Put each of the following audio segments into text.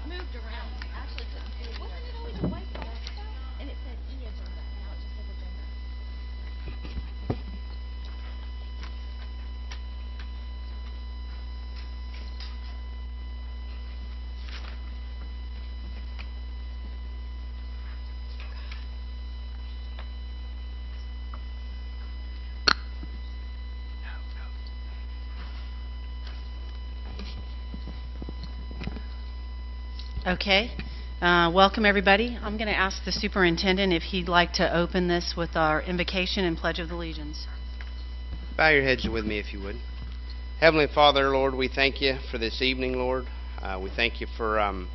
moved around. Actually, couldn't see it. Wasn't it always a white box though? And it said e-agenda. Now it just says agenda. Okay. Welcome, everybody. I'm going to ask the superintendent if he'd like to open this with our invocation and Pledge of Allegiance. Bow your heads with me if you would. Heavenly Father, Lord, we thank you for this evening, Lord. We thank you for a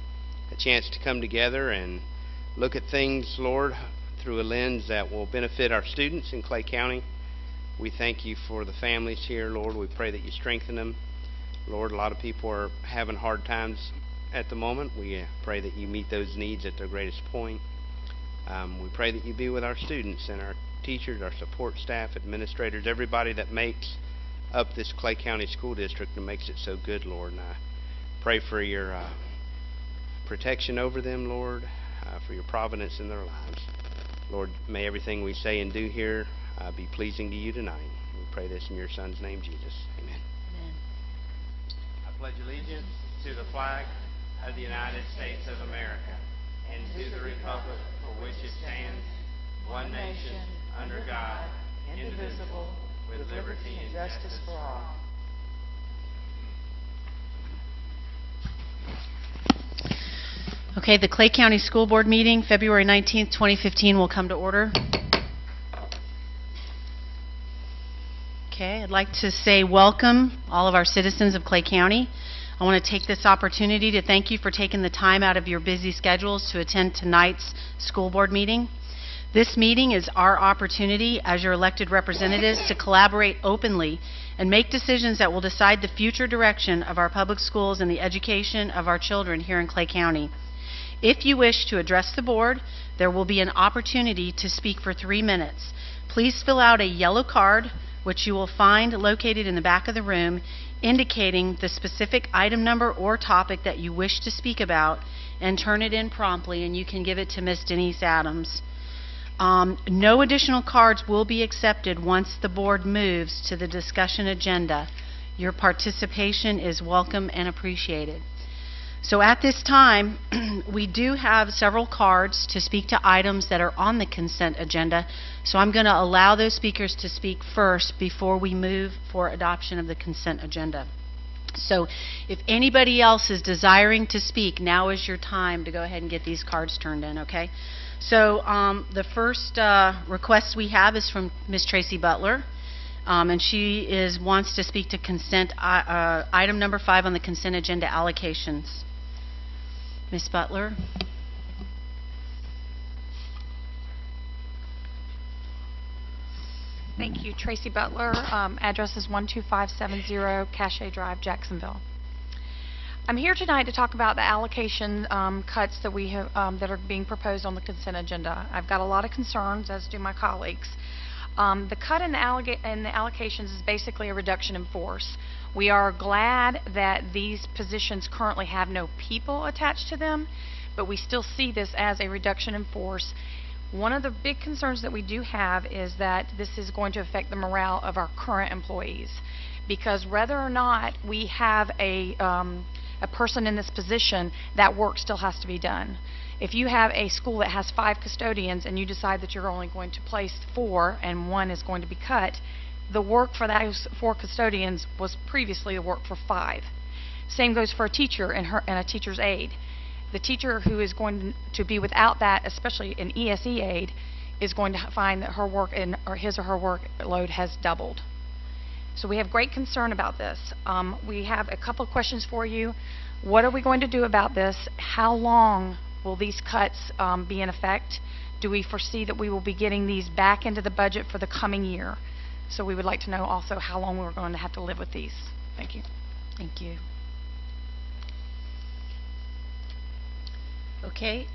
chance to come together and look at things, Lord, through a lens that will benefit our students in Clay County. We thank you for the families here, Lord. We pray that you strengthen them. Lord, a lot of people are having hard times at the moment. We pray that you meet those needs at their greatest point. We pray that you be with our students and our teachers, our support staff, administrators, everybody that makes up this Clay County School District and makes it so good, Lord. And I pray for your protection over them, Lord, for your providence in their lives. Lord, may everything we say and do here be pleasing to you tonight. We pray this in your Son's name, Jesus. Amen. Amen. I pledge allegiance to the flag of the United States of America and to the republic for which it stands, one nation, under God, indivisible, with liberty and justice for all. Okay, the Clay County School Board meeting, February 19th, 2015, will come to order. Okay, I'd like to say welcome all of our citizens of Clay County. I want to take this opportunity to thank you for taking the time out of your busy schedules to attend tonight's school board meeting. This meeting is our opportunity as your elected representatives to collaborate openly and make decisions that will decide the future direction of our public schools and the education of our children here in Clay County. If you wish to address the board, there will be an opportunity to speak for 3 minutes. Please fill out a yellow card, which you will find located in the back of the room, indicating the specific item number or topic that you wish to speak about, and turn it in promptly, and you can give it to Ms. Denise Adams. No additional cards will be accepted once the board moves to the discussion agenda. Your participation is welcome and appreciated. So at this time, we do have several cards to speak to items that are on the consent agenda, so I'm going to allow those speakers to speak first before we move for adoption of the consent agenda. So if anybody else is desiring to speak, now is your time to go ahead and get these cards turned in, okay? So the first request we have is from Ms. Tracy Butler, and she wants to speak to consent item number 5 on the consent agenda, allocations. Ms. Butler. Thank you. Tracy Butler. Address is 12570 Cache Drive, Jacksonville. I'm here tonight to talk about the allocation cuts that we have that are being proposed on the consent agenda. I've got a lot of concerns, as do my colleagues. The cut in the allocations is basically a reduction in force. We are glad that these positions currently have no people attached to them, but we still see this as a reduction in force. One of the big concerns that we do have is that this is going to affect the morale of our current employees, because whether or not we have a person in this position, that work still has to be done. If you have a school that has 5 custodians and you decide that you're only going to place 4 and 1 is going to be cut, the work for those 4 custodians was previously the work for 5. Same goes for a teacher and a teacher's aide. The teacher who is going to be without that, especially an ESE aide, is going to find that her work or his or her workload has doubled. So we have great concern about this. We have a couple of questions for you. What are we going to do about this? How long will these cuts be in effect? Do we foresee that we will be getting these back into the budget for the coming year? So we would like to know also how long we're going to have to live with these. Thank you. Thank you. Okay.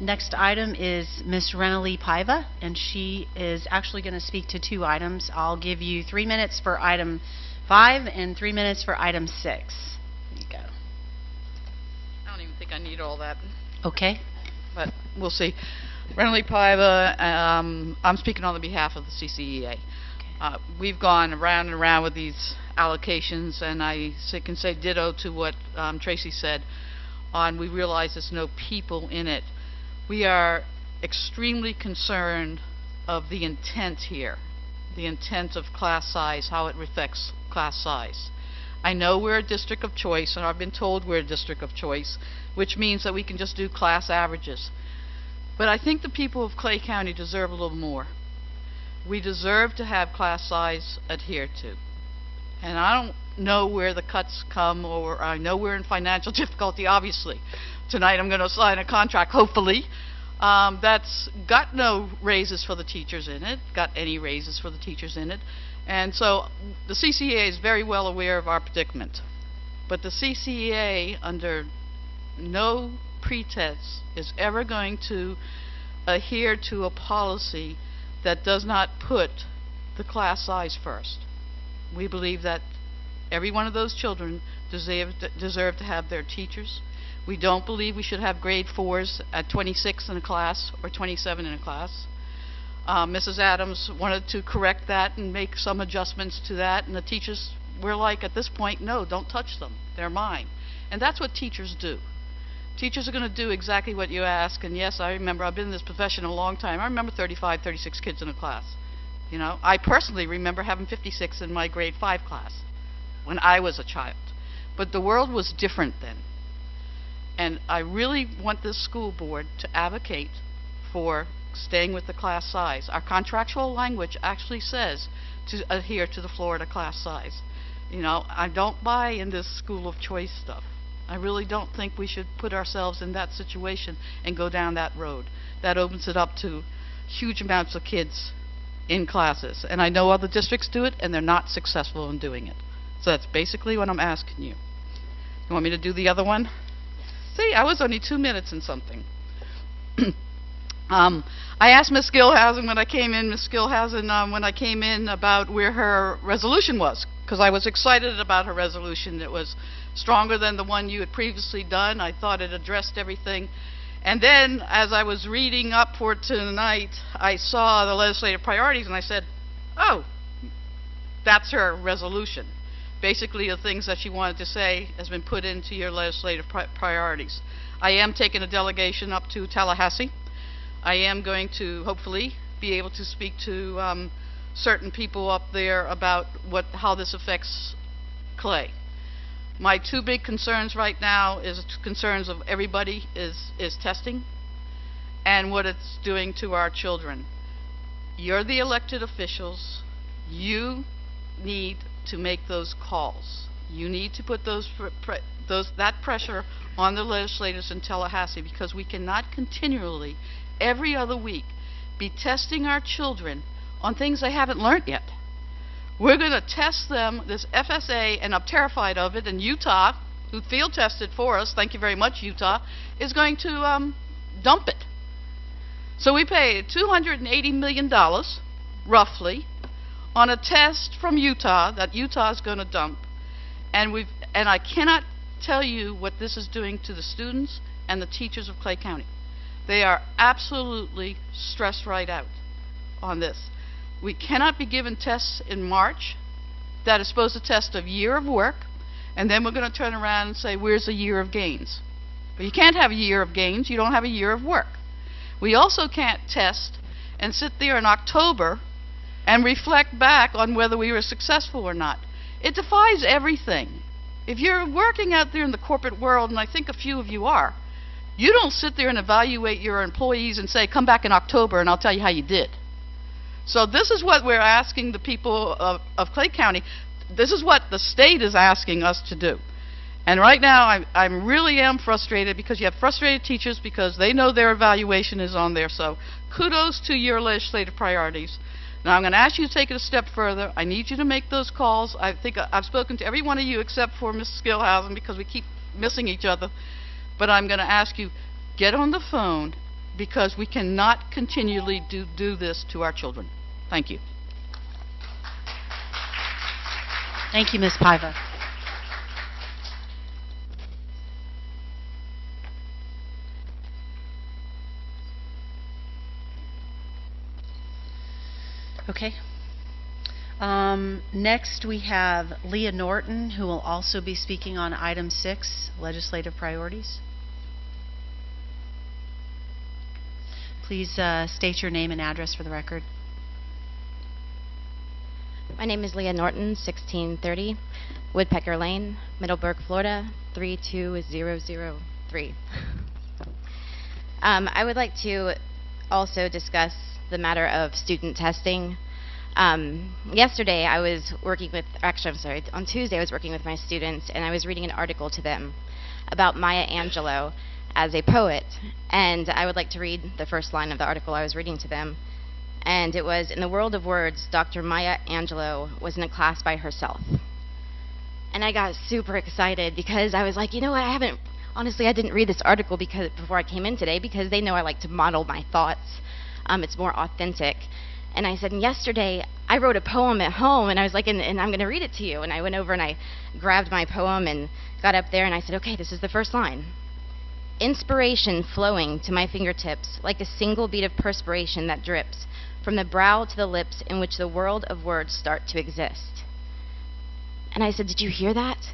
Next item is Ms. Renalee Paiva, and she is actually going to speak to 2 items. I'll give you 3 minutes for item 5 and 3 minutes for item 6. There you go. I don't even think I need all that, Okay? but we'll see. Renly Paiva, I'm speaking on the behalf of the CCEA. We've gone around and around with these allocations, and I can say ditto to what Tracy said on we realize there's no people in it. We are extremely concerned of the intent here, the intent of class size, how it affects class size. I know we're a district of choice, and I've been told we're a district of choice, which means that we can just do class averages. But I think the people of Clay County deserve a little more. We deserve to have class size adhered to. And I don't know where the cuts come, or I know we're in financial difficulty, obviously. Tonight I'm going to sign a contract, hopefully, that's got no raises for the teachers in it, got any raises for the teachers in it. And so the CCEA is very well aware of our predicament. But the CCEA, under no pretense, is ever going to adhere to a policy that does not put the class size first. We believe that every one of those children deserve to have their teachers. We don't believe we should have grade 4s at 26 in a class or 27 in a class. Mrs. Adams wanted to correct that and make some adjustments to that, and the teachers were like, at this point, no, don't touch them. They're mine. And that's what teachers do. Teachers are going to do exactly what you ask, and yes, I remember, I've been in this profession a long time. I remember 35, 36 kids in a class. You know, I personally remember having 56 in my grade 5 class when I was a child. But the world was different then. And I really want this school board to advocate for staying with the class size. Our contractual language actually says to adhere to the Florida class size. You know, I don't buy in this school of choice stuff. I really don't think we should put ourselves in that situation and go down that road. That opens it up to huge amounts of kids in classes. And I know other districts do it, and they're not successful in doing it. So that's basically what I'm asking you. You want me to do the other one? See, I was only 2 minutes and something. I asked Ms. Gilhausen when I came in, when I came in, about where her resolution was, because I was excited about her resolution. It was stronger than the one you had previously done. I thought it addressed everything. And then, as I was reading up for tonight, I saw the legislative priorities, and I said, oh, that's her resolution. Basically, the things that she wanted to say has been put into your legislative priorities. I am taking a delegation up to Tallahassee. I am going to, hopefully, be able to speak to certain people up there about how this affects Clay. My two big concerns right now is concerns of everybody is testing and what it's doing to our children. You're the elected officials. You need to make those calls. You need to put that pressure on the legislators in Tallahassee, because we cannot continually, every other week, be testing our children on things they haven't learned yet. We're going to test them, this FSA, and I'm terrified of it, and Utah, who field tested for us, thank you very much, Utah, is going to dump it. So we paid $280 million, roughly, on a test from Utah that Utah is going to dump. And I cannot tell you what this is doing to the students and the teachers of Clay County. They are absolutely stressed right out on this. We cannot be given tests in March that is supposed to test a year of work, and then we're going to turn around and say, where's a year of gains? But you can't have a year of gains. You don't have a year of work. We also can't test and sit there in October and reflect back on whether we were successful or not. It defies everything. If you're working out there in the corporate world, and I think a few of you are, you don't sit there and evaluate your employees and say, come back in October and I'll tell you how you did. So this is what we're asking the people of Clay County. This is what the state is asking us to do. And right now, I really am frustrated, because you have frustrated teachers because they know their evaluation is on there. So kudos to your legislative priorities. Now I'm going to ask you to take it a step further. I need you to make those calls. I think I've spoken to every one of you except for Mrs. Gilhausen, because we keep missing each other. But I'm going to ask you, get on the phone, because we cannot continually do this to our children. Thank you. Thank you, Ms. Paiva. Okay. Next, we have Leah Norton, who will also be speaking on item 6, legislative priorities. Please state your name and address for the record. My name is Leah Norton, 1630 Woodpecker Lane, Middleburg, Florida, 32003. I would like to also discuss the matter of student testing. Yesterday I was working with, actually I'm sorry, on Tuesday I was working with my students and I was reading an article to them about Maya Angelou as a poet. And I would like to read the first line of the article I was reading to them. And it was, "In the world of words, Dr. Maya Angelou was in a class by herself." And I got super excited because I was like, you know what, honestly I didn't read this article before I came in today because they know I like to model my thoughts. It's more authentic. And I said, and yesterday I wrote a poem at home and I was like, and I'm going to read it to you. And I went over and I grabbed my poem and got up there and I said, okay, this is the first line. "Inspiration flowing to my fingertips like a single bead of perspiration that drips from the brow to the lips in which the world of words start to exist." And I said, did you hear that?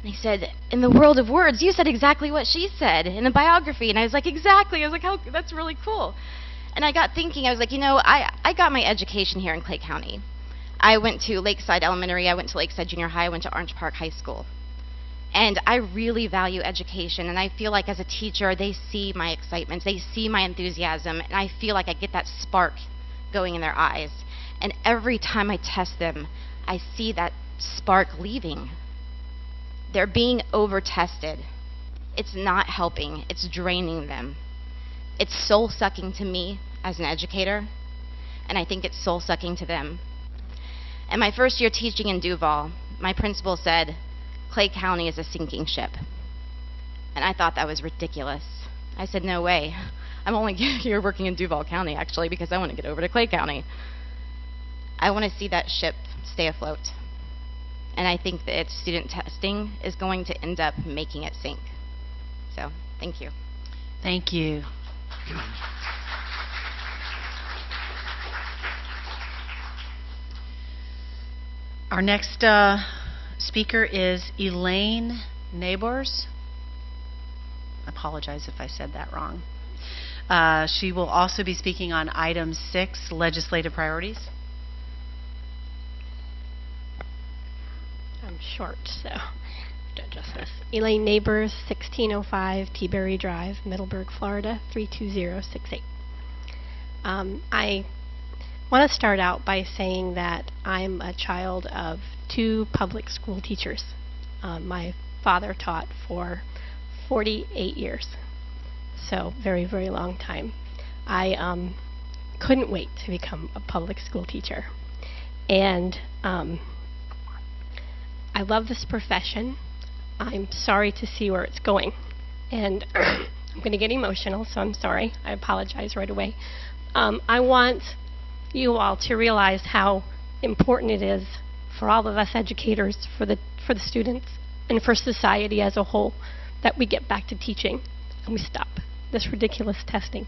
And he said, "In the world of words, you said exactly what she said in the biography." And I was like, exactly. I was like, that's really cool. And I got thinking, I was like, you know, I got my education here in Clay County. I went to Lakeside Elementary, I went to Lakeside Junior High, I went to Orange Park High School. And I really value education, and I feel like as a teacher, they see my excitement, they see my enthusiasm, and I feel like I get that spark going in their eyes. And every time I test them, I see that spark leaving. They're being over-tested. It's not helping, it's draining them. It's soul-sucking to me as an educator, and I think it's soul-sucking to them. In my first year teaching in Duval, my principal said, "Clay County is a sinking ship." And I thought that was ridiculous. I said, no way. I'm only here working in Duval County, actually, because I want to get over to Clay County. I want to see that ship stay afloat. And I think that student testing is going to end up making it sink. So, thank you. Thank you. Our next speaker is Elaine Neighbors. I apologize if I said that wrong. She will also be speaking on item 6, legislative priorities. I'm short, so do justice. Elaine Neighbors, 1605 Teaberry Drive, Middleburg, Florida, 32068. I want to start out by saying that I'm a child of 2 public school teachers. My father taught for 48 years, so very, very long time. I couldn't wait to become a public school teacher. And I love this profession. I'm sorry to see where it's going. And I'm going to get emotional, so I'm sorry. I apologize right away. I want you all to realize how important it is for all of us educators, for the students, and for society as a whole, that we get back to teaching and we stop this ridiculous testing.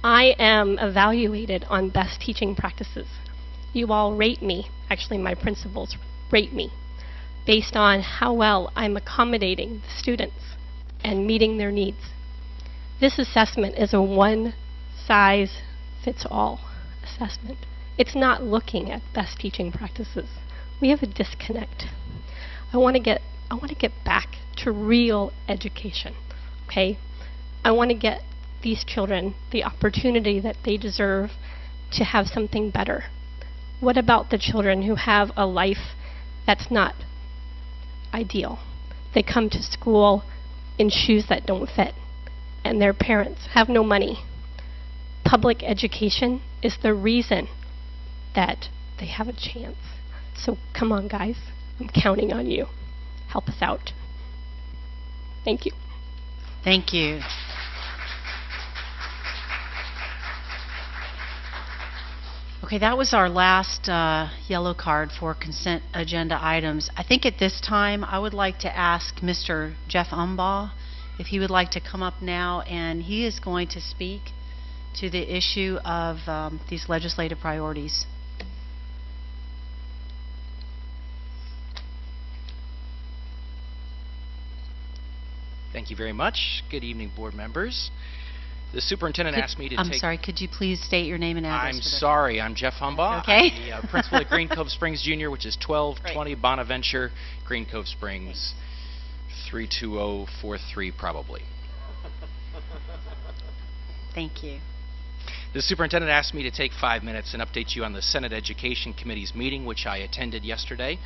I am evaluated on best teaching practices. You all rate me, actually my principals rate me, based on how well I'm accommodating the students and meeting their needs. This assessment is a one-size-fits-all assessment. It's not looking at best teaching practices. We have a disconnect. I want to get back to real education, okay? I want to get these children the opportunity that they deserve to have something better. What about the children who have a life that's not ideal? They come to school in shoes that don't fit, and their parents have no money. Public education is the reason that they have a chance. So come on, guys. I'm counting on you. Help us out. Thank you. Thank you. Okay, that was our last yellow card for consent agenda items. I think at this time I would like to ask Mr. Jeff Umbaugh if he would like to come up now, and he is going to speak to the issue of these legislative priorities. Thank you very much. Good evening, board members. The superintendent asked me to I'm take... sorry, could you please state your name and address? I'm for the- sorry, I'm Jeff Humbaugh. Okay. I'm the principal at Green Cove Springs Junior, which is 1220 Bonaventure, Green Cove Springs, 32043 probably. Thank you. The superintendent asked me to take 5 minutes and update you on the Senate Education Committee's meeting, which I attended yesterday.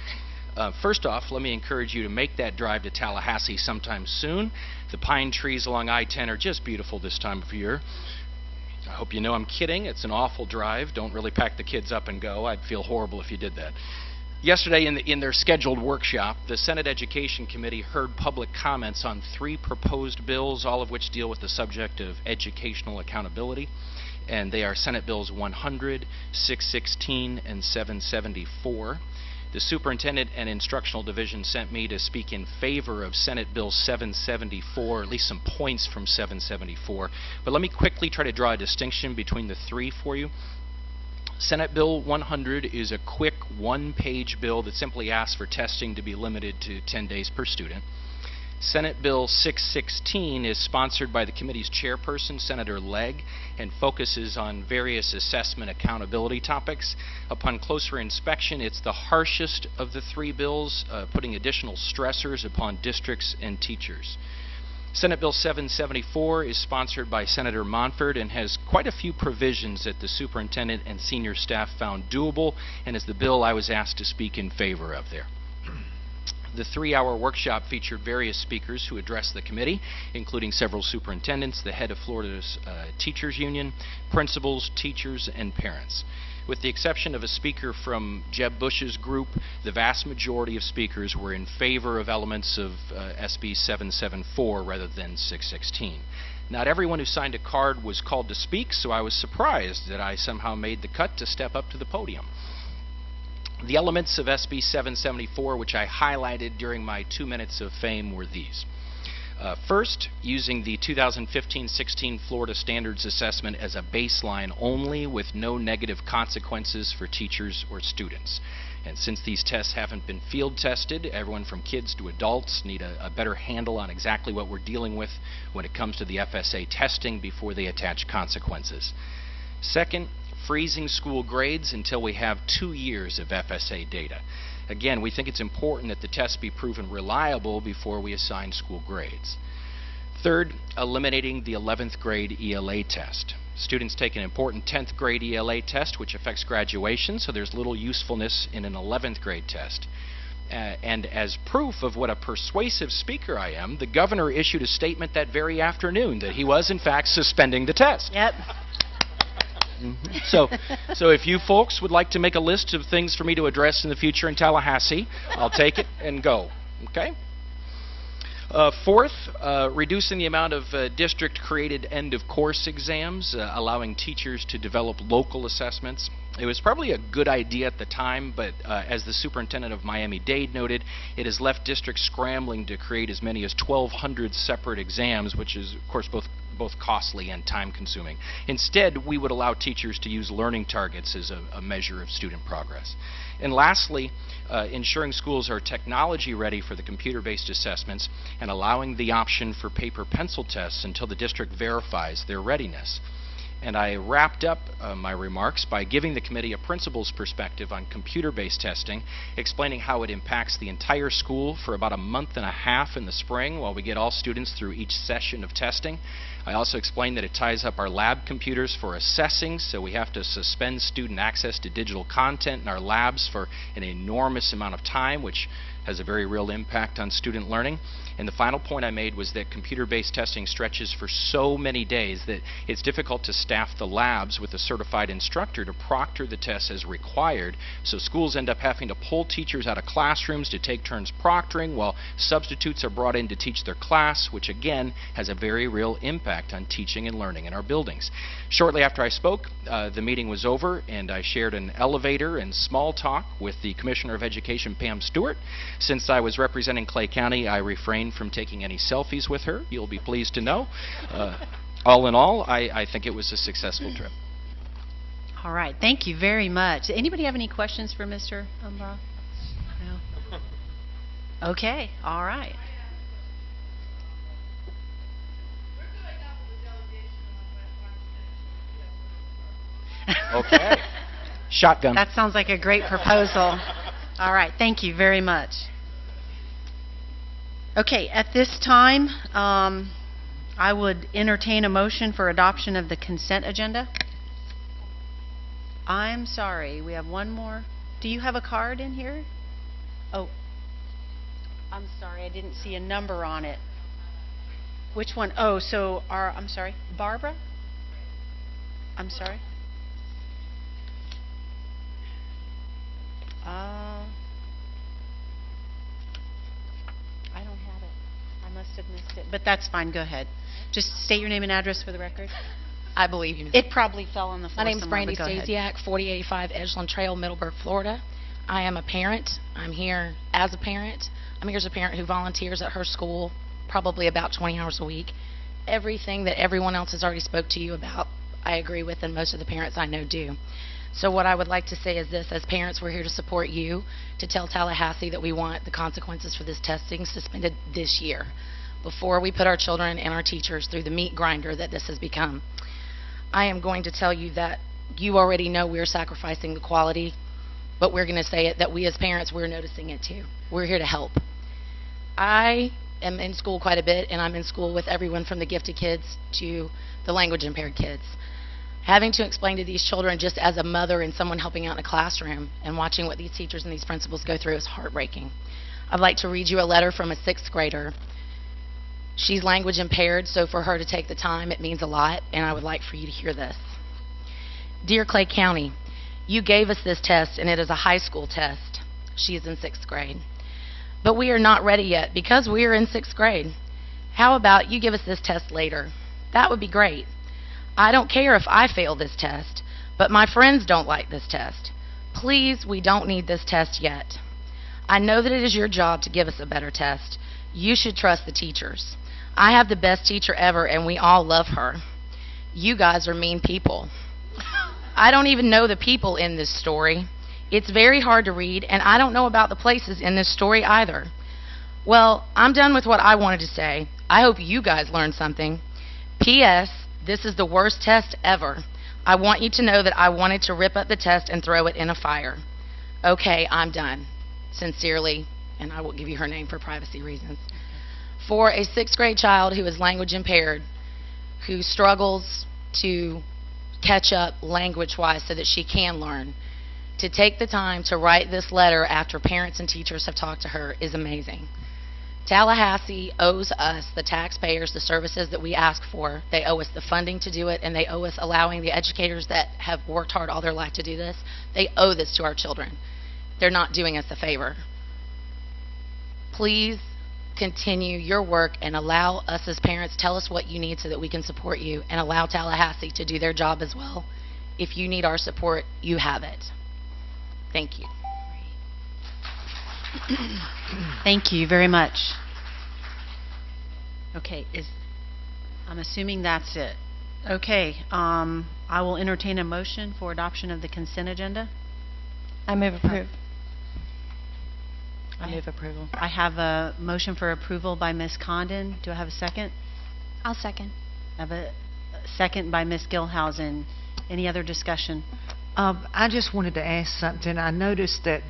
First off, let me encourage you to make that drive to Tallahassee sometime soon. The pine trees along I-10 are just beautiful this time of year. I hope you know I'm kidding. It's an awful drive. Don't really pack the kids up and go. I'd feel horrible if you did that. Yesterday, in their scheduled workshop, the Senate Education Committee heard public comments on 3 proposed bills, all of which deal with the subject of educational accountability. And they are Senate Bills 100, 616, and 774. The Superintendent and Instructional Division sent me to speak in favor of Senate Bill 774, at least some points from 774. But let me quickly try to draw a distinction between the 3 for you. Senate Bill 100 is a quick one-page bill that simply asks for testing to be limited to 10 days per student. Senate Bill 616 is sponsored by the committee's chairperson, Senator Legg, and focuses on various assessment accountability topics. Upon closer inspection, it's the harshest of the 3 bills, putting additional stressors upon districts and teachers. Senate Bill 774 is sponsored by Senator Montford and has quite a few provisions that the superintendent and senior staff found doable, and is the bill I was asked to speak in favor of there. The 3-hour workshop featured various speakers who addressed the committee, including several superintendents, the head of Florida's teachers union, principals, teachers, and parents. With the exception of a speaker from Jeb Bush's group, the vast majority of speakers were in favor of elements of SB 774 rather than 616. Not everyone who signed a card was called to speak, so I was surprised that I somehow made the cut to step up to the podium. The elements of SB 774 which I highlighted during my 2 minutes of fame were these. First, using the 2015-16 Florida Standards Assessment as a baseline only with no negative consequences for teachers or students. And since these tests haven't been field tested, everyone from kids to adults need a better handle on exactly what we're dealing with when it comes to the FSA testing before they attach consequences. Second, freezing school grades until we have 2 years of FSA data. Again, we think it's important that the tests be proven reliable before we assign school grades. Third, eliminating the 11th grade ELA test. Students take an important 10th grade ELA test which affects graduation, so there's little usefulness in an 11th grade test. And as proof of what a persuasive speaker I am, the governor issued a statement that very afternoon that he was in fact suspending the test. Yep. So if you folks would like to make a list of things for me to address in the future in Tallahassee, I'll take it and go. Okay? Fourth, reducing the amount of district-created end-of-course exams, allowing teachers to develop local assessments. It was probably a good idea at the time, but as the superintendent of Miami-Dade noted, it has left districts scrambling to create as many as 1,200 separate exams, which is, of course, both costly and time-consuming. Instead, we would allow teachers to use learning targets as a measure of student progress. And lastly, ensuring schools are technology ready for the computer-based assessments and allowing the option for paper-pencil tests until the district verifies their readiness. And I wrapped up my remarks by giving the committee a principal's perspective on computer-based testing, explaining how it impacts the entire school for about a month and a half in the spring while we get all students through each session of testing. I also explained that it ties up our lab computers for assessing, so we have to suspend student access to digital content in our labs for an enormous amount of time, which has a very real impact on student learning. And the final point I made was that computer-based testing stretches for so many days that it's difficult to staff the labs with a certified instructor to proctor the tests as required, so schools end up having to pull teachers out of classrooms to take turns proctoring while substitutes are brought in to teach their class, which again has a very real impact on teaching and learning in our buildings. Shortly after I spoke, the meeting was over and I shared an elevator and small talk with the Commissioner of Education, Pam Stewart. Since I was representing Clay County, I refrained from taking any selfies with her, you'll be pleased to know. all in all, I think it was a successful trip. All right, thank you very much. Anybody have any questions for Mr. Umbra? No? Okay, all right. Okay. Shotgun. That sounds like a great proposal. All right, thank you very much. Okay, at this time, I would entertain a motion for adoption of the consent agenda. I'm sorry, we have one more. Do you have a card in here? Oh, I'm sorry, I didn't see a number on it. Which one? Oh, so I'm sorry, Barbara? I'm sorry. I don't have it. I must have missed it. But that's fine. Go ahead. Just state your name and address for the record. I believe you. It probably fell on the floor My name is somewhere, Brandy but go ahead. Stasiak, 4085 Edgeland Trail, Middleburg, Florida. I am a parent. I'm here as a parent. I'm here as a parent who volunteers at her school probably about 20 hours a week. Everything that everyone else has already spoke to you about, I agree with, and most of the parents I know do. So what I would like to say is this: as parents, we're here to support you, to tell Tallahassee that we want the consequences for this testing suspended this year, before we put our children and our teachers through the meat grinder that this has become. I am going to tell you that you already know we're sacrificing the quality, but we're going to say it that we as parents, we're noticing it too. We're here to help. I am in school quite a bit, and I'm in school with everyone from the gifted kids to the language impaired kids. Having to explain to these children, just as a mother and someone helping out in a classroom and watching what these teachers and these principals go through, is heartbreaking. I'd like to read you a letter from a 6th grader. She's language impaired, so for her to take the time, it means a lot, and I would like for you to hear this. Dear Clay County, you gave us this test, and it is a high school test. She is in 6th grade. But we are not ready yet because we are in 6th grade. How about you give us this test later? That would be great. I don't care if I fail this test, but my friends don't like this test. Please, we don't need this test yet. I know that it is your job to give us a better test. You should trust the teachers. I have the best teacher ever, and we all love her. You guys are mean people. I don't even know the people in this story. It's very hard to read, and I don't know about the places in this story either. Well, I'm done with what I wanted to say. I hope you guys learned something. P.S. This is the worst test ever. I want you to know that I wanted to rip up the test and throw it in a fire. Okay, I'm done. Sincerely, and I will give you her name for privacy reasons. For a 6th grade child who is language impaired, who struggles to catch up language-wise so that she can learn, to take the time to write this letter after parents and teachers have talked to her is amazing. Tallahassee owes us, the taxpayers, the services that we ask for. They owe us the funding to do it, and they owe us allowing the educators that have worked hard all their life to do this. They owe this to our children. They're not doing us a favor. Please continue your work and allow us as parents, tell us what you need so that we can support you, and allow Tallahassee to do their job as well. If you need our support, you have it. Thank you. Thank you very much. Okay, I'm assuming that's it. Okay, I will entertain a motion for adoption of the consent agenda. I move approve. I move approval. I have a motion for approval by Ms. Condon. Do I have a second? I'll second. I have a second by Ms. Gilhousen. Any other discussion? I just wanted to ask something. I noticed that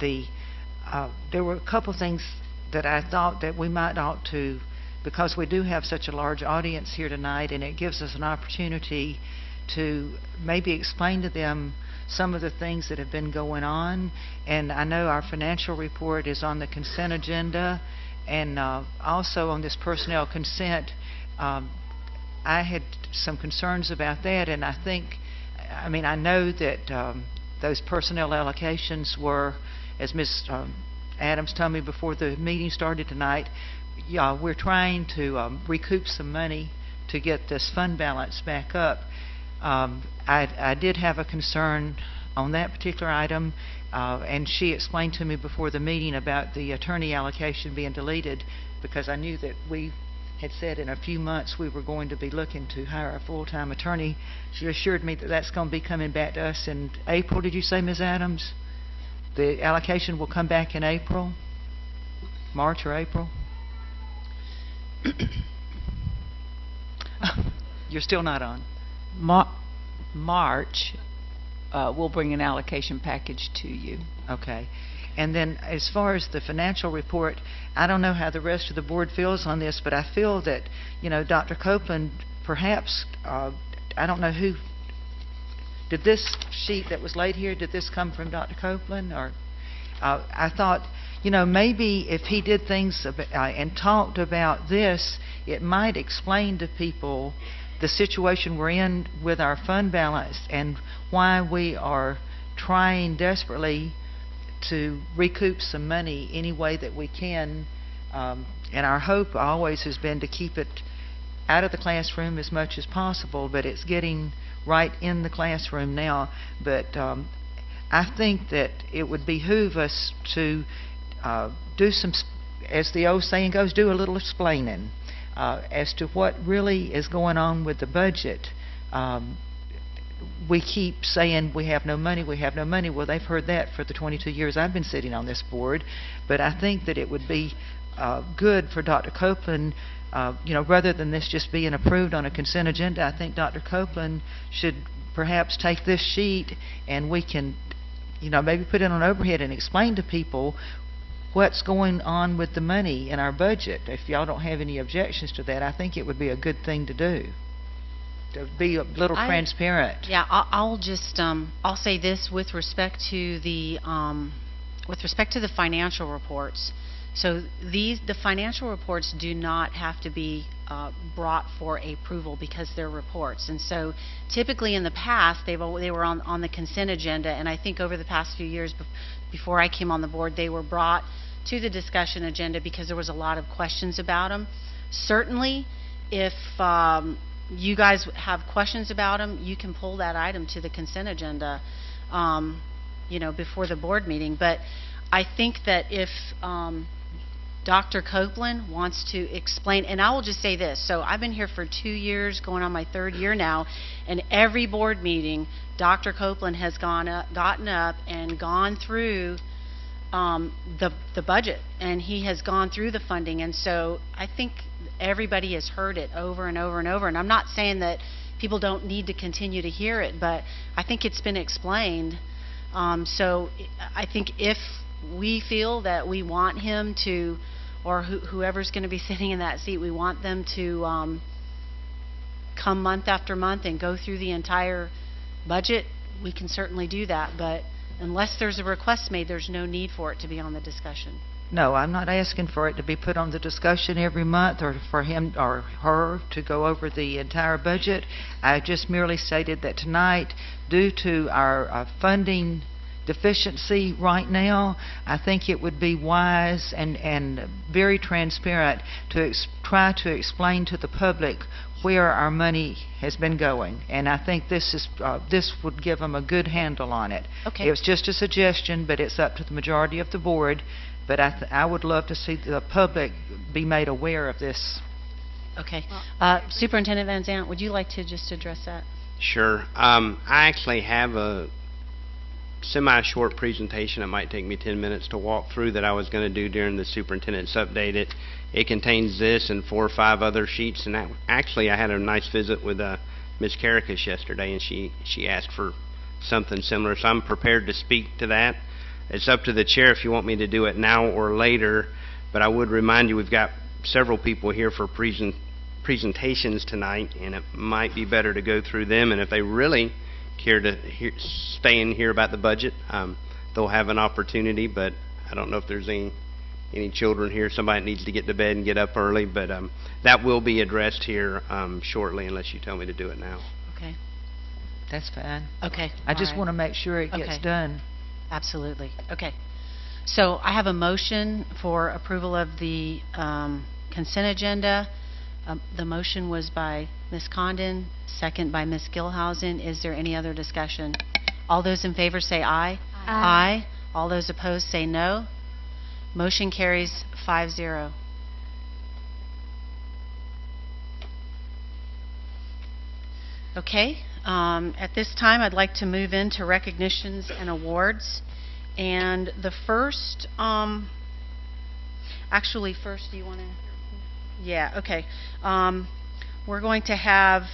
there were a couple things that I thought that we might ought to, because we do have such a large audience here tonight, and it gives us an opportunity to maybe explain to them some of the things that have been going on. And I know our financial report is on the consent agenda, and also on this personnel consent. I had some concerns about that, and I know that those personnel allocations were, as Ms. Adams told me before the meeting started tonight, we're trying to recoup some money to get this fund balance back up. I did have a concern on that particular item, and she explained to me before the meeting about the attorney allocation being deleted, because I knew that we had said in a few months we were going to be looking to hire a full-time attorney. She assured me that that's going to be coming back to us in April. Did you say, Ms. Adams? The allocation will come back in April? March or April? You're still not on. March, we'll bring an allocation package to you. Okay. And then as far as the financial report, I don't know how the rest of the board feels on this, but I feel that, you know, Dr. Copeland, perhaps, I don't know who, did this sheet that was laid here, did this come from Dr. Copeland? Or I thought, you know, maybe if he did things and talked about this, it might explain to people the situation we're in with our fund balance and why we are trying desperately to recoup some money any way that we can. And our hope always has been to keep it out of the classroom as much as possible, but it's getting right in the classroom now. But I think that it would behoove us to do some, as the old saying goes, do a little explaining as to what really is going on with the budget. We keep saying we have no money, we have no money. Well, they've heard that for the 22 years I've been sitting on this board. But I think that it would be good for Dr. Copeland, you know, rather than this just being approved on a consent agenda, I think Dr. Copeland should perhaps take this sheet and we can, you know, maybe put it on overhead and explain to people what's going on with the money in our budget. If y'all don't have any objections to that, I think it would be a good thing to do, to be a little transparent. Yeah, I'll just I'll say this with respect to the financial reports. So the financial reports do not have to be brought for approval because they're reports. And so typically in the past they were on the consent agenda, and I think over the past few years before I came on the board, they were brought to the discussion agenda because there was a lot of questions about them. Certainly, if you guys have questions about them, you can pull that item to the consent agenda, you know, before the board meeting. But I think that if Dr. Copeland wants to explain, and I will just say this, so I've been here for 2 years, going on my 3rd year now, and every board meeting, Dr. Copeland has gotten up and gone through the budget, and he has gone through the funding. And so I think everybody has heard it over and over and over, and I'm not saying that people don't need to continue to hear it, but I think it's been explained. So I think if we feel that we want him to, or whoever's going to be sitting in that seat, we want them to come month after month and go through the entire budget, we can certainly do that. But unless there's a request made, there's no need for it to be on the discussion. No, I'm not asking for it to be put on the discussion every month or for him or her to go over the entire budget. I just merely stated that tonight, due to our funding deficiency right now, I think it would be wise and very transparent to try to explain to the public where our money has been going. And I think this would give them a good handle on it. Okay. It was just a suggestion, but it's up to the majority of the board. But I would love to see the public be made aware of this. Okay. Superintendent Van Zandt, would you like to just address that? Sure. I actually have a semi-short presentation. It might take me 10 minutes to walk through that I was going to do during the superintendent's update. It contains this and 4 or 5 other sheets. And actually, I had a nice visit with Ms. Karakas yesterday, and she asked for something similar. So I'm prepared to speak to that. It's up to the chair if you want me to do it now or later. But I would remind you we've got several people here for presentations tonight, and it might be better to go through them. And if they really care to stay and hear about the budget, they'll have an opportunity. But I don't know if there's any children here, somebody needs to get to bed and get up early, but that will be addressed here shortly, unless you tell me to do it now. Okay. That's fine. Okay. I just want to make sure it gets done. Absolutely. Okay. So I have a motion for approval of the consent agenda. The motion was by Ms. Condon, second by Ms. Gilhousen. Is there any other discussion? All those in favor say aye. Aye. All those opposed say no. Motion carries 5-0. Okay, at this time, I'd like to move into recognitions and awards. And the first, actually, first, do you want to? Yeah, okay. We're going to have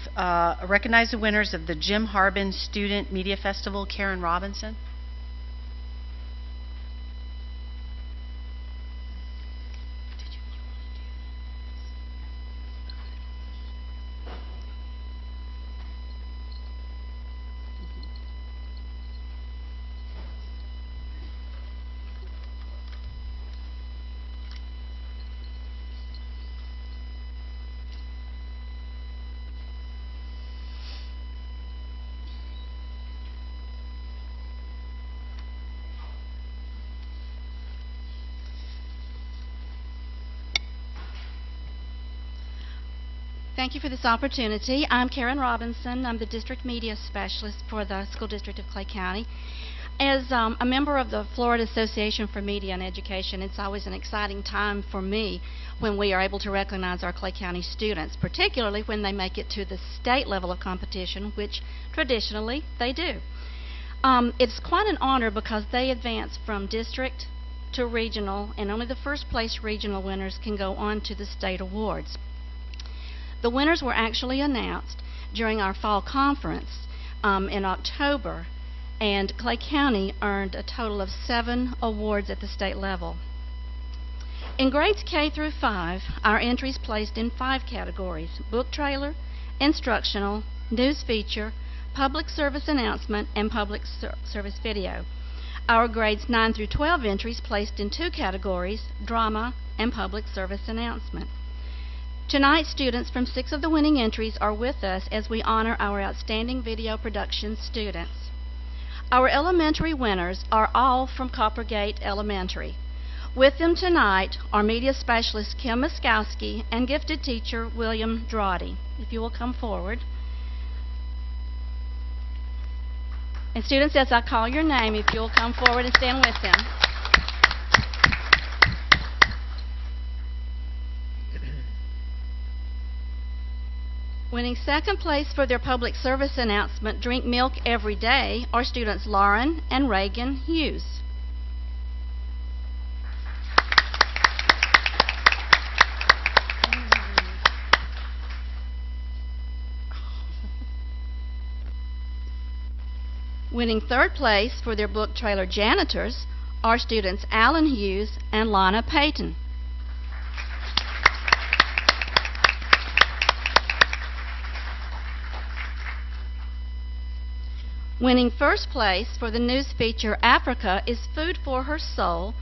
recognize the winners of the Jim Harbin Student Media Festival, Karen Robinson. Thank you for this opportunity. I'm Karen Robinson. I'm the District Media Specialist for the School District of Clay County. As a member of the Florida Association for Media and Education, it's always an exciting time for me when we are able to recognize our Clay County students, particularly when they make it to the state level of competition, which traditionally they do. It's quite an honor because they advance from district to regional, and only the first place regional winners can go on to the state awards. The winners were actually announced during our fall conference in October, and Clay County earned a total of 7 awards at the state level. In grades K through 5, our entries placed in 5 categories: book trailer, instructional, news feature, public service announcement, and public service video. Our grades 9 through 12 entries placed in 2 categories: drama and public service announcement. Tonight, students from 6 of the winning entries are with us as we honor our outstanding video production students. Our elementary winners are all from Coppergate Elementary. With them tonight are media specialist Kim Muskowski and gifted teacher William Drawdy. If you will come forward. And students, as I call your name, if you will come forward and stand with them. Winning second place for their public service announcement, Drink Milk Every Day, are students Lauren and Reagan Hughes. Winning third place for their book trailer Janitors are students Alan Hughes and Lana Payton. Winning first place for the news feature Africa is Food for Her Soul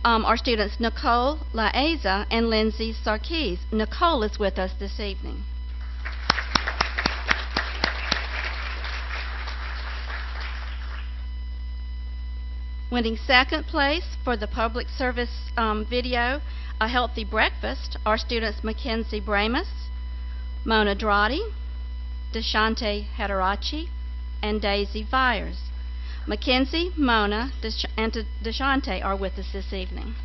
are students Nicole Laeza and Lindsay Sarkis. Nicole is with us this evening. Winning second place for the public service video A Healthy Breakfast are students Mackenzie Bramus, Mona Drawdy, Deshante Hederachi, and Daisy Vyers. Mackenzie, Mona, and Deshante are with us this evening.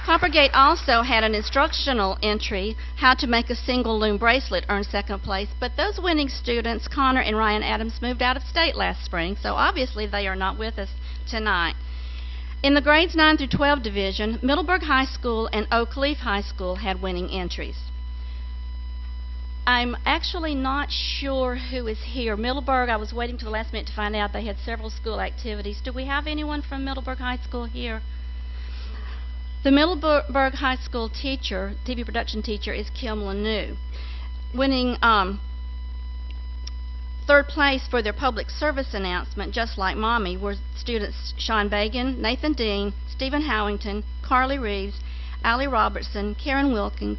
Coppergate also had an instructional entry, How to Make a Single Loom Bracelet, earned second place, but those winning students, Connor and Ryan Adams, moved out of state last spring, so obviously they are not with us tonight. In the grades 9 through 12 division, Middleburg High School and Oak Leaf High School had winning entries. I'm actually not sure who is here. Middleburg, I was waiting till the last minute to find out they had several school activities. Do we have anyone from Middleburg High School here? The Middleburg High School teacher, TV production teacher, is Kim Lanou. Winning third place for their public service announcement, Just Like Mommy, were students Sean Bagan, Nathan Dean, Stephen Howington, Carly Reeves, Allie Robertson, Karen Wilkening,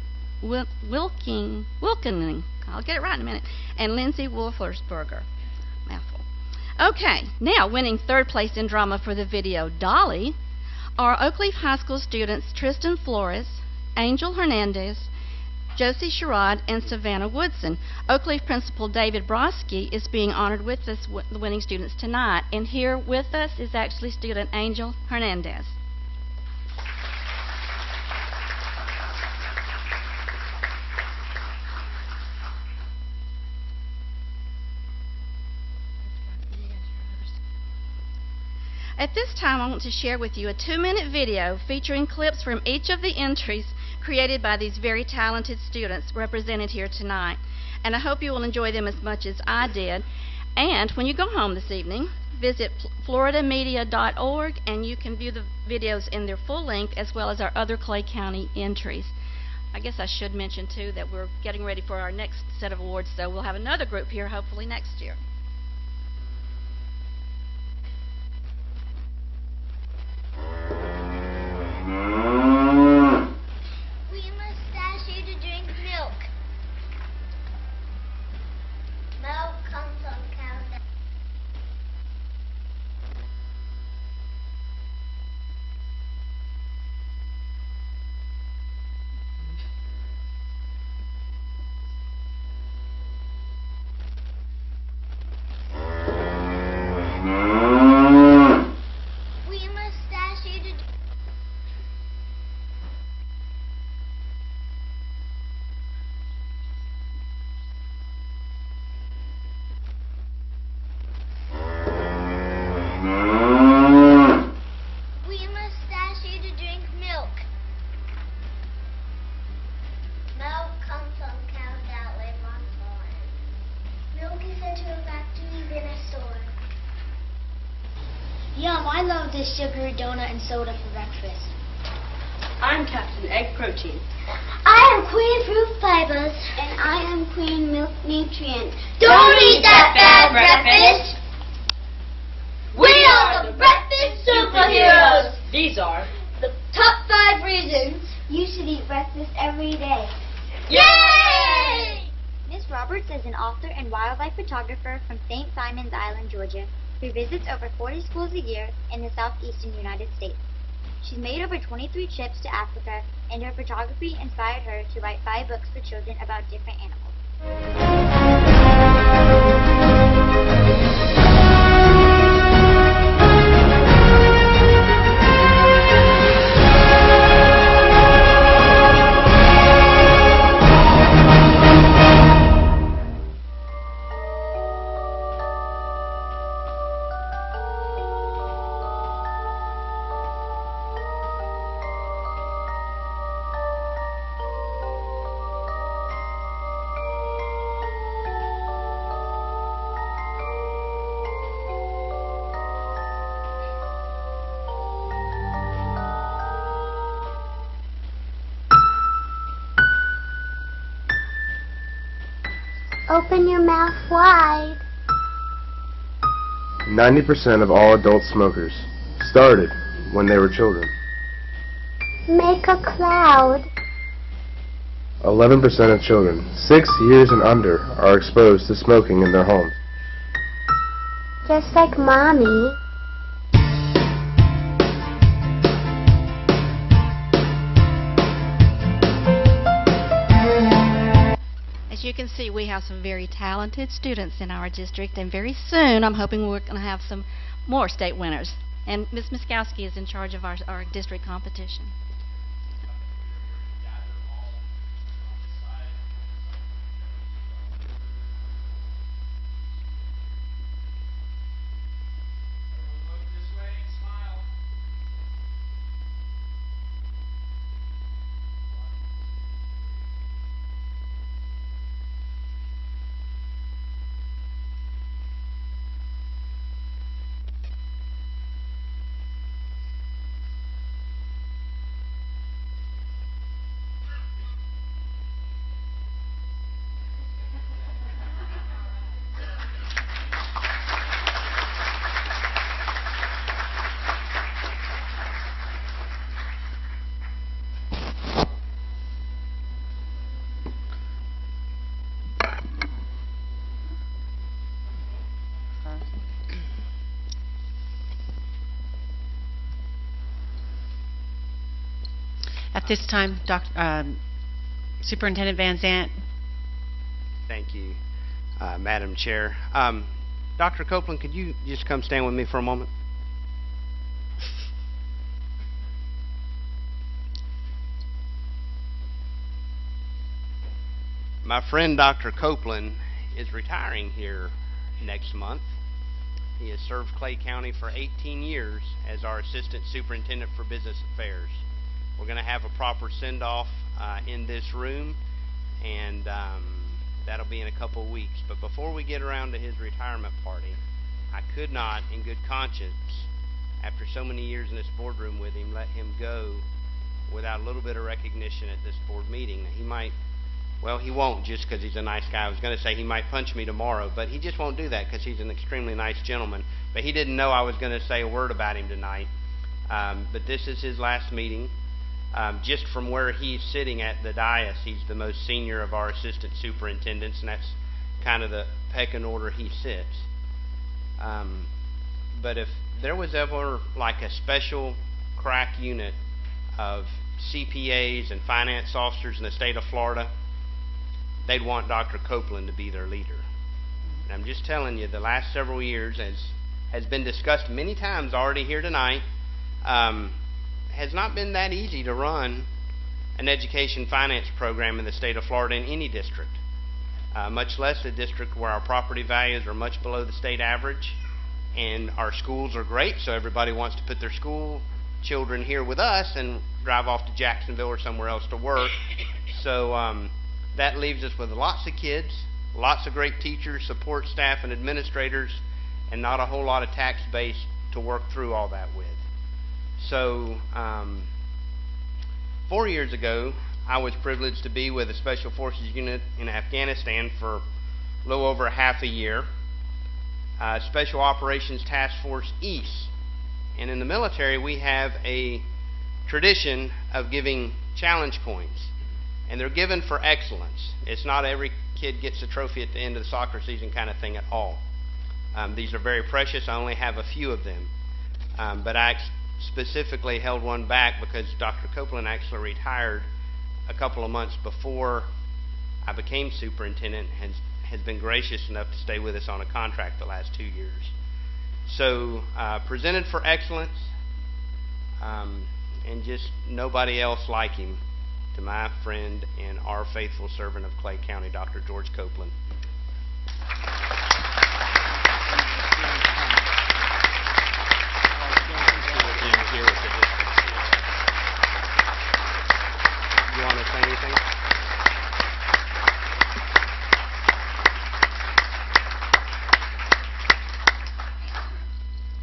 I'll get it right in a minute, and Lindsay Wolfersberger. Mouthful. Okay, now winning third place in drama for the video Dolly are Oak Leaf High School students Tristan Flores, Angel Hernandez, Josie Sherrod, and Savannah Woodson. Oak Leaf Principal David Broski is being honored with the winning students tonight, and here with us is actually student Angel Hernandez. At this time, I want to share with you a 2-minute video featuring clips from each of the entries created by these very talented students represented here tonight. And I hope you will enjoy them as much as I did. And when you go home this evening, visit floridamedia.org and you can view the videos in their full length as well as our other Clay County entries. I guess I should mention too that we're getting ready for our next set of awards, so we'll have another group here hopefully next year. We must ask you to drink milk. Milk comes on countdown. We must ask you to We must ask you to drink milk. Milk comes on cows that live on farms. Milk is sent to a factory, then a store. Yum, I love this sugary donut and soda for breakfast. I'm Captain Egg Protein. I am Queen Fruit Fibers. And I am Queen Milk Nutrient. Don't eat that bad breakfast! We are the Breakfast Superheroes! These are The top 5 reasons you should eat breakfast every day. Yay! Miss Roberts is an author and wildlife photographer from St. Simon's Island, Georgia, who visits over 40 schools a year in the southeastern United States. She's made over 23 trips to Africa, and her photography inspired her to write 5 books for children about different animals. Open your mouth wide. 90% of all adult smokers started when they were children. Make a cloud. 11% of children 6 years and under are exposed to smoking in their homes. Just like Mommy. As you can see, we have some very talented students in our district, and very soon I'm hoping we're going to have some more state winners. And Ms. Miskowski is in charge of our district competition. At this time, Superintendent Van Zant. Thank you, Madam Chair. Dr. Copeland, could you just come stand with me for a moment? My friend Dr. Copeland is retiring here next month, He has served Clay County for 18 years as our Assistant Superintendent for Business Affairs. We're going to have a proper send-off in this room, and that'll be in a couple of weeks. But before we get around to his retirement party, I could not, in good conscience, after so many years in this boardroom with him, let him go without a little bit of recognition at this board meeting. He might, well, he won't just because he's a nice guy. I was going to say he might punch me tomorrow, but he just won't do that because he's an extremely nice gentleman. But he didn't know I was going to say a word about him tonight. But this is his last meeting. Just from where he's sitting at the dais, he's the most senior of our assistant superintendents, and that's kind of the pecking order he sits. But if there was ever like a special crack unit of CPAs and finance officers in the state of Florida, they'd want Dr. Copeland to be their leader. And I'm just telling you, the last several years, as has been discussed many times already here tonight, has not been that easy to run an education finance program in the state of Florida in any district, much less a district where our property values are much below the state average and our schools are great, so everybody wants to put their school children here with us and drive off to Jacksonville or somewhere else to work. So that leaves us with lots of kids, lots of great teachers, support staff, and administrators, and not a whole lot of tax base to work through all that with. So 4 years ago, I was privileged to be with a Special Forces unit in Afghanistan for a little over half a year, Special Operations Task Force East. And in the military, we have a tradition of giving challenge points, and they're given for excellence. It's not every kid gets a trophy at the end of the soccer season kind of thing at all. These are very precious. I only have a few of them, but I specifically held one back because Dr. Copeland actually retired a couple of months before I became superintendent, and has been gracious enough to stay with us on a contract the last 2 years. So presented for excellence, and just nobody else like him, to my friend and our faithful servant of Clay County, Dr. George Copeland. You want to say anything?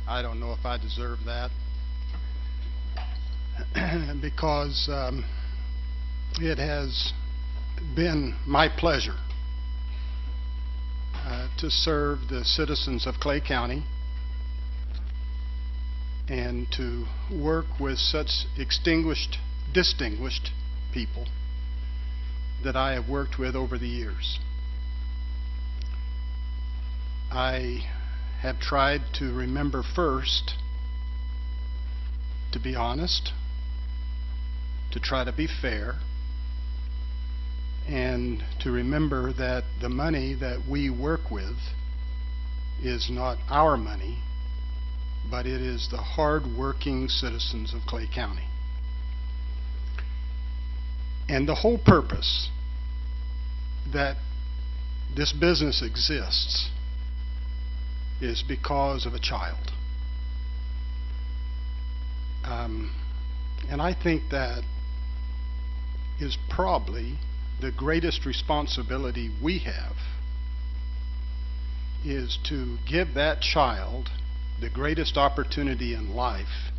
I don't know if I deserve that because it has been my pleasure to serve the citizens of Clay County and to work with such distinguished people that I have worked with over the years. I have tried to remember first to be honest, to try to be fair, and to remember that the money that we work with is not our money, but it is the hard-working citizens of Clay County. And the whole purpose that this business exists is because of a child. And I think that is probably the greatest responsibility we have, is to give that child the greatest opportunity in life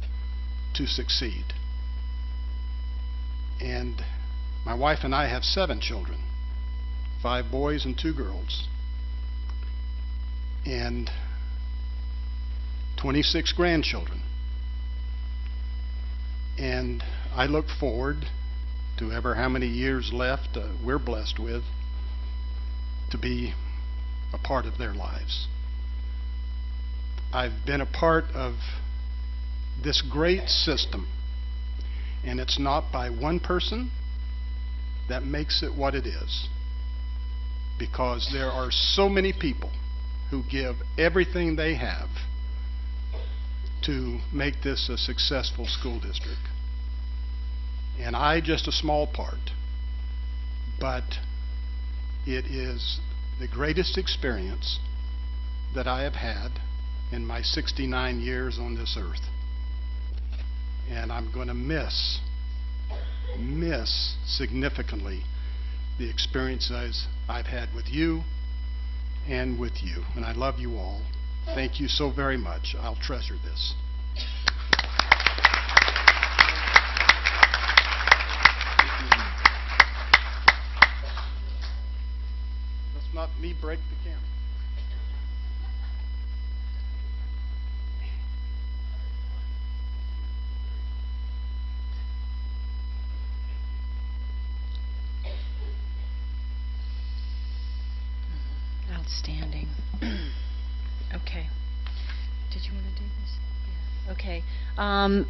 to succeed. And my wife and I have 7 children, 5 boys and 2 girls, and 26 grandchildren. And I look forward to ever how many years left we're blessed with to be a part of their lives. I've been a part of this great system, and it's not by one person that makes it what it is, because there are so many people who give everything they have to make this a successful school district. And I just a small part, but it is the greatest experience that I have had in my 69 years on this earth. And I'm going to miss significantly the experiences I've had with you and with you. And I love you all. Thank you so very much. I'll treasure this. Let's not me break the camera. Outstanding. Okay. Did you want to do this? Yeah. Okay.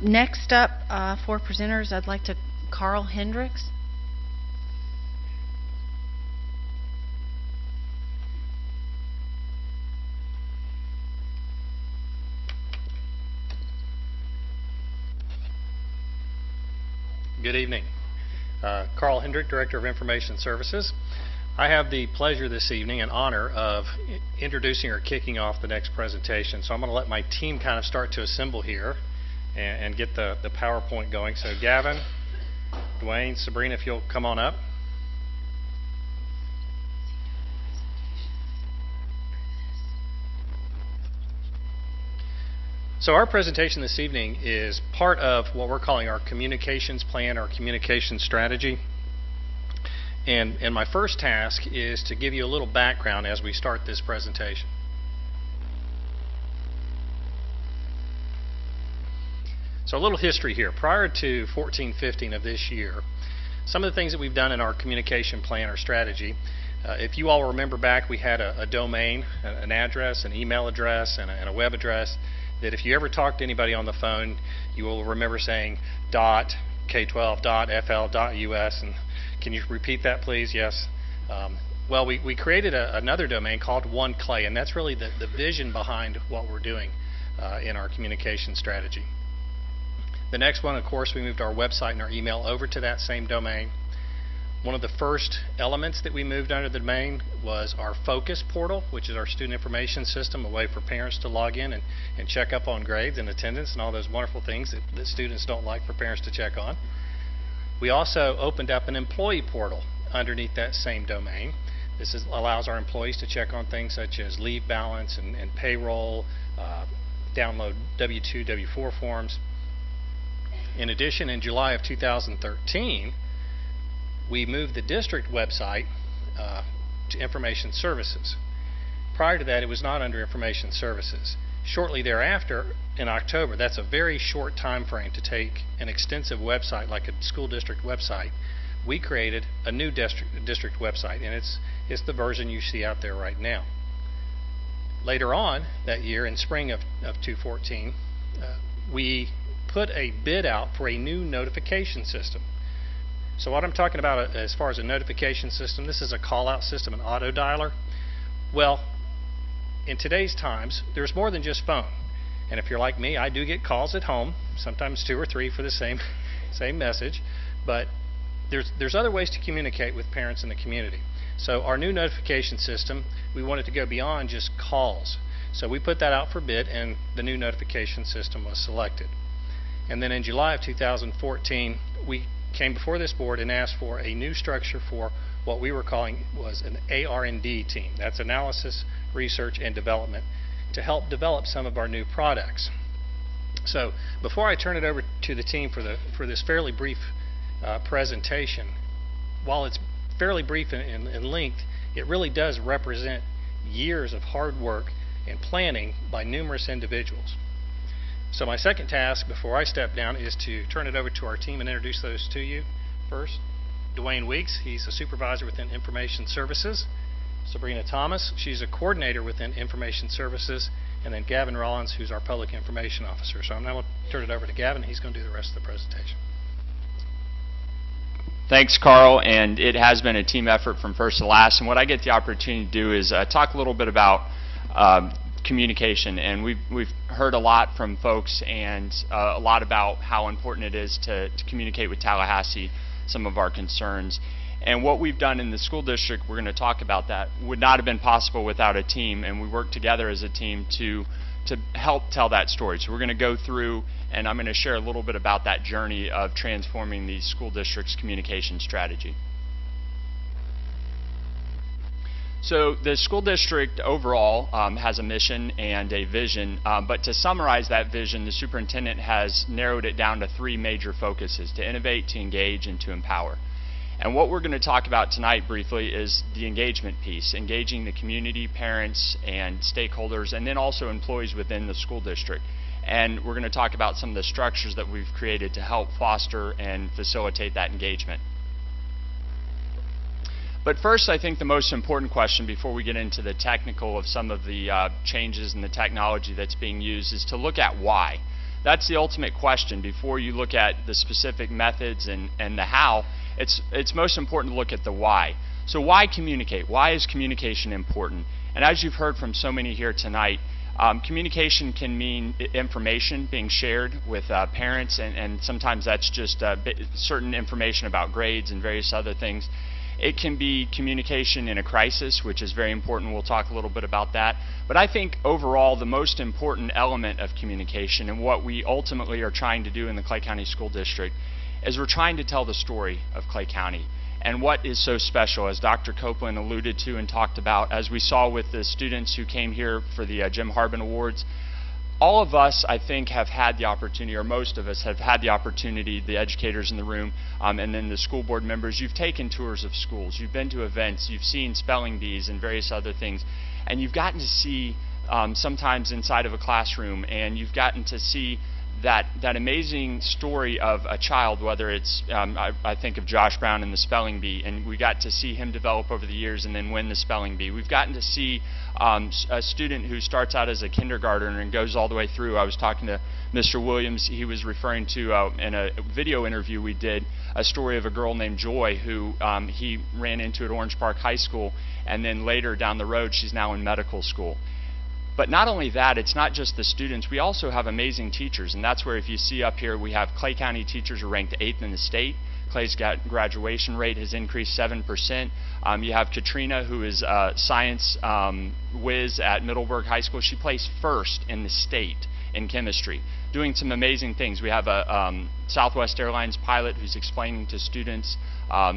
Next up for presenters, I'd like to Carl Hendricks. Good evening. Carl Hendrick, Director of Information Services. I have the pleasure this evening and honor of introducing or kicking off the next presentation. So I'm going to let my team kind of start to assemble here and get the PowerPoint going. So Gavin, Dwayne, Sabrina, if you'll come on up. So our presentation this evening is part of what we're calling our communications plan, our communication strategy. And my first task is to give you a little background as we start this presentation. So a little history here. Prior to 14-15 of this year, some of the things that we've done in our communication plan or strategy, if you all remember back, we had a domain, an address, an email address, and a web address that if you ever talk to anybody on the phone, you will remember saying .k12.fl.us. And can you repeat that, please? Yes. Well, we created another domain called One Clay, and that's really the vision behind what we're doing in our communication strategy. The next one, of course, we moved our website and our email over to that same domain. One of the first elements that we moved under the domain was our Focus portal, which is our student information system, a way for parents to log in and check up on grades and attendance and all those wonderful things that students don't like for parents to check on. We also opened up an employee portal underneath that same domain. This allows our employees to check on things such as leave balance and payroll, download W-2, W-4 forms. In addition, in July of 2013, we moved the district website to Information Services. Prior to that, it was not under Information Services. Shortly thereafter, in October, that's a very short time frame to take an extensive website like a school district website. We created a new district website, and it's the version you see out there right now. Later on that year, in spring of 2014, we put a bid out for a new notification system. So what I'm talking about as far as a notification system, this is a call-out system, an auto dialer. Well, in today's times, there's more than just phone. And if you're like me, I do get calls at home, sometimes 2 or 3 for the same message. But there's other ways to communicate with parents in the community. So our new notification system, we wanted to go beyond just calls. So we put that out for bid, and the new notification system was selected. And then in July of 2014, we came before this board and asked for a new structure for what we were calling was an AR&D team. That's analysis, research, and development, to help develop some of our new products. So before I turn it over to the team for this fairly brief presentation, while it's fairly brief in length, it really does represent years of hard work and planning by numerous individuals. So my second task before I step down is to turn it over to our team and introduce those to you. First, Dwayne Weeks, he's a supervisor within Information Services. Sabrina Thomas, she's a coordinator within Information Services. And then Gavin Rollins, who's our Public Information Officer. So I'm now going to turn it over to Gavin, and he's going to do the rest of the presentation. Thanks, Carl, and it has been a team effort from first to last. And what I get the opportunity to do is talk a little bit about communication, and we've heard a lot from folks and a lot about how important it is to communicate with Tallahassee some of our concerns. And what we've done in the school district, we're going to talk about that, would not have been possible without a team, and we worked together as a team to to help tell that story. So we're going to go through, and I'm going to share a little bit about that journey of transforming the school district's communication strategy. So the school district overall has a mission and a vision, but to summarize that vision, the superintendent has narrowed it down to 3 major focuses: to innovate, to engage, and to empower. And what we're going to talk about tonight briefly is the engagement piece, engaging the community, parents, and stakeholders, and then also employees within the school district. And we're going to talk about some of the structures that we've created to help foster and facilitate that engagement. But first, I think the most important question before we get into the technical of some of the changes in the technology that's being used is to look at why. That's the ultimate question. Before you look at the specific methods and the how, it's most important to look at the why. So why communicate? Why is communication important? And as you've heard from so many here tonight, communication can mean information being shared with parents, and sometimes that's just certain information about grades and various other things. It can be communication in a crisis, which is very important. We'll talk a little bit about that. But I think overall the most important element of communication, and what we ultimately are trying to do in the Clay County School District, is we're trying to tell the story of Clay County. And what is so special, as Dr. Copeland alluded to and talked about, as we saw with the students who came here for the Jim Harbin Awards, all of us, I think, have had the opportunity, or most of us have had the opportunity, the educators in the room, and then the school board members, you've taken tours of schools, you've been to events, you've seen spelling bees and various other things, and you've gotten to see sometimes inside of a classroom, and you've gotten to see that amazing story of a child, whether it's, I think of Josh Brown and the spelling bee, and we got to see him develop over the years and then win the spelling bee. We've gotten to see a student who starts out as a kindergartner and goes all the way through. I was talking to Mr. Williams. He was referring to, in a video interview we did, a story of a girl named Joy who he ran into at Orange Park High School, and then later down the road she's now in medical school. But not only that, it's not just the students. We also have amazing teachers, and that's where, if you see up here, we have Clay County teachers are ranked 8th in the state. Clay's graduation rate has increased 7%. You have Katrina, who is a science whiz at Middleburg High School. She placed 1st in the state in chemistry, doing some amazing things. We have a Southwest Airlines pilot who's explaining to students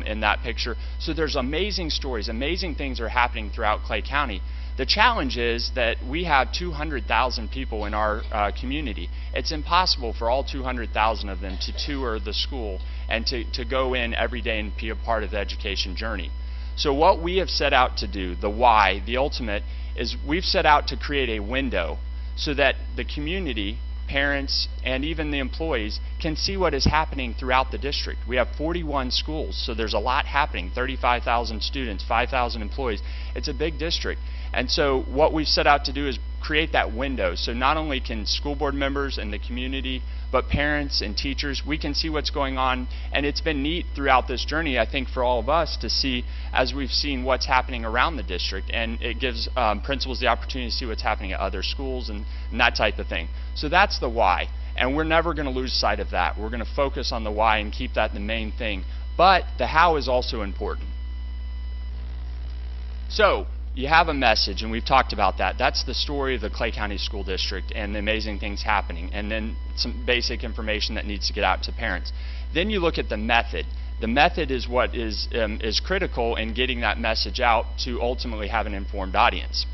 in that picture. So there's amazing stories, amazing things are happening throughout Clay County. The challenge is that we have 200,000 people in our community. It's impossible for all 200,000 of them to tour the school and to go in every day and be a part of the education journey. So what we have set out to do, the why, the ultimate, is we've set out to create a window so that the community, parents, and even the employees can see what is happening throughout the district. We have 41 schools, so there's a lot happening, 35,000 students, 5,000 employees. It's a big district. And so what we've set out to do is create that window, so not only can school board members and the community, but parents and teachers, we can see what's going on. And it's been neat throughout this journey, I think, for all of us to see, as we've seen what's happening around the district, and it gives principals the opportunity to see what's happening at other schools and that type of thing. So that's the why, and we're never going to lose sight of that. We're going to focus on the why and keep that the main thing, but the how is also important. So you have a message, and we've talked about that. That's the story of the Clay County School District and the amazing things happening, and then some basic information that needs to get out to parents. Then you look at the method. The method is what is critical in getting that message out to ultimately have an informed audience.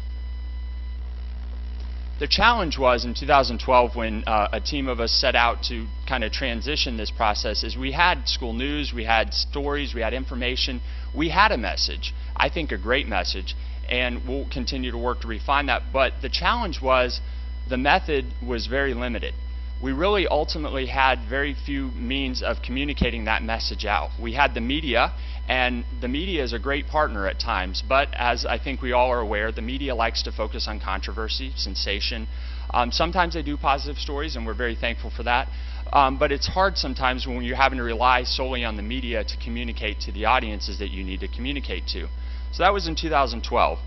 The challenge was in 2012 when a team of us set out to kind of transition this process is we had school news, we had stories, we had information, we had a message, I think a great message, and we'll continue to work to refine that. But the challenge was the method was very limited. We really ultimately had very few means of communicating that message out. We had the media, and the media is a great partner at times, but as I think we all are aware, the media likes to focus on controversy, sensation. Sometimes they do positive stories, and we're very thankful for that. But it's hard sometimes when you're having to rely solely on the media to communicate to the audiences that you need to communicate to. So that was in 2012.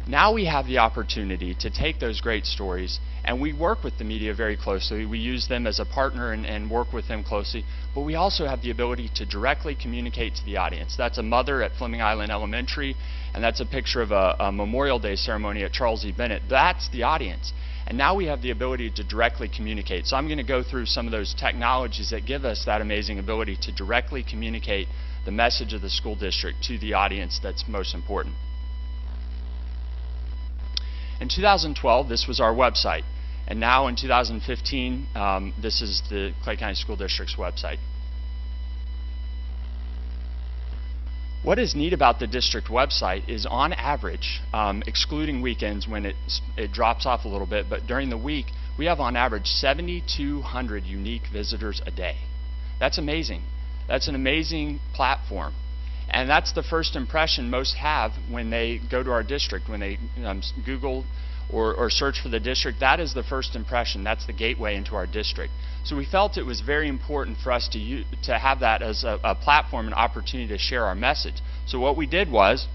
Now we have the opportunity to take those great stories, and we work with the media very closely. We use them as a partner and work with them closely, but we also have the ability to directly communicate to the audience. That's a mother at Fleming Island Elementary, and that's a picture of a Memorial Day ceremony at Charles E. Bennett. That's the audience. And now we have the ability to directly communicate. So I'm going to go through some of those technologies that give us that amazing ability to directly communicate the message of the school district to the audience that's most important. In 2012, this was our website. And now in 2015, this is the Clay County School District's website. What is neat about the district website is, on average, excluding weekends when it drops off a little bit, but during the week, we have on average 7,200 unique visitors a day. That's amazing. That's an amazing platform. And that's the first impression most have when they go to our district, when they Google or search for the district. That is the first impression. That's the gateway into our district. So we felt it was very important for us to have that as a platform, an opportunity to share our message. So what we did was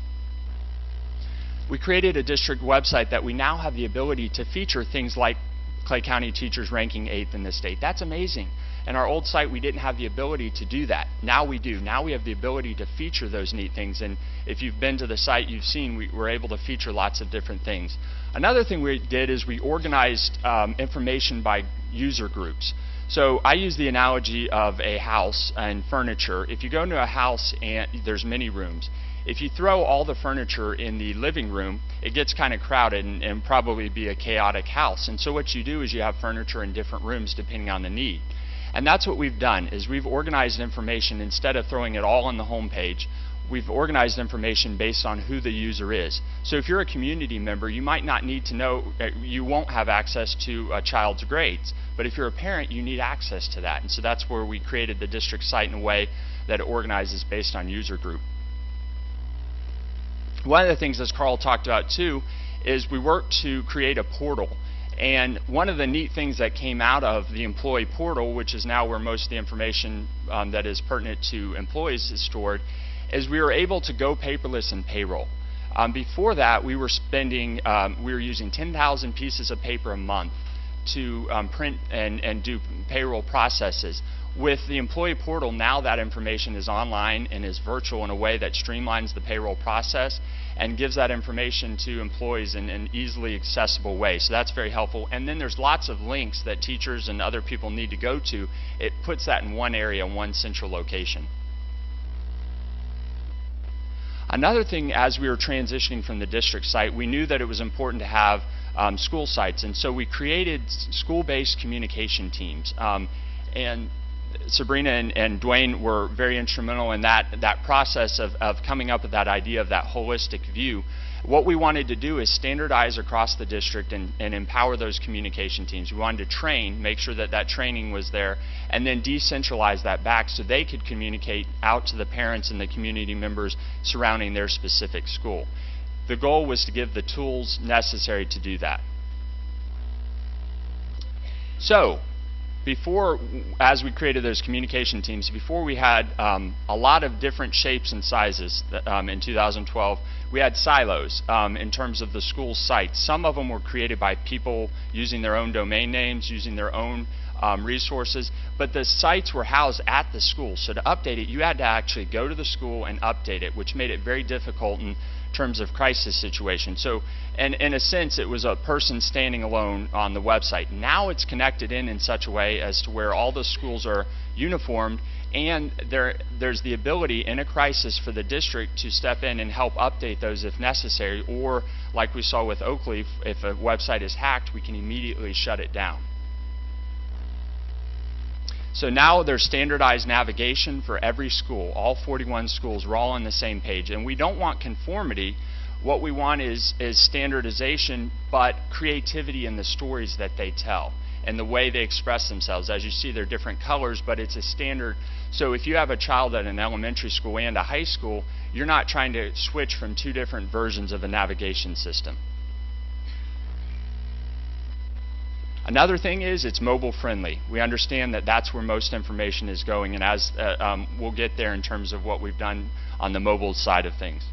we created a district website that we now have the ability to feature things like Clay County teachers ranking 8th in the state. That's amazing. In our old site, we didn't have the ability to do that. Now we do. Now we have the ability to feature those neat things. And if you've been to the site, you've seen we're able to feature lots of different things. Another thing we did is we organized information by user groups. So I use the analogy of a house and furniture. If you go into a house and there's many rooms, if you throw all the furniture in the living room, it gets kind of crowded and probably be a chaotic house. And so what you do is you have furniture in different rooms depending on the need. And that's what we've done, is we've organized information. Instead of throwing it all on the home page, we've organized information based on who the user is. So if you're a community member, you might not need to know, you won't have access to a child's grades. But if you're a parent, you need access to that. And so that's where we created the district site in a way that it organizes based on user group. One of the things, as Carl talked about too, is we worked to create a portal. And one of the neat things that came out of the employee portal, which is now where most of the information that is pertinent to employees is stored, is we were able to go paperless in payroll. Before that, we were using 10,000 pieces of paper a month to print and do payroll processes. With the employee portal, now that information is online and is virtual in a way that streamlines the payroll process and gives that information to employees in an easily accessible way. So that's very helpful. And then there's lots of links that teachers and other people need to go to. It puts that in one area, one central location. Another thing, as we were transitioning from the district site, we knew that it was important to have school sites. And so we created school-based communication teams. And Sabrina and Dwayne were very instrumental in that process of coming up with that idea of that holistic view. What we wanted to do is standardize across the district and empower those communication teams. We wanted to train, make sure that that training was there, and then decentralize that back so they could communicate out to the parents and the community members surrounding their specific school. The goal was to give the tools necessary to do that. So, as we created those communication teams, before we had a lot of different shapes and sizes in 2012. We had silos in terms of the school sites. Some of them were created by people using their own domain names, using their own resources, but the sites were housed at the school. So to update it, you had to actually go to the school and update it, which made it very difficult in terms of crisis situations. So, and in a sense, it was a person standing alone on the website. Now it's connected in such a way as to where all the schools are uniformed, and there's the ability in a crisis for the district to step in and help update those if necessary, or like we saw with Oakleaf, if a website is hacked, we can immediately shut it down. So now there's standardized navigation for every school. All 41 schools are all on the same page. And we don't want conformity. What we want is standardization, but creativity in the stories that they tell and the way they express themselves. As you see, they're different colors, but it's a standard. So if you have a child at an elementary school and a high school, you're not trying to switch from two different versions of a navigation system. Another thing is it's mobile friendly. We understand that that's where most information is going, and as we'll get there in terms of what we've done on the mobile side of things.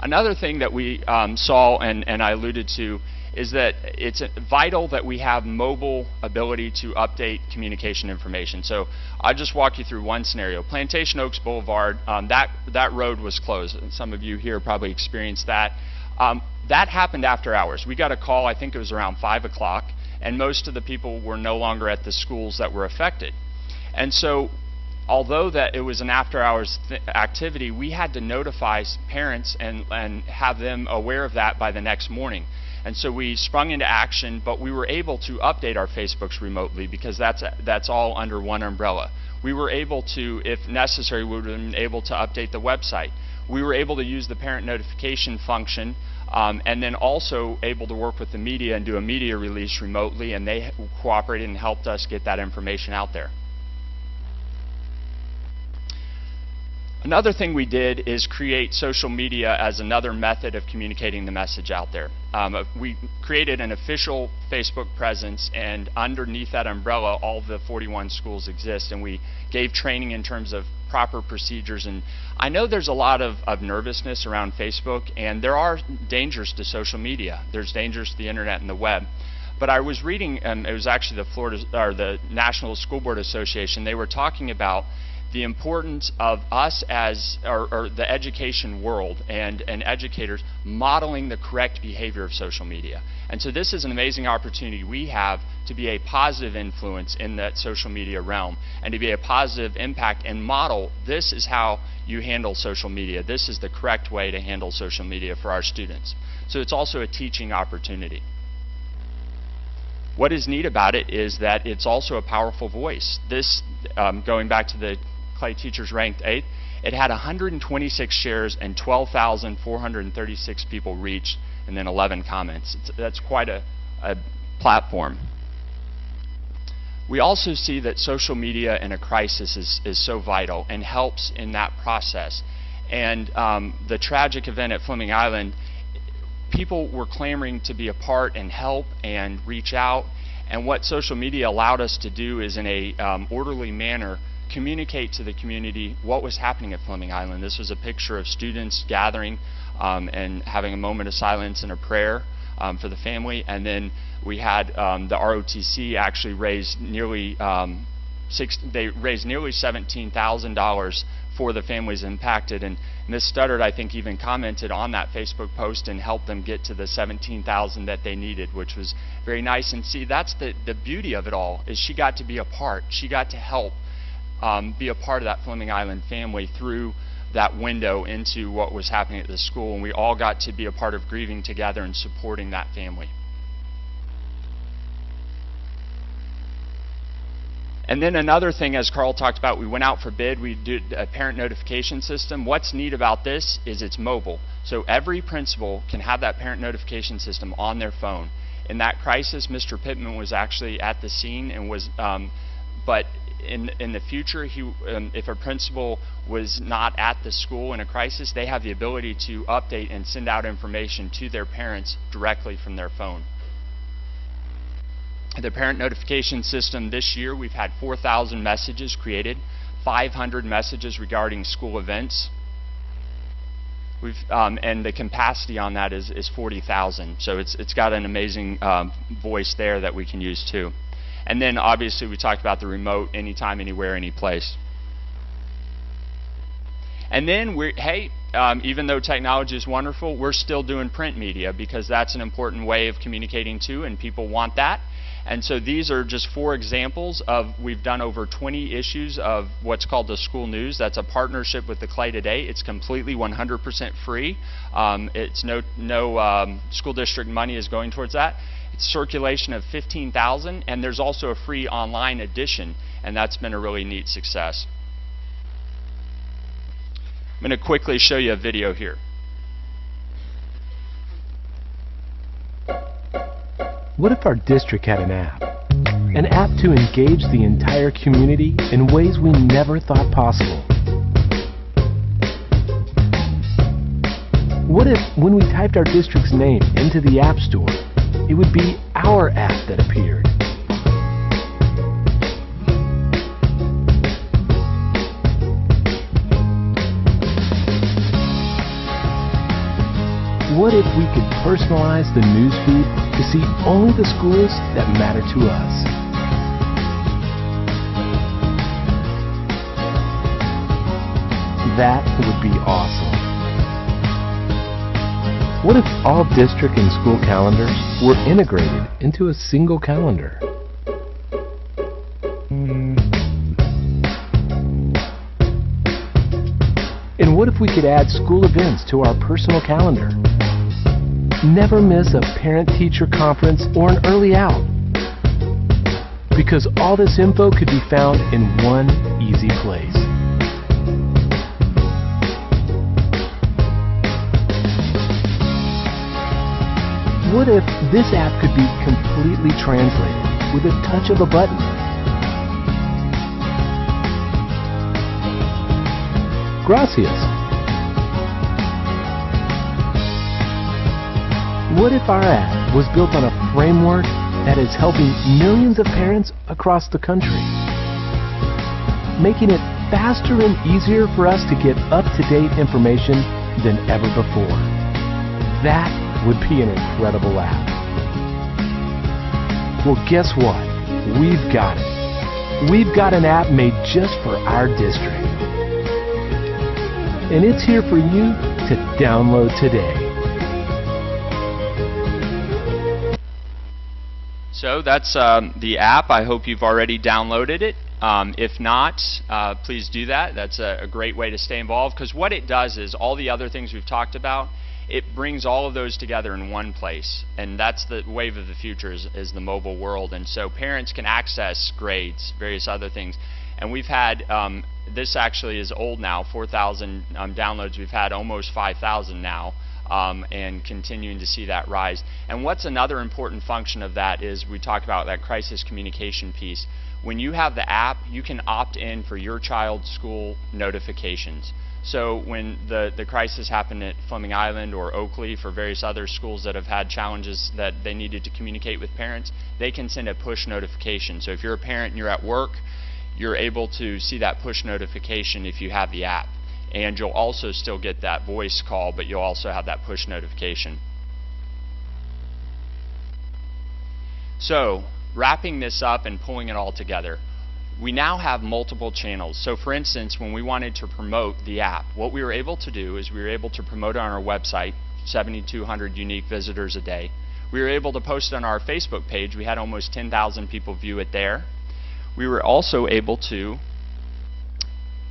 Another thing that we saw, and I alluded to, is that it's vital that we have mobile ability to update communication information. So I'll just walk you through one scenario. Plantation Oaks Boulevard, that road was closed, and some of you here probably experienced that. That happened after hours. We got a call, I think it was around 5 o'clock, and most of the people were no longer at the schools that were affected. And so, although that it was an after-hours activity, we had to notify parents and have them aware of that by the next morning. And so we sprung into action, but we were able to update our Facebooks remotely because that's all under one umbrella. We were able to, if necessary, we would have been able to update the website. We were able to use the parent notification function, and then also able to work with the media and do a media release remotely, and they cooperated and helped us get that information out there. Another thing we did is create social media as another method of communicating the message out there. We created an official Facebook presence, and underneath that umbrella all the 41 schools exist, and we gave training in terms of proper procedures. And I know there's a lot of nervousness around Facebook, and there are dangers to social media. There's dangers to the internet and the web. But I was reading, it was actually the National School Board Association, they were talking about the importance of us as, or the education world and educators modeling the correct behavior of social media. And so this is an amazing opportunity we have to be a positive influence in that social media realm and to be a positive impact and model. This is how you handle social media. This is the correct way to handle social media for our students. So it's also a teaching opportunity. What is neat about it is that it's also a powerful voice. This, going back to the Clay Teachers ranked 8th, it had 126 shares and 12,436 people reached, and then 11 comments. That's quite a platform. We also see that social media in a crisis is so vital and helps in that process. And the tragic event at Fleming Island, people were clamoring to be a part and help and reach out. And what social media allowed us to do is in a orderly manner communicate to the community what was happening at Fleming Island. This was a picture of students gathering and having a moment of silence and a prayer for the family. And then we had the ROTC actually raised nearly $17,000 for the families impacted. And Ms. Studdard, I think, even commented on that Facebook post and helped them get to the $17,000 that they needed, which was very nice. And see, that's the beauty of it all, is she got to be a part. She got to help be a part of that Fleming Island family through that window into what was happening at the school, and we all got to be a part of grieving together and supporting that family. And then another thing, as Carl talked about, we went out for bid. We did a parent notification system. What's neat about this is it's mobile. So every principal can have that parent notification system on their phone. In that crisis, Mr. Pittman was actually at the scene and was, but in the future, if a principal was not at the school in a crisis, they have the ability to update and send out information to their parents directly from their phone. The parent notification system this year, we've had 4,000 messages created, 500 messages regarding school events. And the capacity on that is 40,000. So it's got an amazing voice there that we can use too. And then obviously we talked about the remote, anytime, anywhere, any place. And then even though technology is wonderful, we're still doing print media because that's an important way of communicating too, and people want that. And so these are just 4 examples of, we've done over 20 issues of what's called the School News. That's a partnership with the Clay Today. It's completely 100% free. It's no school district money is going towards that. It's circulation of 15,000, and there's also a free online edition, and that's been a really neat success. I'm going to quickly show you a video here. What if our district had an app? An app to engage the entire community in ways we never thought possible. What if, when we typed our district's name into the App Store, it would be our app that appeared? what if we could personalize the newsfeed to see only the schools that matter to us? That would be awesome. What if all district and school calendars were integrated into a single calendar? And what if we could add school events to our personal calendar? Never miss a parent-teacher conference or an early out, because all this info could be found in one easy place. What if this app could be completely translated with a touch of a button? Gracias. What if our app was built on a framework that is helping millions of parents across the country, making it faster and easier for us to get up-to-date information than ever before? That would be an incredible app. Well, guess what? We've got it. We've got an app made just for our district. And it's here for you to download today. So that's the app. I hope you've already downloaded it. If not, please do that. That's a great way to stay involved, because what it does is all the other things we've talked about, it brings all of those together in one place, and that's the wave of the future is the mobile world. And so parents can access grades, various other things. And we've had, this actually is old now, 4,000 downloads. We've had almost 5,000 now, and continuing to see that rise. And what's another important function of that is we talked about that crisis communication piece. When you have the app, you can opt in for your child's school notifications. So when the crisis happened at Fleming Island or Oakley, for various other schools that have had challenges that they needed to communicate with parents, they can send a push notification. So if you're a parent and you're at work, you're able to see that push notification if you have the app. And you'll also still get that voice call, but you'll also have that push notification. So wrapping this up and pulling it all together, we now have multiple channels. So for instance, when we wanted to promote the app, what we were able to do is we were able to promote it on our website, 7,200 unique visitors a day. We were able to post it on our Facebook page. We had almost 10,000 people view it there. We were also able to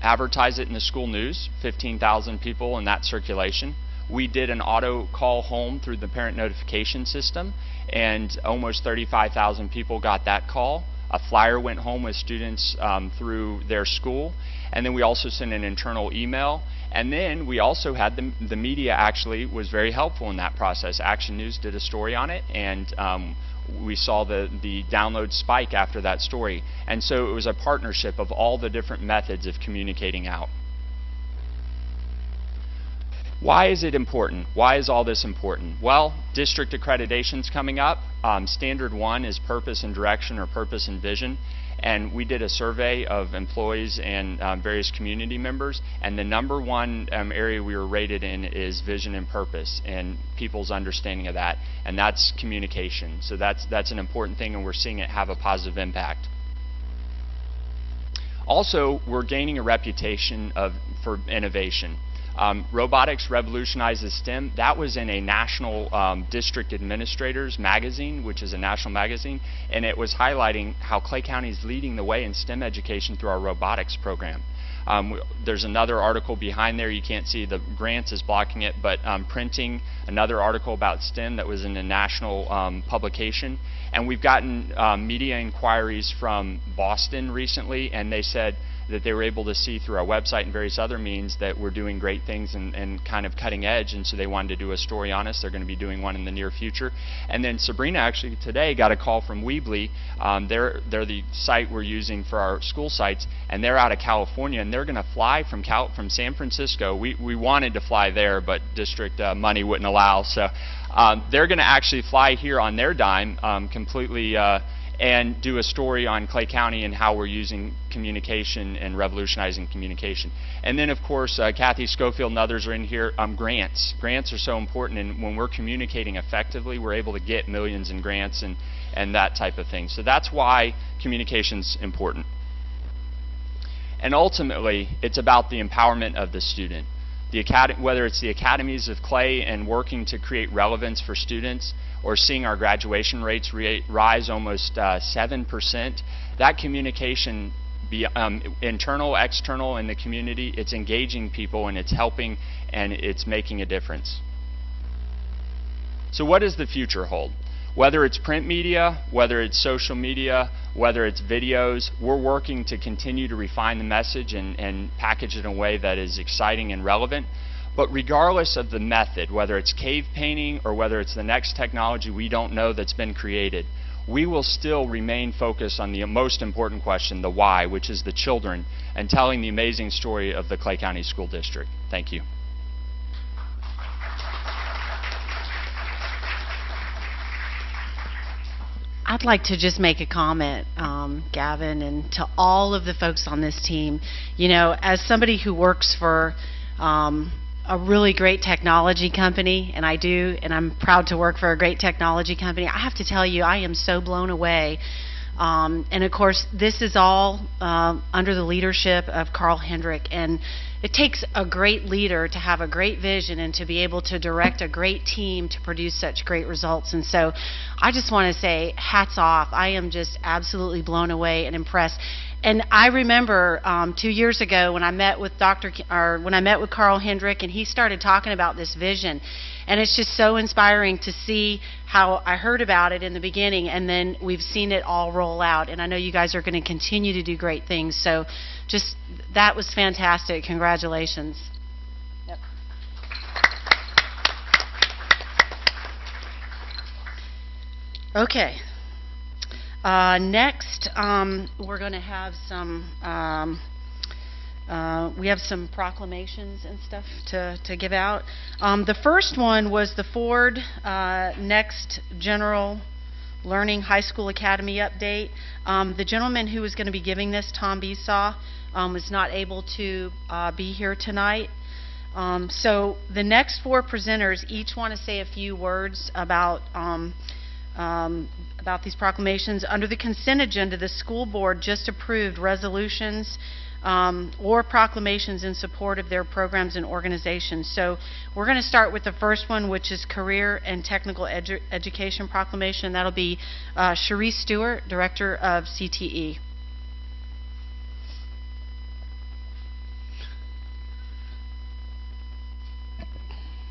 advertise it in the school news, 15,000 people in that circulation. We did an auto call home through the parent notification system, and almost 35,000 people got that call. A flyer went home with students through their school, and then we also sent an internal email. And then we also had the media actually was very helpful in that process. Action News did a story on it, and we saw the download spike after that story. And so it was a partnership of all the different methods of communicating out. Why is it important? Why is all this important? Well, district accreditation's coming up. Standard 1 is purpose and direction, or purpose and vision. And we did a survey of employees and various community members, and the #1 area we were rated in is vision and purpose, and people's understanding of that, and that's communication. So that's an important thing, and we're seeing it have a positive impact. Also, we're gaining a reputation for innovation. Robotics Revolutionizes STEM, that was in a national district administrators magazine, which is a national magazine, and it was highlighting how Clay County is leading the way in STEM education through our robotics program. There's another article behind there, you can't see, the grants is blocking it, but printing another article about STEM that was in a national publication. And we've gotten media inquiries from Boston recently, and they said that they were able to see through our website and various other means that we're doing great things and kind of cutting edge, and so they wanted to do a story on us. They're going to be doing one in the near future. And then Sabrina actually today got a call from Weebly. They're the site we're using for our school sites, and they're out of California, and they're going to fly from San Francisco. We wanted to fly there, but district money wouldn't allow, so they're going to actually fly here on their dime completely and do a story on Clay County and how we're using communication and revolutionizing communication. And then, of course, Kathy Schofield and others are in here. Grants. Grants are so important, and when we're communicating effectively, we're able to get millions in grants and that type of thing. So that's why communication's important. And ultimately, it's about the empowerment of the student. Whether it's the academies of Clay and working to create relevance for students, or seeing our graduation rates rise almost 7%, that communication, internal, external, in the community, it's engaging people and it's helping and it's making a difference. So what does the future hold? Whether it's print media, whether it's social media, whether it's videos, we're working to continue to refine the message and package it in a way that is exciting and relevant. But regardless of the method, whether it's cave painting or whether it's the next technology we don't know that's been created, we will still remain focused on the most important question, the why, which is the children, and telling the amazing story of the Clay County School District. Thank you. I'd like to just make a comment, Gavin, and to all of the folks on this team. You know, as somebody who works for a really great technology company, and I'm proud to work for a great technology company, I have to tell you, I am so blown away. And of course, this is all under the leadership of Carl Hendrick, and it takes a great leader to have a great vision and to be able to direct a great team to produce such great results. And so I just want to say hats off. I am just absolutely blown away and impressed. And I remember 2 years ago when I met with Carl Hendrick, and he started talking about this vision. And it's just so inspiring to see how I heard about it in the beginning, and then we've seen it all roll out. And I know you guys are going to continue to do great things. So just, that was fantastic. Congratulations. Yep. Okay. Next, we're going to have some we have some proclamations and stuff to give out. The first one was the Ford Next General Learning High School Academy update. The gentleman who was going to be giving this, Tom Besaw, was not able to be here tonight. So the next four presenters each want to say a few words about these proclamations. Under the consent agenda, the school board just approved resolutions or proclamations in support of their programs and organizations. So we're going to start with the first one, which is Career and Technical Education Proclamation. That'll be Cherie Stewart, Director of CTE.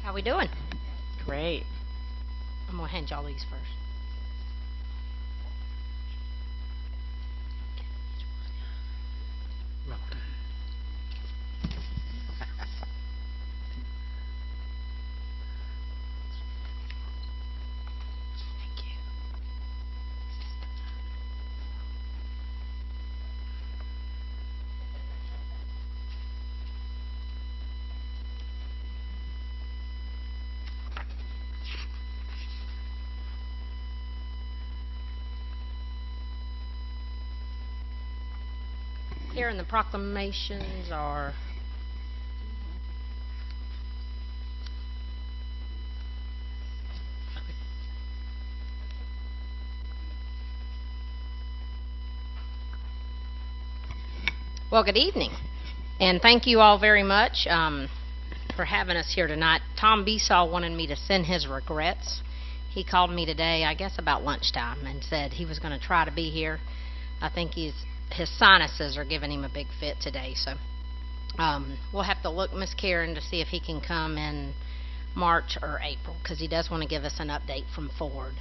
How we doing? Great. I'm going to hand y'all these first. Here in the proclamations are well, good evening, and thank you all very much for having us here tonight. Tom Besaw wanted me to send his regrets. He called me today, I guess about lunchtime, and said he was going to try to be here. I think his sinuses are giving him a big fit today, so we'll have to look Miss Karen to see if he can come in March or April, because he does want to give us an update from Ford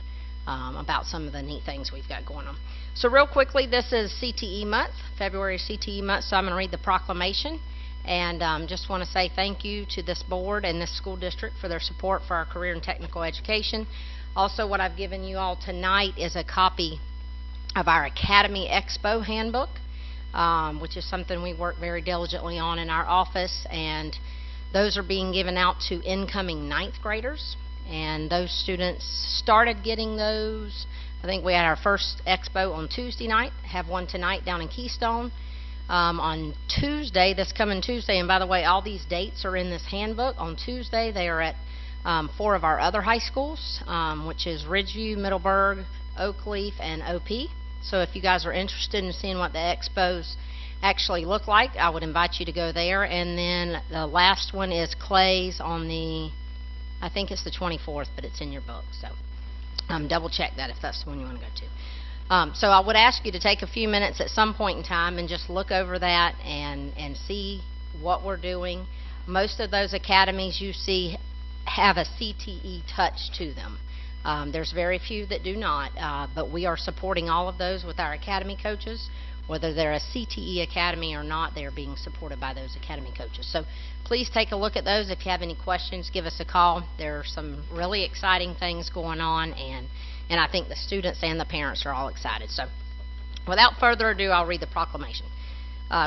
about some of the neat things we've got going on. So real quickly, this is CTE month, February CTE month, so I'm going to read the proclamation, and just want to say thank you to this board and this school district for their support for our career and technical education. Also, what I've given you all tonight is a copy of our Academy Expo handbook, which is something we work very diligently on in our office, and those are being given out to incoming 9th graders, and those students started getting those I think we had our first expo on Tuesday night, have one tonight down in Keystone. On Tuesday, this coming Tuesday, and by the way, all these dates are in this handbook. On Tuesday, they are at 4 of our other high schools, which is Ridgeview, Middleburg, Oakleaf, and OP. So if you guys are interested in seeing what the expos actually look like, I would invite you to go there. And then the last one is Clay's on the, I think it's the 24th, but it's in your book. So double check that if that's the one you want to go to. So I would ask you to take a few minutes at some point in time and just look over that and see what we're doing. Most of those academies you see have a CTE touch to them. There's very few that do not, but we are supporting all of those with our academy coaches. Whether they're a CTE academy or not, they're being supported by those academy coaches. So please take a look at those. If you have any questions, give us a call. There are some really exciting things going on, and I think the students and the parents are all excited. So without further ado, I'll read the proclamation.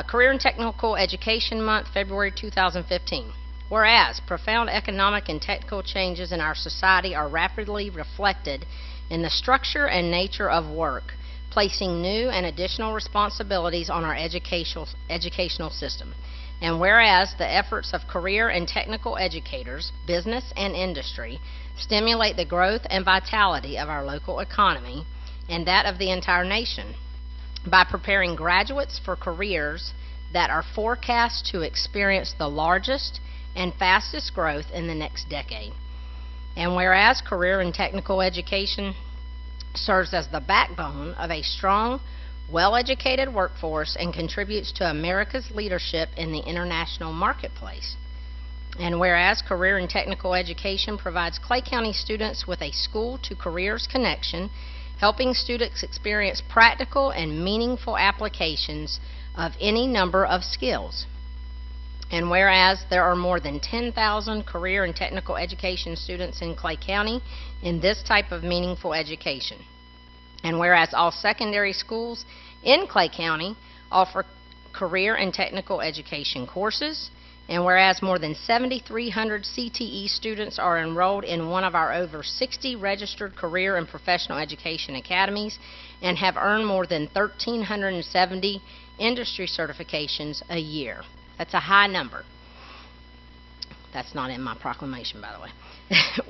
Career and Technical Education Month, February 2015. Whereas profound economic and technical changes in our society are rapidly reflected in the structure and nature of work, placing new and additional responsibilities on our educational system. And whereas the efforts of career and technical educators, business and industry, stimulate the growth and vitality of our local economy and that of the entire nation by preparing graduates for careers that are forecast to experience the largest and fastest growth in the next decade. And whereas career and technical education serves as the backbone of a strong, well-educated workforce and contributes to America's leadership in the international marketplace. And whereas career and technical education provides Clay County students with a school-to-careers connection, helping students experience practical and meaningful applications of any number of skills. And whereas there are more than 10,000 career and technical education students in Clay County in this type of meaningful education. And whereas all secondary schools in Clay County offer career and technical education courses. And whereas more than 7,300 CTE students are enrolled in one of our over 60 registered career and professional education academies and have earned more than 1,370 industry certifications a year. That's a high number. That's not in my proclamation, by the way.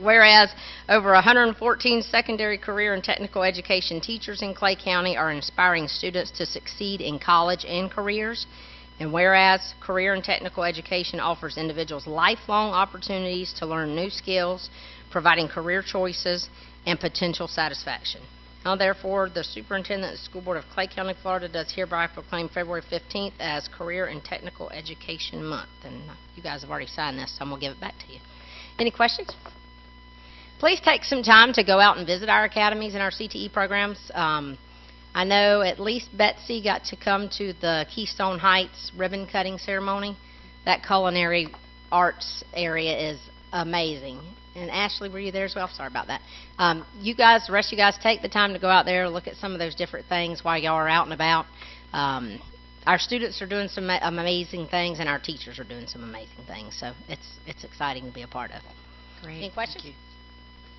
Whereas over 114 secondary career and technical education teachers in Clay County are inspiring students to succeed in college and careers. And whereas career and technical education offers individuals lifelong opportunities to learn new skills, providing career choices and potential satisfaction. Now, therefore, the Superintendent of the School Board of Clay County, Florida, does hereby proclaim February 15th as Career and Technical Education Month. And you guys have already signed this, so I'm going to give it back to you. Any questions? Please take some time to go out and visit our academies and our CTE programs. I know at least Betsy got to come to the Keystone Heights ribbon cutting ceremony. That culinary arts area is amazing. And Ashley, were you there as well? Sorry about that. You guys, the rest of you guys, take the time to go out there, look at some of those different things while y'all are out and about. Our students are doing some amazing things, and our teachers are doing some amazing things. So it's exciting to be a part of. Great. Any questions?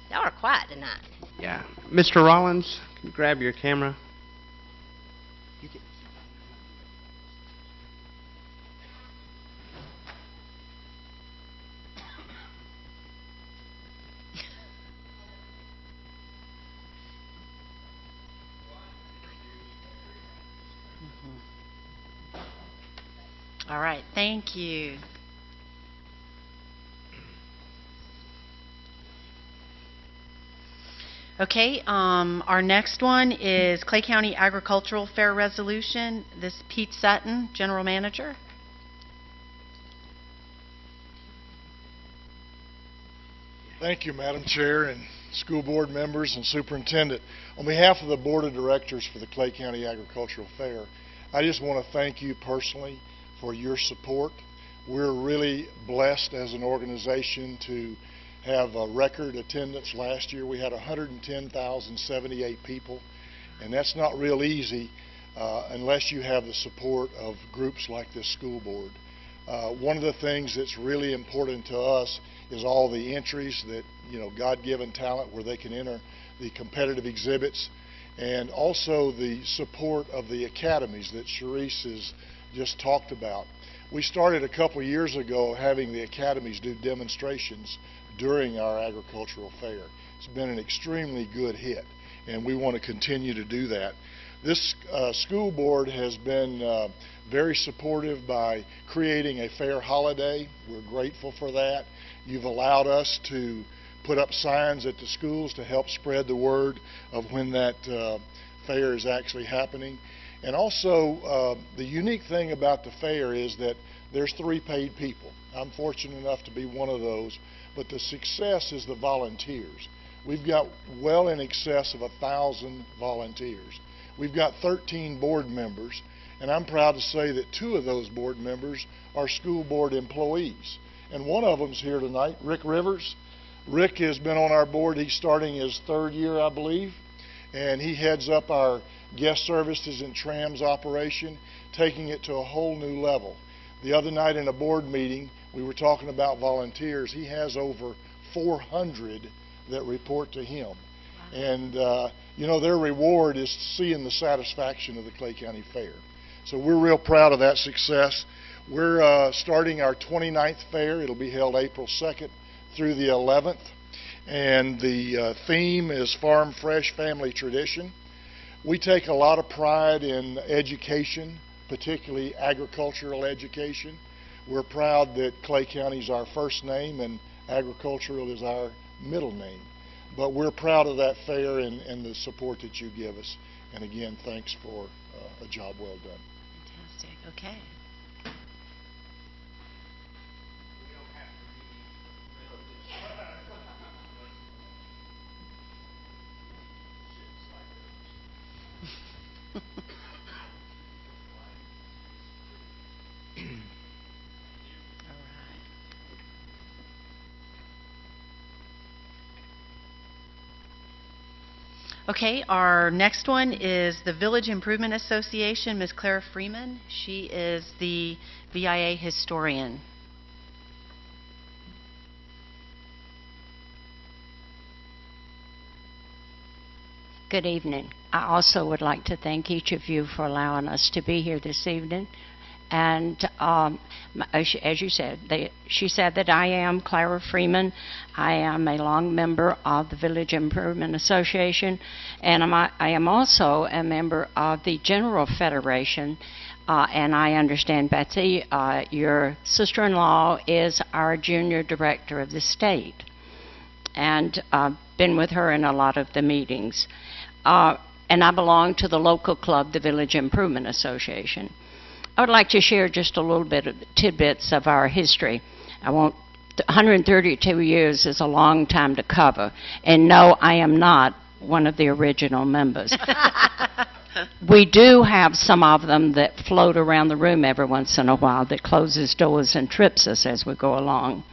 Y'all are quiet tonight. Yeah. Mr. Rollins, can you grab your camera? All right, thank you. Okay, our next one is Clay County Agricultural Fair Resolution. This is Pete Sutton, General Manager. Thank you, Madam Chair and school board members and superintendent. On behalf of the Board of Directors for the Clay County Agricultural Fair, I just want to thank you personally for your support. We're really blessed as an organization to have a record attendance. Last year we had 110,078 people, and that's not real easy unless you have the support of groups like this school board. One of the things that's really important to us is all the entries that, God-given talent where they can enter the competitive exhibits. and also the support of the academies that Sharice has just talked about. We started a couple years ago having the academies do demonstrations during our agricultural fair. It's been an extremely good hit, and we want to continue to do that. This school board has been very supportive by creating a fair holiday. We're grateful for that. You've allowed us to put up signs at the schools to help spread the word of when that fair is actually happening. And also, the unique thing about the fair is that there's 3 paid people. I'm fortunate enough to be one of those, but the success is the volunteers. We've got well in excess of 1,000 volunteers. We've got 13 board members, and I'm proud to say that 2 of those board members are school board employees. And one of them's here tonight, Rick Rivers. Rick has been on our board. He's starting his 3rd year, I believe, and he heads up our guest services and trams operation, taking it to a whole new level. The other night in a board meeting, we were talking about volunteers. He has over 400 that report to him. And, you know, their reward is seeing the satisfaction of the Clay County Fair. So we're real proud of that success. We're starting our 29th fair. It'll be held April 2nd through the 11th. And the theme is Farm Fresh Family Tradition. We take a lot of pride in education, particularly agricultural education. We're proud that Clay County is our first name and agricultural is our middle name. But we're proud of that fair and the support that you give us. And again, thanks for a job well done. Fantastic. Okay. Okay, our next one is the Village Improvement Association, Ms. Clara Freeman. She is the VIA historian. Good evening. I also would like to thank each of you for allowing us to be here this evening. And as you said, she said that I am Clara Freeman. I am a long member of the Village Improvement Association, and I am also a member of the General Federation. And I understand, Betsy, your sister-in-law is our junior director of the state. And I've been with her in a lot of the meetings. And I belong to the local club, the Village Improvement Association. I would like to share just a little bit of tidbits of our history. 132 years is a long time to cover. And no, I am not one of the original members. We do have some of them that float around the room every once in a while that closes doors and trips us as we go along.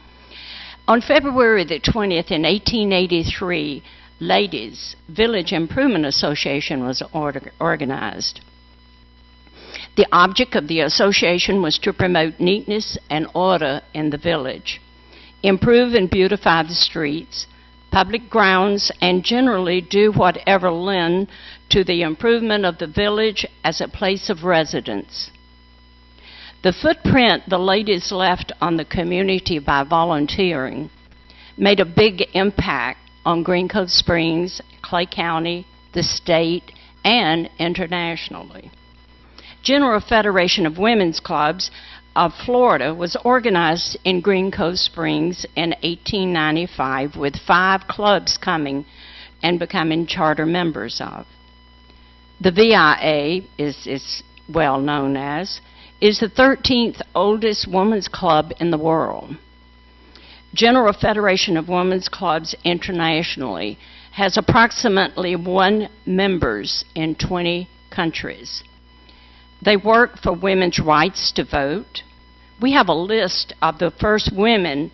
On February the 20th in 1883, Ladies Village Improvement Association was organized. The object of the association was to promote neatness and order in the village, improve and beautify the streets, public grounds, and generally do whatever lend to the improvement of the village as a place of residence. The footprint the ladies left on the community by volunteering made a big impact on Green Cove Springs, Clay County, the state, and internationally. General Federation of Women's Clubs of Florida was organized in Green Cove Springs in 1895 with 5 clubs coming and becoming charter members of. The VIA is well known as, is the 13th oldest women's club in the world. General Federation of Women's Clubs internationally has approximately 1 members in 20 countries. They work for women's rights to vote. We have a list of the first women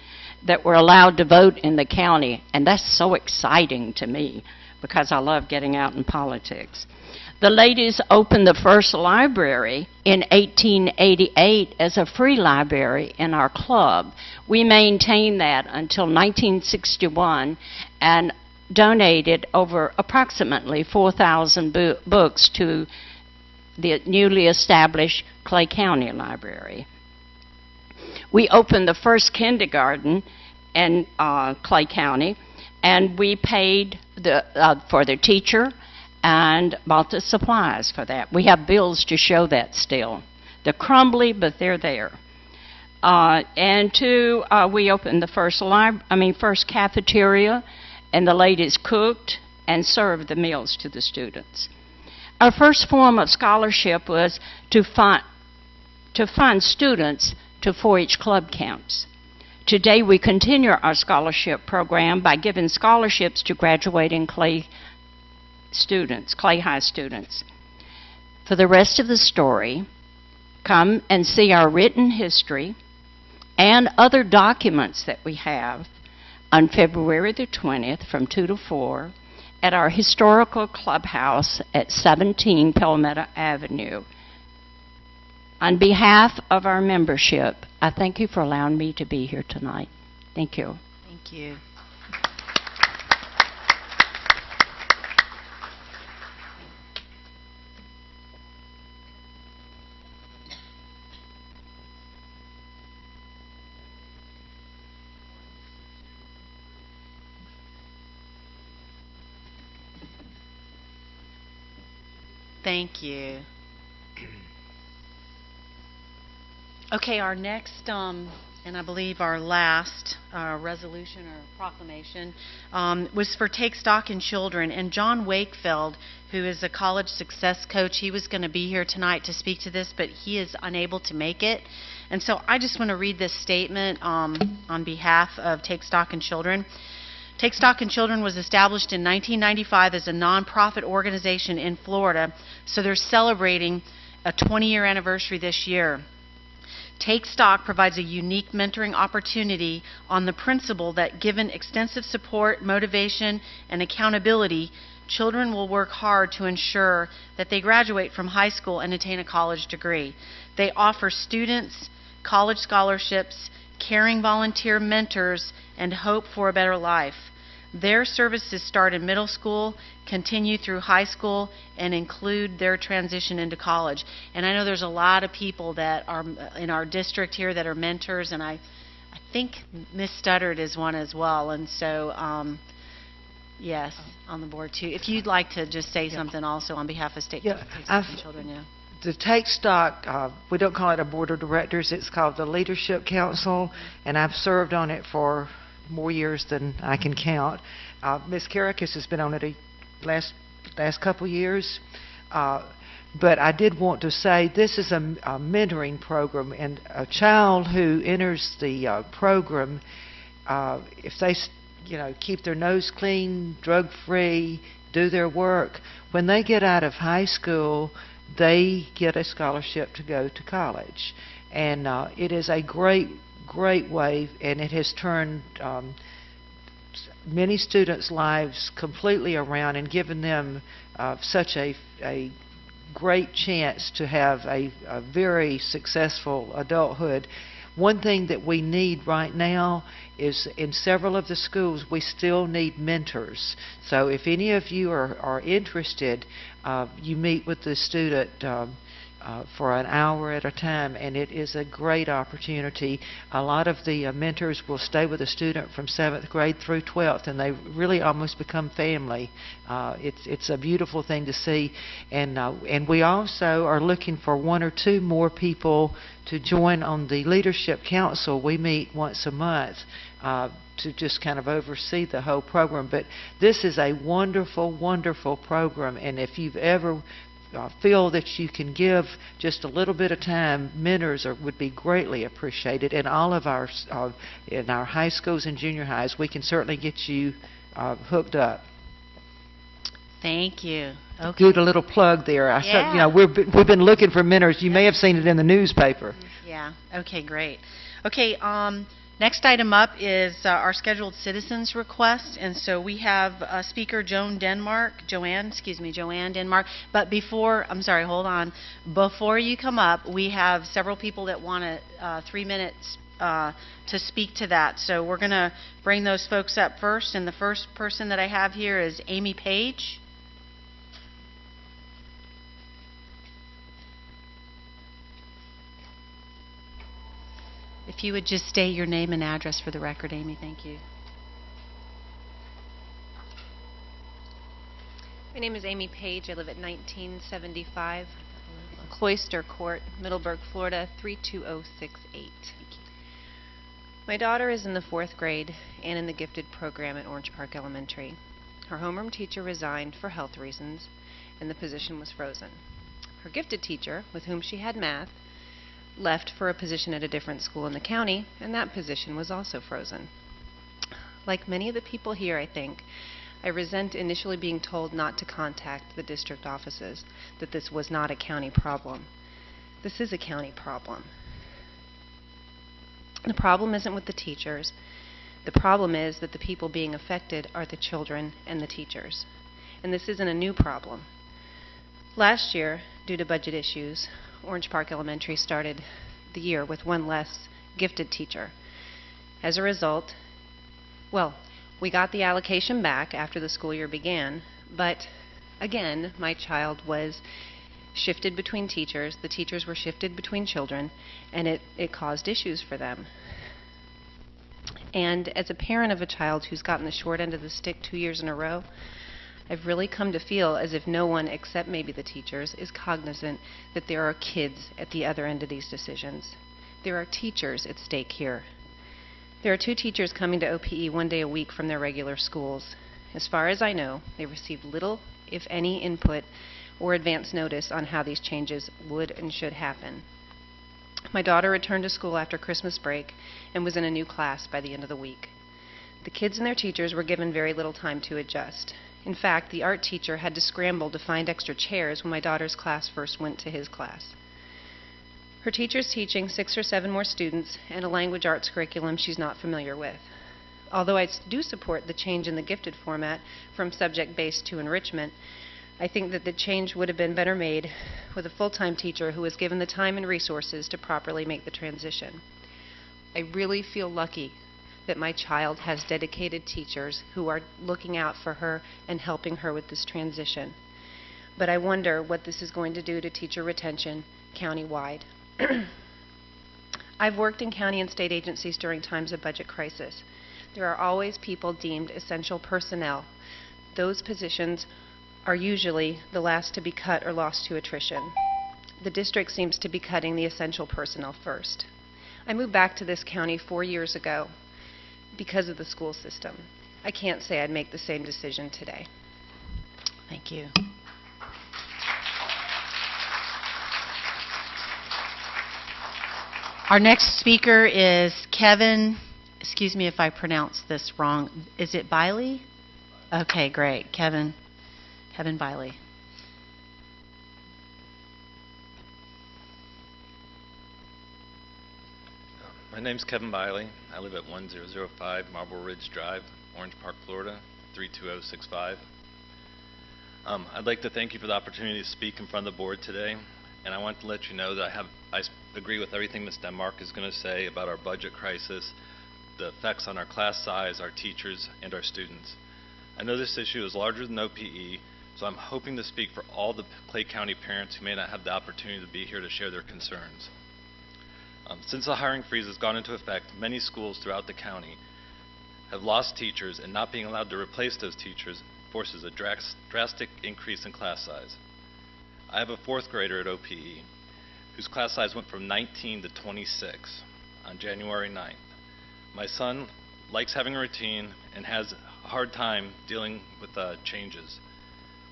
that were allowed to vote in the county, and that's so exciting to me because I love getting out in politics. The ladies opened the first library in 1888 as a free library in our club. We maintained that until 1961, and donated over approximately 4,000 books to the newly established Clay County Library. We opened the first kindergarten in Clay County, and we paid for the teacher and bought the supplies for that. We have bills to show that still. They're crumbly, but they're there. We opened the first cafeteria, and the ladies cooked and served the meals to the students. Our first form of scholarship was to fund students to 4-H club camps. Today, we continue our scholarship program by giving scholarships to graduating Clay High students. For the rest of the story, come and see our written history and other documents that we have on February the 20th from 2 to 4 at our historical clubhouse at 17 Palmetto Avenue. On behalf of our membership, I thank you for allowing me to be here tonight. Thank you. Thank you. Thank you. Okay, our next, and I believe our last resolution or proclamation was for Take Stock in Children. And John Wakefeld, who is a college success coach, he was going to be here tonight to speak to this, but he is unable to make it. And so I just want to read this statement on behalf of Take Stock in Children. Take Stock in Children was established in 1995 as a nonprofit organization in Florida, so they're celebrating a 20-year anniversary this year. Take Stock provides a unique mentoring opportunity on the principle that given extensive support, motivation, and accountability, children will work hard to ensure that they graduate from high school and attain a college degree. They offer students college scholarships, caring volunteer mentors, and hope for a better life. Their services start in middle school, continue through high school, and include their transition into college. And I know there's a lot of people that are in our district here that are mentors, and I think Miss Studdard is one as well. And so, yes, on the board too. If you'd like to just say something also on behalf of Take Stock in Children, yeah. The Take Stock, we don't call it a board of directors, it's called the Leadership Council, and I've served on it for more years than I can count. Ms. Karakis has been on it the last couple years, but I did want to say this is a mentoring program, and a child who enters the program, if they keep their nose clean, drug-free, do their work, when they get out of high school, they get a scholarship to go to college. And it is a great way, and it has turned many students' lives completely around and given them such a great chance to have a very successful adulthood. One thing that we need right now is in several of the schools we still need mentors. So if any of you are interested, you meet with the student for an hour at a time, and it is a great opportunity. A lot of the mentors will stay with a student from 7th grade through 12th, and they really almost become family. It's a beautiful thing to see, and we also are looking for 1 or 2 more people to join on the Leadership Council. We meet once a month to just kind of oversee the whole program. But this is a wonderful, wonderful program, and if you've ever feel that you can give just a little bit of time, mentors would be greatly appreciated. In all of our in our high schools and junior highs, we can certainly get you hooked up. Thank you. Okay. Good, a little plug there. I said, we've been looking for mentors. You may have seen it in the newspaper. Yeah. Okay. Great. Okay. Next item up is our scheduled citizens request, and so we have Speaker Joanne Denmark. But before you come up, we have several people that want a 3-minute to speak to that. So we're going to bring those folks up first, and the first person that I have here is Amy Page. If you would just state your name and address for the record, Amy, thank you. My name is Amy Page. I live at 1975 Cloister Court, Middleburg, Florida, 32068. My daughter is in the 4th grade and in the gifted program at Orange Park Elementary. Her homeroom teacher resigned for health reasons, and the position was frozen. Her gifted teacher, with whom she had math, left for a position at a different school in the county, and that position was also frozen. Like many of the people here, I think, I resent initially being told not to contact the district offices, that this was not a county problem. This is a county problem. The problem isn't with the teachers. The problem is that the people being affected are the children and the teachers. And this isn't a new problem. Last year, due to budget issues, Orange Park Elementary started the year with one less gifted teacher. As a result, well, we got the allocation back after the school year began, but again, my child was shifted between teachers, the teachers were shifted between children, and it caused issues for them. And as a parent of a child who's gotten the short end of the stick 2 years in a row, I've really come to feel as if no one except maybe the teachers is cognizant that there are kids at the other end of these decisions. There are teachers at stake here. There are 2 teachers coming to OPE 1 day a week from their regular schools. As far as I know, they received little, if any, input or advance notice on how these changes would and should happen. My daughter returned to school after Christmas break and was in a new class by the end of the week. The kids and their teachers were given very little time to adjust. In fact, the art teacher had to scramble to find extra chairs when my daughter's class first went to his class. Her teacher's teaching 6 or 7 more students and a language arts curriculum she's not familiar with. Although I do support the change in the gifted format from subject-based to enrichment, I think that the change would have been better made with a full-time teacher who was given the time and resources to properly make the transition. I really feel lucky that my child has dedicated teachers who are looking out for her and helping her with this transition. But I wonder what this is going to do to teacher retention countywide. I've worked in county and state agencies during times of budget crisis. There are always people deemed essential personnel. Those positions are usually the last to be cut or lost to attrition. The district seems to be cutting the essential personnel first. I moved back to this county 4 years ago because of the school system. I can't say I'd make the same decision today. Thank you. Our next speaker is Kevin, excuse me if I pronounce this wrong. Is it Biley? Okay, great. Kevin Biley. My name's Kevin Biley. I live at 1005 Marble Ridge Drive, Orange Park, Florida, 32065. I'd like to thank you for the opportunity to speak in front of the board today, and I want to let you know that I agree with everything Ms. Denmark is going to say about our budget crisis, the effects on our class size, our teachers, and our students. I know this issue is larger than OPE, so I'm hoping to speak for all the Clay County parents who may not have the opportunity to be here to share their concerns. Since the hiring freeze has gone into effect, many schools throughout the county have lost teachers, and not being allowed to replace those teachers forces a drastic increase in class size. I have a 4th grader at OPE whose class size went from 19 to 26 on January 9th. My son likes having a routine and has a hard time dealing with changes.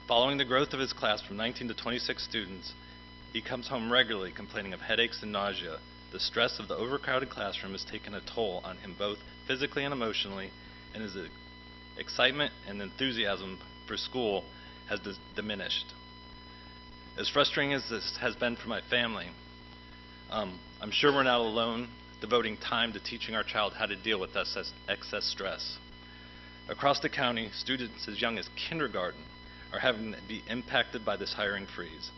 Following the growth of his class from 19 to 26 students, he comes home regularly complaining of headaches and nausea. The stress of the overcrowded classroom has taken a toll on him both physically and emotionally, and his excitement and enthusiasm for school has diminished. As frustrating as this has been for my family, I'm sure we're not alone devoting time to teaching our child how to deal with excess stress. Across the county, students as young as kindergarten are having to be impacted by this hiring freeze.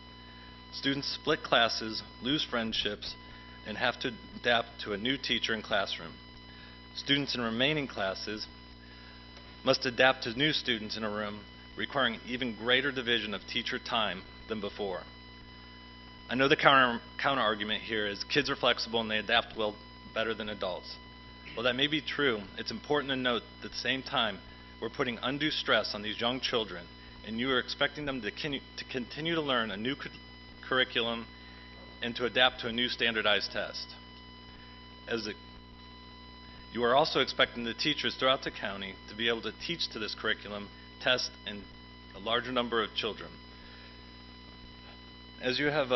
Students split classes, lose friendships, and have to adapt to a new teacher and classroom. Students in remaining classes must adapt to new students in a room, requiring even greater division of teacher time than before. I know the counter argument here is kids are flexible and they adapt well better than adults. While that may be true, it's important to note that at the same time, we're putting undue stress on these young children, and you are expecting them to continue to learn a new curriculum and to adapt to a new standardized test. You are also expecting the teachers throughout the county to be able to teach to this curriculum, test, and a larger number of children. As you have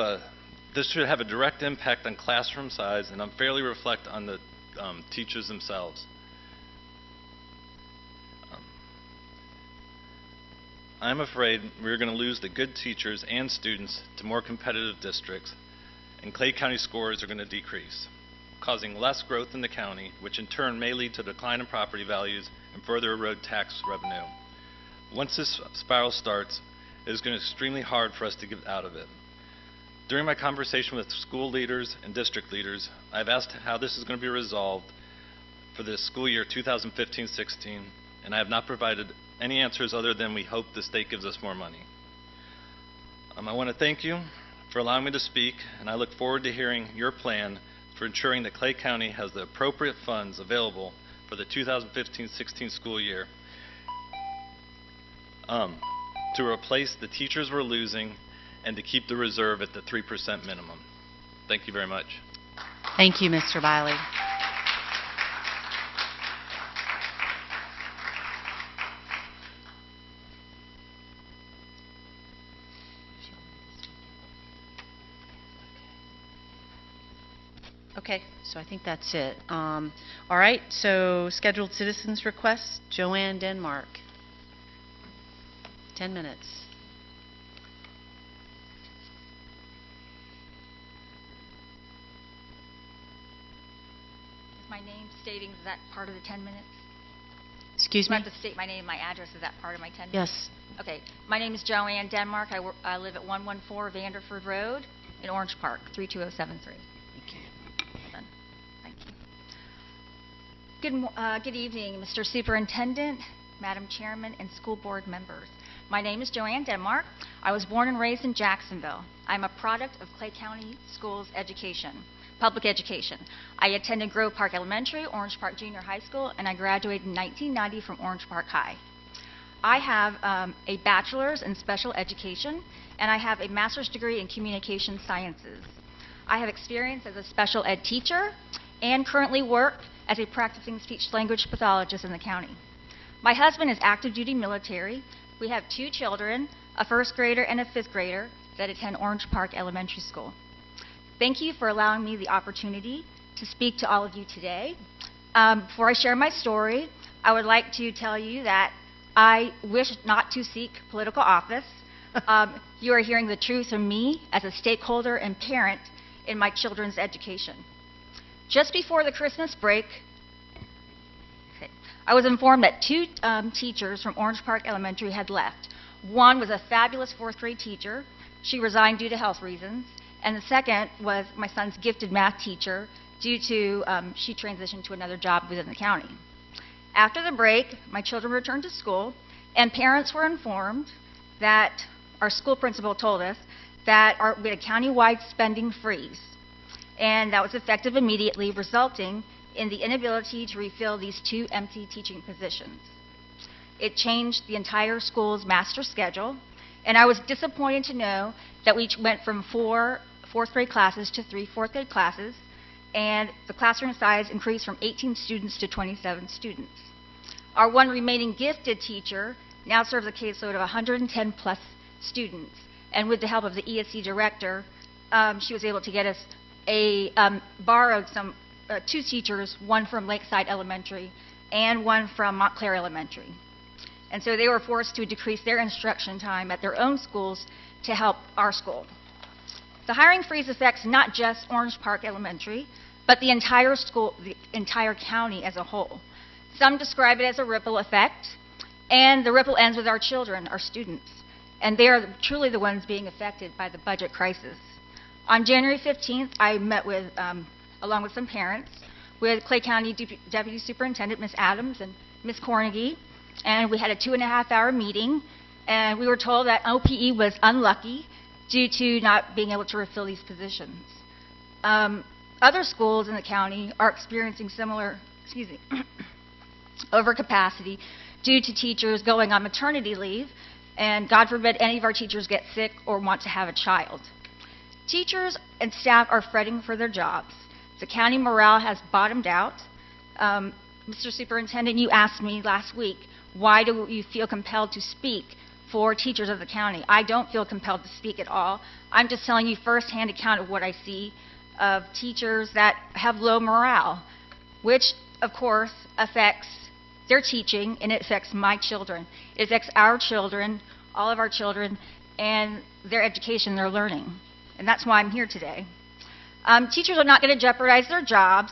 this should have a direct impact on classroom size and unfairly reflect on the teachers themselves. I'm afraid we're going to lose the good teachers and students to more competitive districts, and Clay County scores are going to decrease, causing less growth in the county, which in turn may lead to a decline in property values and further erode tax revenue. Once this spiral starts, it is going to be extremely hard for us to get out of it. During my conversation with school leaders and district leaders, I've asked how this is going to be resolved for the school year 2015-16, and I have not provided any answers other than we hope the state gives us more money. I want to thank you for allowing me to speak, and I look forward to hearing your plan for ensuring that Clay County has the appropriate funds available for the 2015-16 school year to replace the teachers we're losing and to keep the reserve at the 3% minimum. Thank you very much. Thank you, Mr. Biley. Okay, so I think that's it. All right, so scheduled citizens requests, Joanne Denmark. 10 minutes. Is my name stating, is that part of the 10 minutes? Excuse Do I me? have to state my name, my address, is that part of my 10 minutes? Yes. Okay, my name is Joanne Denmark. I live at 114 Vanderford Road in Orange Park, 32073. Good evening, Mr. Superintendent, Madam Chairman, and school board members. My name is Joanne Denmark. I was born and raised in Jacksonville. I'm a product of Clay County Schools education, public education. I attended Grove Park Elementary, Orange Park Junior High School, and I graduated in 1990 from Orange Park High. I have a bachelor's in special education, and I have a master's degree in communication sciences. I have experience as a special ed teacher and currently work as a practicing speech-language pathologist in the county. My husband is active duty military. We have 2 children, a 1st grader and a 5th grader that attend Orange Park Elementary School. Thank you for allowing me the opportunity to speak to all of you today. Before I share my story, I would like to tell you that I wish not to seek political office. You are hearing the truth from me as a stakeholder and parent in my children's education. Just before the Christmas break, I was informed that 2 teachers from Orange Park Elementary had left. One was a fabulous 4th grade teacher. She resigned due to health reasons. And the second was my son's gifted math teacher due to she transitioned to another job within the county. After the break, my children returned to school, and parents were informed that our school principal told us that we had a county-wide spending freeze. And that was effective immediately, resulting in the inability to refill these 2 empty teaching positions. It changed the entire school's master schedule, and I was disappointed to know that we went from 4 4th grade classes to 3 4th grade classes, and the classroom size increased from 18 students to 27 students. Our one remaining gifted teacher now serves a caseload of 110 plus students, and with the help of the ESC director, she was able to get us borrowed some 2 teachers, one from Lakeside Elementary and one from Montclair Elementary. And so they were forced to decrease their instruction time at their own schools to help our school. The hiring freeze affects not just Orange Park Elementary, but the entire school, the entire county as a whole. Some describe it as a ripple effect, and the ripple ends with our children, our students, and they are truly the ones being affected by the budget crisis. On January 15th, I met with along with some parents, with Clay County Deputy Superintendent Ms. Adams and Ms. Cornegie, and we had a 2.5-hour meeting, and we were told that OPE was unlucky due to not being able to refill these positions. Other schools in the county are experiencing similar, overcapacity due to teachers going on maternity leave, and God forbid any of our teachers get sick or want to have a child. Teachers and staff are fretting for their jobs. The county morale has bottomed out. Mr. Superintendent, you asked me last week, why do you feel compelled to speak for teachers of the county? I don't feel compelled to speak at all. I'm just telling you firsthand account of what I see of teachers that have low morale, which of course affects their teaching, and it affects my children. It affects our children, all of our children, and their education, their learning. And that's why I'm here today. Teachers are not going to jeopardize their jobs,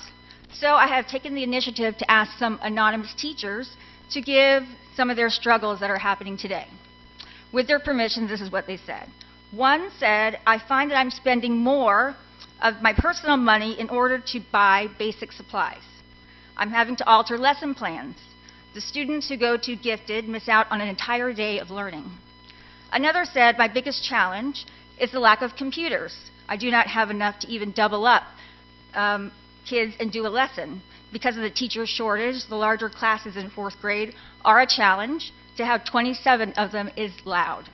so I have taken the initiative to ask some anonymous teachers to give some of their struggles that are happening today. With their permission, this is what they said. One said, I find that I'm spending more of my personal money in order to buy basic supplies. I'm having to alter lesson plans. The students who go to Gifted miss out on an entire day of learning. Another said, my biggest challenge is the lack of computers. I do not have enough to even double up kids and do a lesson. Because of the teacher shortage, the larger classes in 4th grade are a challenge. To have 27 of them is loud.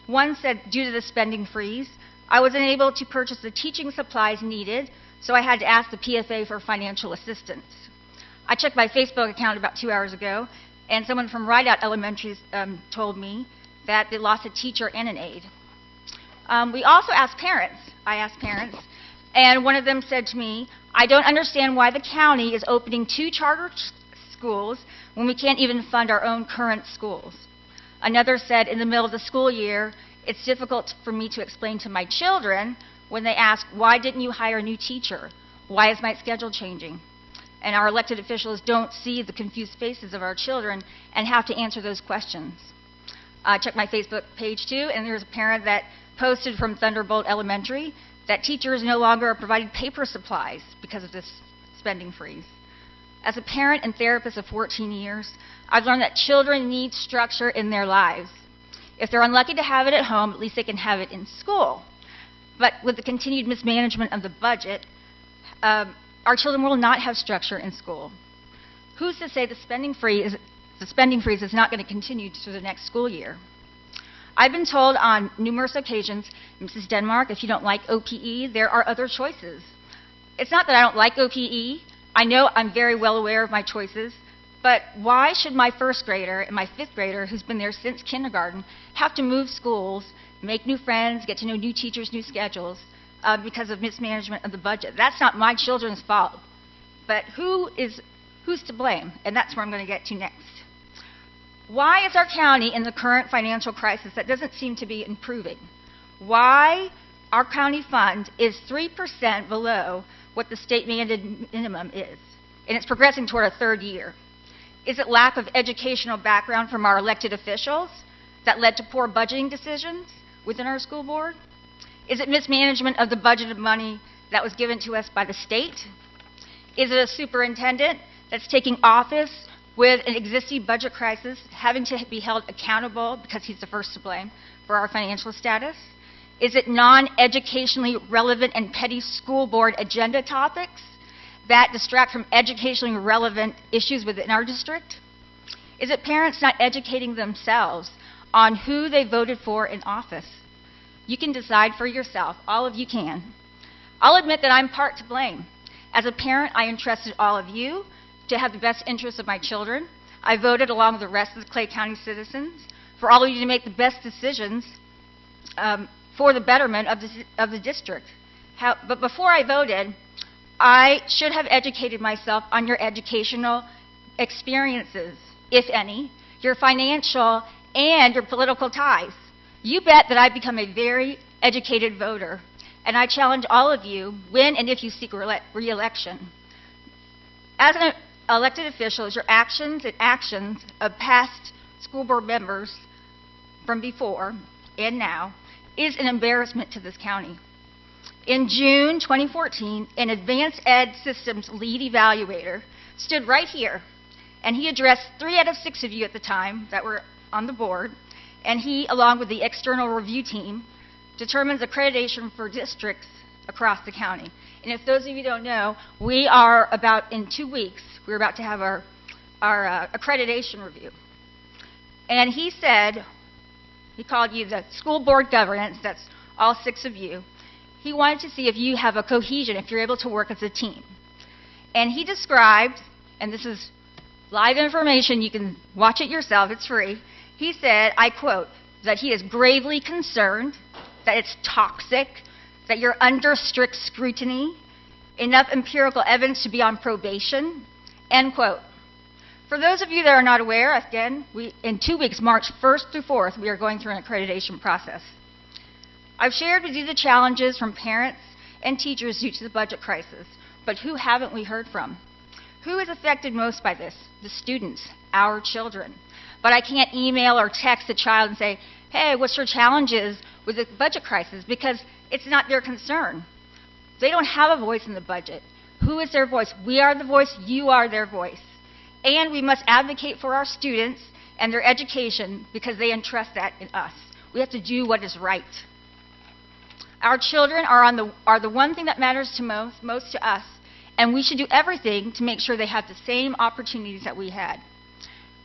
One said, due to the spending freeze, I wasn't able to purchase the teaching supplies needed, so I had to ask the PFA for financial assistance. I checked my Facebook account about 2 hours ago, and someone from Rideout Elementary told me that they lost a teacher and an aide. We also asked parents. I asked parents, and one of them said to me, I don't understand why the county is opening 2 charter schools when we can't even fund our own current schools. Another said, in the middle of the school year, it's difficult for me to explain to my children when they ask, why didn't you hire a new teacher? Why is my schedule changing? And our elected officials don't see the confused faces of our children and have to answer those questions. I checked my Facebook page too, and there's a parent that posted from Thunderbolt Elementary that teachers no longer are provided paper supplies because of this spending freeze. As a parent and therapist of 14 years, I've learned that children need structure in their lives. If they're unlucky to have it at home, at least they can have it in school. But with the continued mismanagement of the budget, our children will not have structure in school. Who's to say the spending freeze is not going to continue through the next school year? I've been told on numerous occasions, Mrs. Denmark, if you don't like OPE, there are other choices. It's not that I don't like OPE. I know I'm very well aware of my choices, but why should my 1st grader and my 5th grader, who's been there since kindergarten, have to move schools, make new friends, get to know new teachers, new schedules, because of mismanagement of the budget? That's not my children's fault. But who's to blame? And that's where I'm going to get to next. Why is our county in the current financial crisis that doesn't seem to be improving? Why our county fund is 3% below what the state mandated minimum is, and it's progressing toward a 3rd year? Is it lack of educational background from our elected officials that led to poor budgeting decisions within our school board? Is it mismanagement of the budgeted money that was given to us by the state? Is it a superintendent that's taking office with an existing budget crisis, having to be held accountable because he's the first to blame for our financial status? Is it non-educationally relevant and petty school board agenda topics that distract from educationally relevant issues within our district? Is it parents not educating themselves on who they voted for in office? You can decide for yourself. All of you can. I'll admit that I'm part to blame. As a parent, I entrusted all of you to have the best interests of my children. I voted along with the rest of the Clay County citizens for all of you to make the best decisions for the betterment of the district. But before I voted, I should have educated myself on your educational experiences, if any, your financial and your political ties. You bet that I've become a very educated voter, and I challenge all of you, when and if you seek re-election. As an elected official, your actions and actions of past school board members from before and now is an embarrassment to this county. In June 2014, an advanced ed systems lead evaluator stood right here, and he addressed 3 out of 6 of you at the time that were on the board, and he, along with the external review team, determines accreditation for districts across the county. And if those of you don't know, we are about, in 2 weeks, we're about to have our accreditation review. And he said, he called you the school board governance, that's all 6 of you. He wanted to see if you have a cohesion, if you're able to work as a team. And he described, and this is live information, you can watch it yourself, it's free. He said, I quote, that he is gravely concerned that it's toxic, that you're under strict scrutiny, enough empirical evidence to be on probation, end quote. For those of you that are not aware, again, in 2 weeks, March 1st through 4th, we are going through an accreditation process. I've shared with you the challenges from parents and teachers due to the budget crisis, but who haven't we heard from? Who is affected most by this? The students, our children. But I can't email or text a child and say, hey, what's your challenges with the budget crisis? Because it's not their concern. They don't have a voice in the budget. Who is their voice? We are the voice, you are their voice. And we must advocate for our students and their education because they entrust that in us. We have to do what is right. Our children are the one thing that matters to most to us, and we should do everything to make sure they have the same opportunities that we had.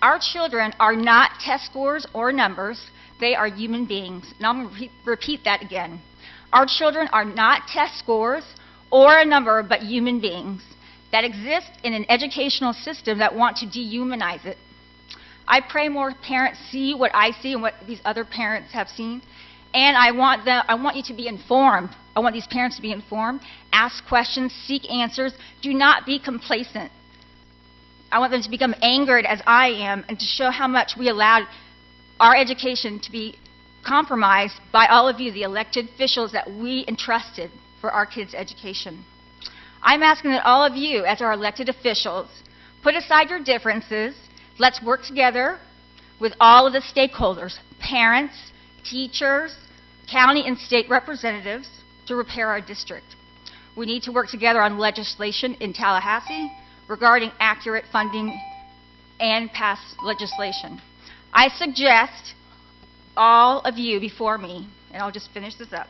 Our children are not test scores or numbers. They are human beings. And I'm going to repeat that again. Our children are not test scores or a number, but human beings that exist in an educational system that want to dehumanize it. I pray more parents see what I see and what these other parents have seen. And I want you to be informed. I want these parents to be informed, ask questions, seek answers. Do not be complacent. I want them to become angered as I am and to show how much we allowed our education to be compromised by all of you, the elected officials that we entrusted for our kids' education. I'm asking that all of you, as our elected officials, put aside your differences. Let's work together with all of the stakeholders, parents, teachers, county and state representatives, to repair our district. We need to work together on legislation in Tallahassee regarding accurate funding and pass legislation. I suggest all of you before me, and I'll just finish this up,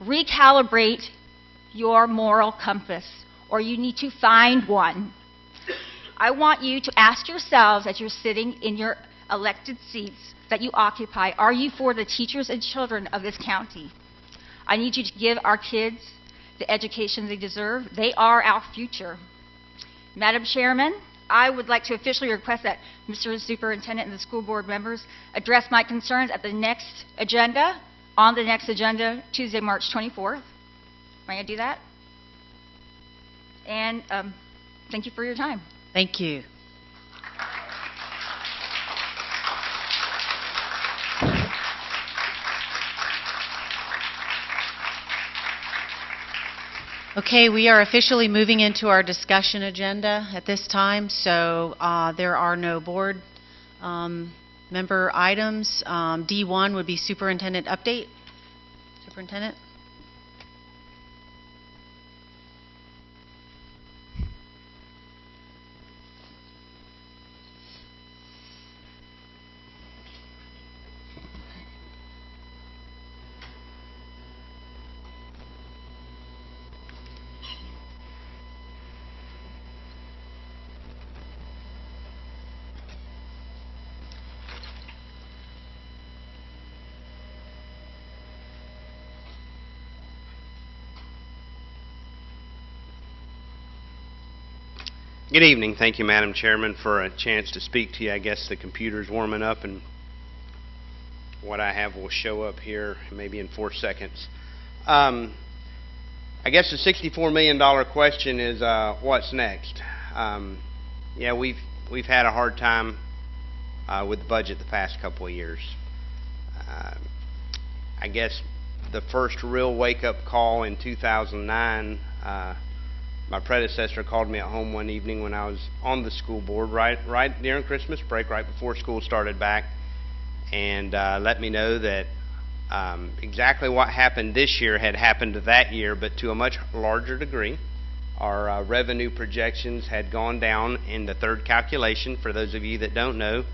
recalibrate your moral compass, or you need to find one. I want you to ask yourselves as you're sitting in your elected seats that you occupy, are you for the teachers and children of this county? I need you to give our kids the education they deserve. They are our future. Madam Chairman, I would like to officially request that Mr. Superintendent and the school board members address my concerns at the next agenda, on the next agenda, Tuesday, March 24th. May I do that? And thank you for your time. Thank you. Okay, we are officially moving into our discussion agenda at this time, so there are no board member items. D1 would be superintendent update. Superintendent? Good evening. Thank you, Madam Chairman, for a chance to speak to you. I guess the computer's warming up, and what I have will show up here maybe in 4 seconds. I guess the $64 million question is what's next? Yeah, we've had a hard time with the budget the past couple of years. I guess the first real wake-up call in 2009, my predecessor called me at home one evening when I was on the school board right during Christmas break, right before school started back, and let me know that Exactly what happened this year had happened that year, but to a much larger degree. Our revenue projections had gone down in the third calculation. For those of you that don't know,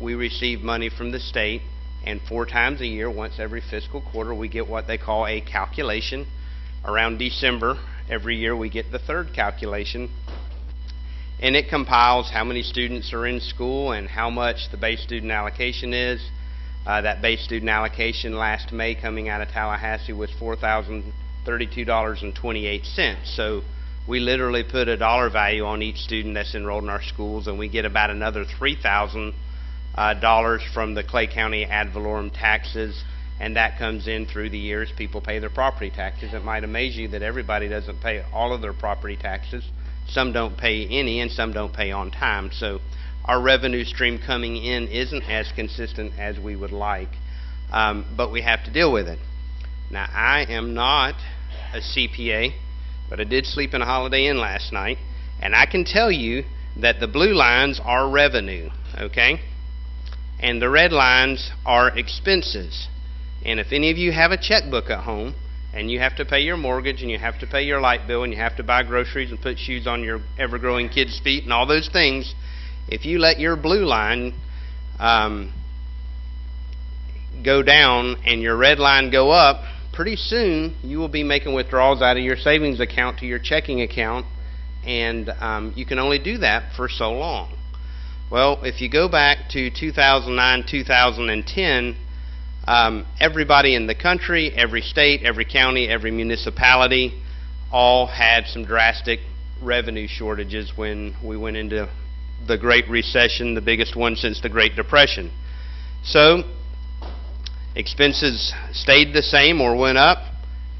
we receive money from the state, and 4 times a year, once every fiscal quarter, we get what they call a calculation. Around December every year we get the third calculation, and it compiles how many students are in school and how much the base student allocation is. That base student allocation last May coming out of Tallahassee was $4,032.28. So we literally put a dollar value on each student that's enrolled in our schools, and we get about another $3,000 from the Clay County ad valorem taxes, and that comes in through the years. People pay their property taxes. It might amaze you that everybody doesn't pay all of their property taxes. Some don't pay any, and some don't pay on time. So our revenue stream coming in isn't as consistent as we would like, but we have to deal with it. Now, I am not a CPA, but I did sleep in a Holiday Inn last night, and I can tell you that the blue lines are revenue, okay? And the red lines are expenses. And if any of you have a checkbook at home, and you have to pay your mortgage, and you have to pay your light bill, and you have to buy groceries and put shoes on your ever-growing kids' feet and all those things, if you let your blue line go down and your red line go up, pretty soon you will be making withdrawals out of your savings account to your checking account, and you can only do that for so long. Well, if you go back to 2009, 2010, everybody in the country, every state, every county, every municipality, all had some drastic revenue shortages when we went into the Great Recession, the biggest one since the Great Depression. So expenses stayed the same or went up,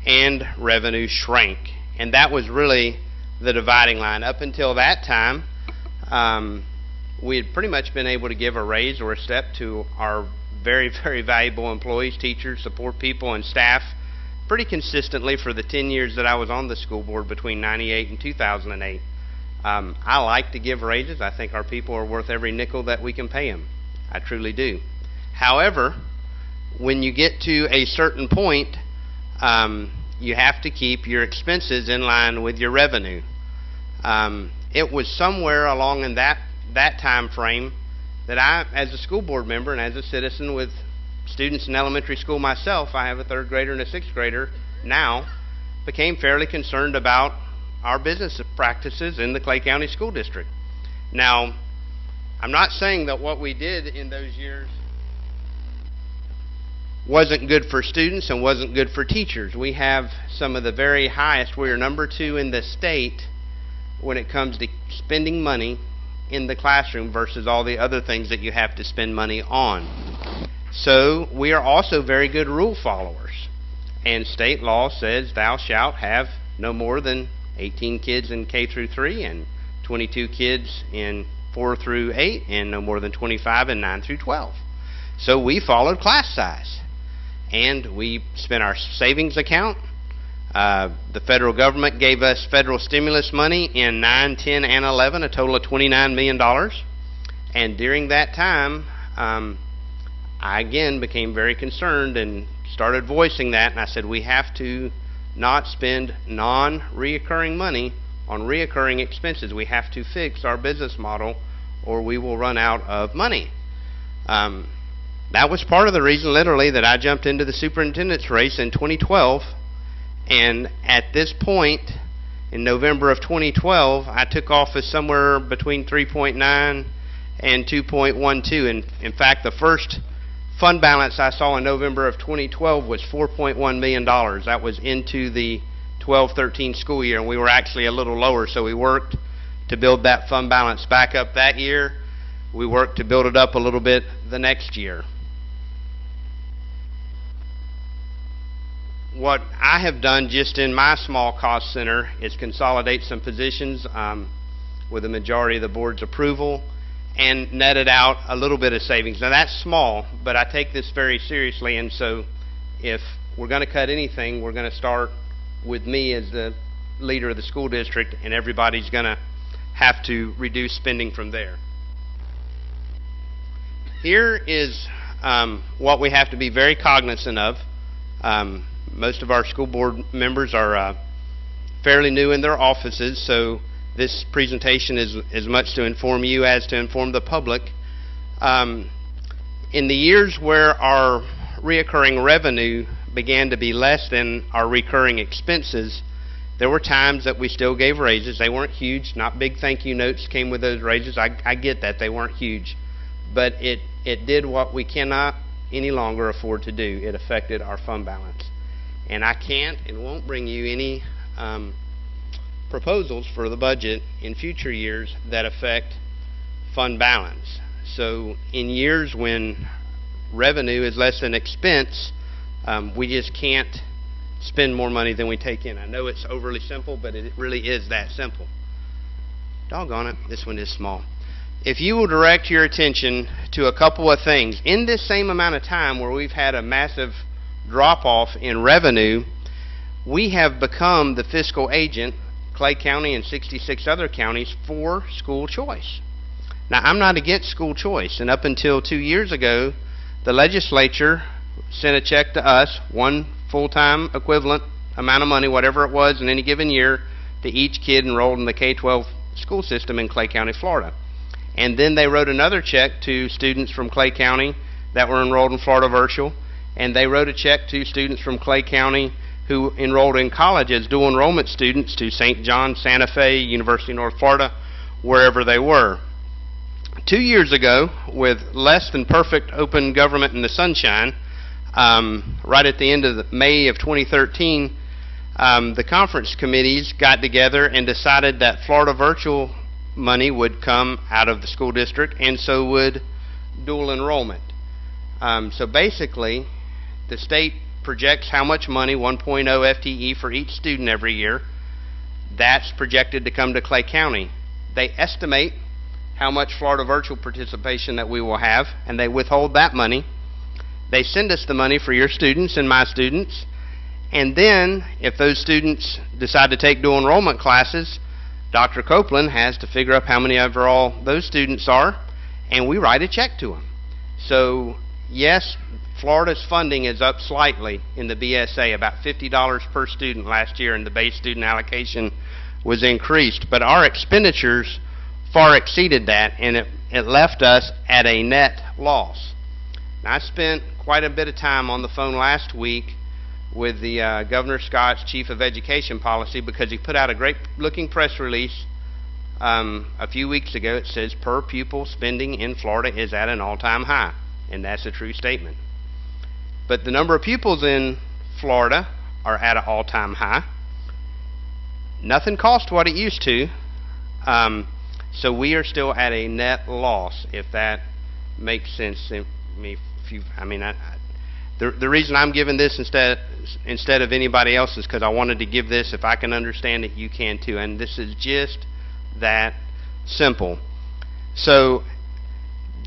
and revenue shrank. And that was really the dividing line. Up until that time, we had pretty much been able to give a raise or a step to our very, very valuable employees, teachers, support people, and staff pretty consistently for the 10 years that I was on the school board between 98 and 2008. I like to give raises. I think our people are worth every nickel that we can pay them. I truly do. However, when you get to a certain point, you have to keep your expenses in line with your revenue. It was somewhere along in that time frame that I, as a school board member and as a citizen with students in elementary school myself, I have a 3rd grader and a 6th grader now, became fairly concerned about our business practices in the Clay County School District. Now, I'm not saying that what we did in those years wasn't good for students and wasn't good for teachers. We have some of the very highest. We are number 2 in the state when it comes to spending money in the classroom versus all the other things that you have to spend money on. So we are also very good rule followers. And state law says thou shalt have no more than 18 kids in K through 3 and 22 kids in 4 through 8 and no more than 25 in 9 through 12. So we followed class size. And we spent our savings account. The federal government gave us federal stimulus money in 9, 10, and 11, a total of $29 million. And during that time, I again became very concerned and started voicing that. And I said, we have to not spend non-reoccurring money on reoccurring expenses. We have to fix our business model or we will run out of money. That was part of the reason, literally, that I jumped into the superintendent's race in 2012. And at this point, in November of 2012, I took office somewhere between 3.9 and 2.12. And in fact, the first fund balance I saw in November of 2012 was $4.1 million. That was into the 12-13 school year, and we were actually a little lower, so we worked to build that fund balance back up that year. We worked to build it up a little bit the next year. What I have done just in my small cost center is consolidate some positions with the majority of the board's approval and netted out a little bit of savings. Now that's small, but I take this very seriously, and so if we're going to cut anything, we're going to start with me as the leader of the school district, and everybody's going to have to reduce spending from there. Here is what we have to be very cognizant of. Most of our school board members are fairly new in their offices, so this presentation is as much to inform you as to inform the public. In the years where our reoccurring revenue began to be less than our recurring expenses, there were times that we still gave raises. They weren't huge, not big thank you notes came with those raises. I get that, they weren't huge. But it did what we cannot any longer afford to do. It affected our fund balance. And I can't and won't bring you any proposals for the budget in future years that affect fund balance. So in years when revenue is less than expense, we just can't spend more money than we take in. I know it's overly simple, but it really is that simple. Doggone it, this one is small. If you will direct your attention to a couple of things, in this same amount of time where we've had a massive drop-off in revenue, we have become the fiscal agent, Clay County and 66 other counties, for school choice. Now, I'm not against school choice, and up until 2 years ago, the legislature sent a check to us, one full-time equivalent amount of money, whatever it was in any given year, to each kid enrolled in the K-12 school system in Clay County, Florida. And then they wrote another check to students from Clay County that were enrolled in Florida Virtual, and they wrote a check to students from Clay County who enrolled in college as dual enrollment students to St. John, Santa Fe, University of North Florida, wherever they were. 2 years ago, with less than perfect open government in the sunshine, right at the end of May of 2013, the conference committees got together and decided that Florida Virtual money would come out of the school district, and so would dual enrollment. So basically, the state projects how much money, 1.0 FTE for each student every year, that's projected to come to Clay County. They estimate how much Florida Virtual participation that we will have, and they withhold that money. They send us the money for your students and my students, and then if those students decide to take dual enrollment classes, Dr. Copeland has to figure up how many overall those students are, and we write a check to them. So yes, Florida's funding is up slightly in the BSA, about $50 per student last year, and the base student allocation was increased. But our expenditures far exceeded that, and it left us at a net loss. Now, I spent quite a bit of time on the phone last week with the Governor Scott's Chief of Education Policy, because he put out a great-looking press release a few weeks ago. It says per pupil spending in Florida is at an all-time high, and that's a true statement. But the number of pupils in Florida are at an all-time high. Nothing costs what it used to, so we are still at a net loss, if that makes sense to me. The reason I'm giving this instead of anybody else is because I wanted to give this. If I can understand it, you can too. And this is just that simple. So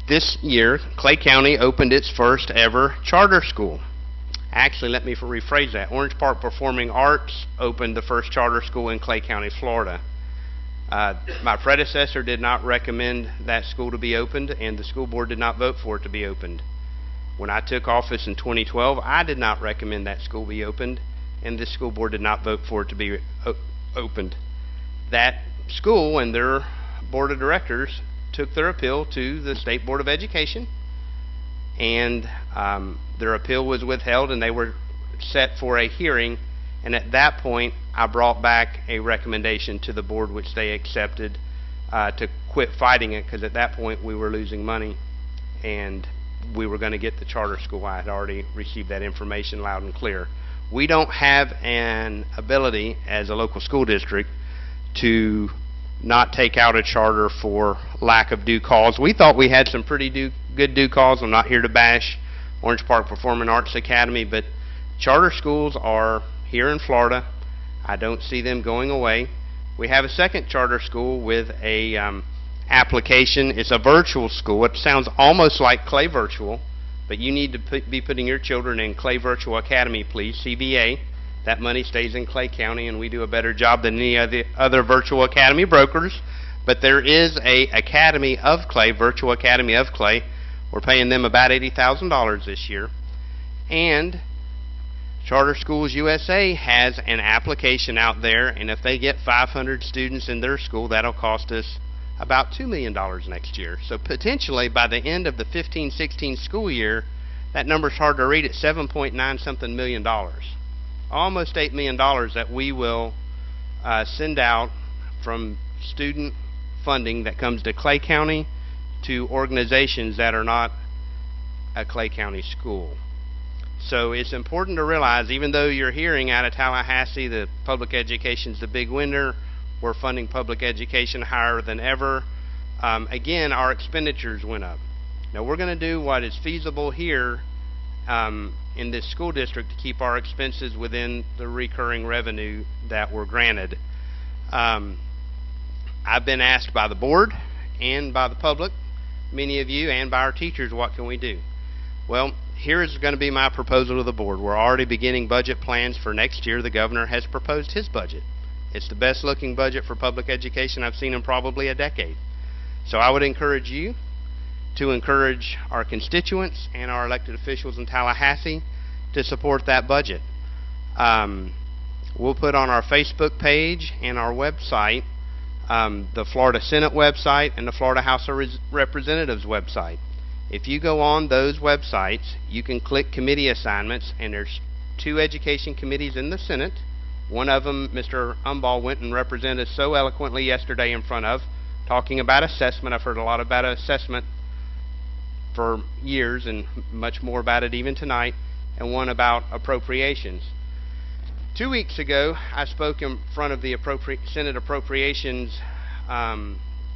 this year, Clay County opened its first ever charter school. Actually, let me rephrase that. Orange Park Performing Arts opened the first charter school in Clay County, Florida. My predecessor did not recommend that school to be opened, and the school board did not vote for it to be opened. When I took office in 2012, I did not recommend that school be opened, and this school board did not vote for it to be opened. That school and their board of directors took their appeal to the State Board of Education, and their appeal was withheld, and they were set for a hearing. And at that point, I brought back a recommendation to the board, which they accepted, to quit fighting it, because at that point we were losing money and we were going to get the charter school. I had already received that information loud and clear. We don't have an ability as a local school district to not take out a charter for lack of due cause. We thought we had some pretty good due cause. I'm not here to bash Orange Park Performing Arts Academy, but charter schools are here in Florida. I don't see them going away. We have a second charter school with a application. It's a virtual school. It sounds almost like Clay Virtual, but you need to be putting your children in Clay Virtual Academy, please, CVA. That money stays in Clay County, and we do a better job than any other virtual academy brokers. But there is a Academy of Clay, Virtual Academy of Clay, We're paying them about $80,000 this year. And Charter Schools USA has an application out there, and if they get 500 students in their school, that'll cost us about $2 million next year. So potentially by the end of the 15-16 school year, that number's hard to read at $7.9 something million. Almost $8 million that we will send out from student funding that comes to Clay County to organizations that are not a Clay County school. So it's important to realize, even though you're hearing out of Tallahassee the public education's the big winner, we're funding public education higher than ever. Again, our expenditures went up. Now we're going to do what is feasible here in this school district to keep our expenses within the recurring revenue that we're granted. I've been asked by the board and by the public, many of you, and by our teachers, what can we do? Well, here is going to be my proposal to the board. We're already beginning budget plans for next year. The governor has proposed his budget. It's the best looking budget for public education I've seen in probably a decade. So I would encourage you to encourage our constituents and our elected officials in Tallahassee to support that budget. We'll put on our Facebook page and our website the Florida Senate website and the Florida House of Representatives website. If you go on those websites, you can click committee assignments, and there's 2 education committees in the Senate. One of them, Mr. Umball went and represented us so eloquently yesterday in front of, talking about assessment. I've heard a lot about assessment for years and much more about it even tonight, and one about appropriations. 2 weeks ago, I spoke in front of the Senate Appropriations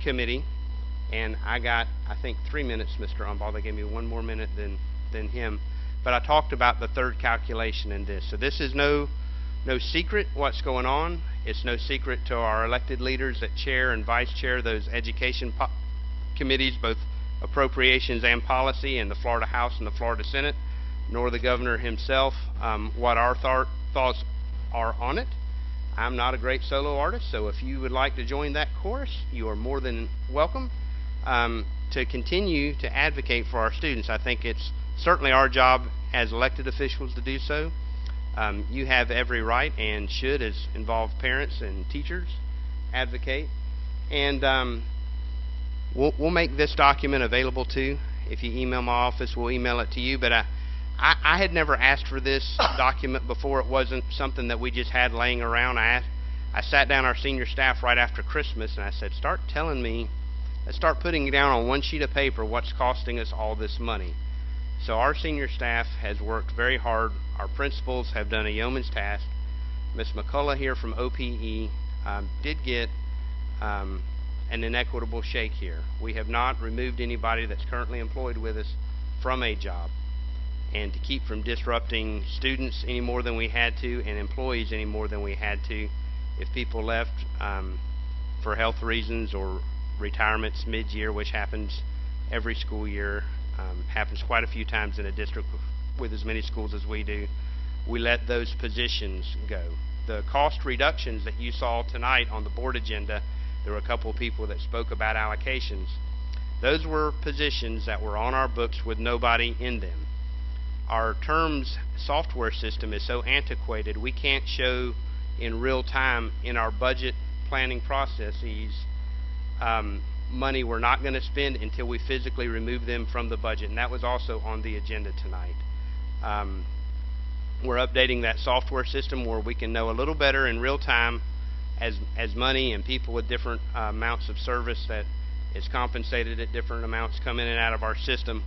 Committee, and I got, I think, 3 minutes, Mr. Umball. They gave me 1 more minute than him. But I talked about the third calculation in this. So this is no secret what's going on. It's no secret to our elected leaders that chair and vice chair those education committees, both appropriations and policy, in the Florida House and the Florida Senate, nor the governor himself, what our thoughts are on it. I'm not a great solo artist, so if you would like to join that chorus, you are more than welcome to continue to advocate for our students. I think it's certainly our job as elected officials to do so. You have every right and should, as involved parents and teachers, advocate. And we'll make this document available too. If you email my office, we'll email it to you. But I had never asked for this document before. It wasn't something that we just had laying around. I sat down our senior staff right after Christmas and I said, start putting down on one sheet of paper what's costing us all this money. So our senior staff has worked very hard. Our principals have done a yeoman's task. Ms. McCullough here from OPE did get an inequitable shake here. We have not removed anybody that's currently employed with us from a job. And to keep from disrupting students any more than we had to, and employees any more than we had to, if people left for health reasons or retirements mid-year, which happens every school year, happens quite a few times in a district with as many schools as we do, we let those positions go. The cost reductions that you saw tonight on the board agenda, there were a couple of people that spoke about allocations. Those were positions that were on our books with nobody in them. Our terms software system is so antiquated, we can't show in real time in our budget planning processes money we're not going to spend until we physically remove them from the budget, and that was also on the agenda tonight. We're updating that software system where we can know a little better in real time as money and people with different amounts of service that is compensated at different amounts come in and out of our system,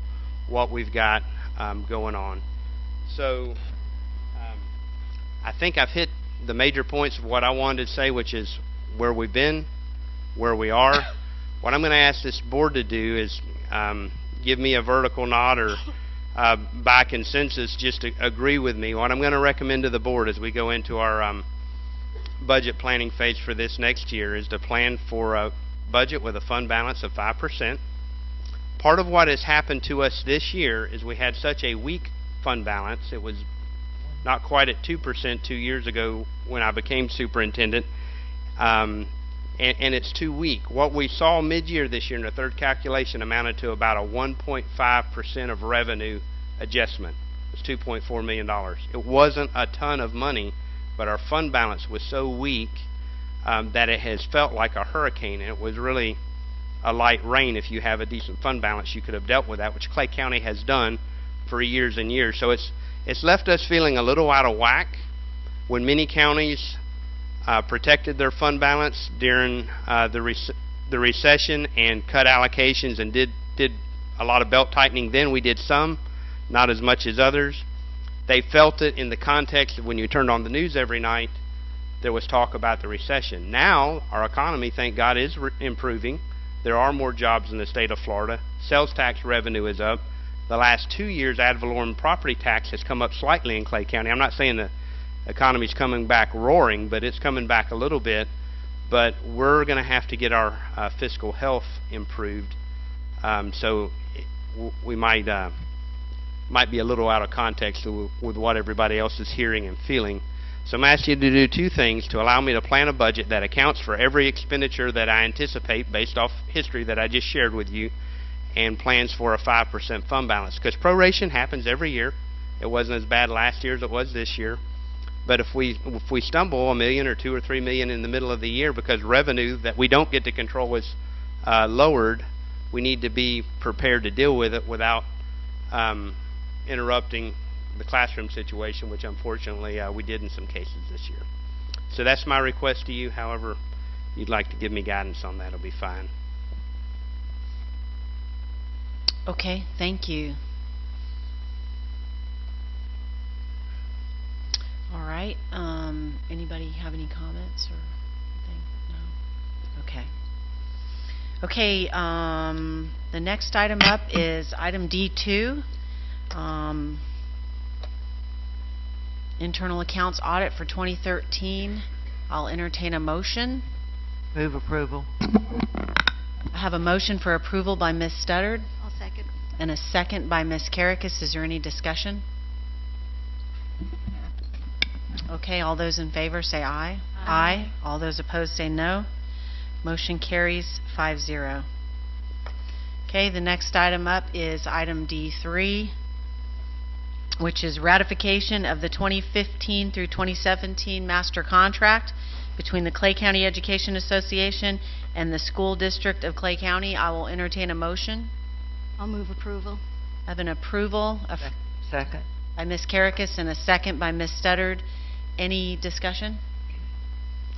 what we've got going on. So I think I've hit the major points of what I wanted to say, which is where we've been, where we are. What I'm going to ask this board to do is give me a vertical nod or by consensus just to agree with me. What I'm going to recommend to the board as we go into our budget planning phase for this next year is to plan for a budget with a fund balance of 5%. Part of what has happened to us this year is we had such a weak fund balance. It was not quite at 2% 2 years ago when I became superintendent. And and it's too weak. What we saw mid-year this year in the third calculation amounted to about a 1.5% of revenue adjustment. It was $2.4 million. It wasn't a ton of money, but our fund balance was so weak that it has felt like a hurricane, and it was really a light rain. If you have a decent fund balance, you could have dealt with that, which Clay County has done for years and years. So it's left us feeling a little out of whack when many counties protected their fund balance during the recession and cut allocations and did a lot of belt tightening. Then we did some, not as much as others. They felt it in the context of when you turned on the news every night, there was talk about the recession. Now, our economy, thank God, is improving. There are more jobs in the state of Florida. Sales tax revenue is up. The last 2 years, ad valorem property tax has come up slightly in Clay County. I'm not saying the economy's coming back roaring, but it's coming back a little bit. But we're going to have to get our fiscal health improved. So we might be a little out of context with what everybody else is hearing and feeling. So I'm asking you to do two things: to allow me to plan a budget that accounts for every expenditure that I anticipate based off history that I just shared with you, and plans for a 5% fund balance. Because proration happens every year. It wasn't as bad last year as it was this year. But if we stumble $1 million or $2 or $3 million in the middle of the year because revenue that we don't get to control is lowered, we need to be prepared to deal with it without interrupting the classroom situation, which unfortunately we did in some cases this year. So that's my request to you. However you'd like to give me guidance on that, it'll be fine. Okay, thank you. All right. Anybody have any comments or anything? No? Okay. Okay, the next item up is item D2. Internal accounts audit for 2013. I'll entertain a motion. Move approval. I have a motion for approval by Ms. Studdard. I'll second. And a second by Ms. Karakis. Is there any discussion? Okay, all those in favor say aye. Aye. All those opposed say no. Motion carries 5-0. Okay, the next item up is item D3, which is ratification of the 2015 through 2017 master contract between the Clay County Education Association and the School District of Clay County. I will entertain a motion. I'll move approval. I have an approval Second. by Ms. Karakis and a second by Ms. Studdard. Any discussion?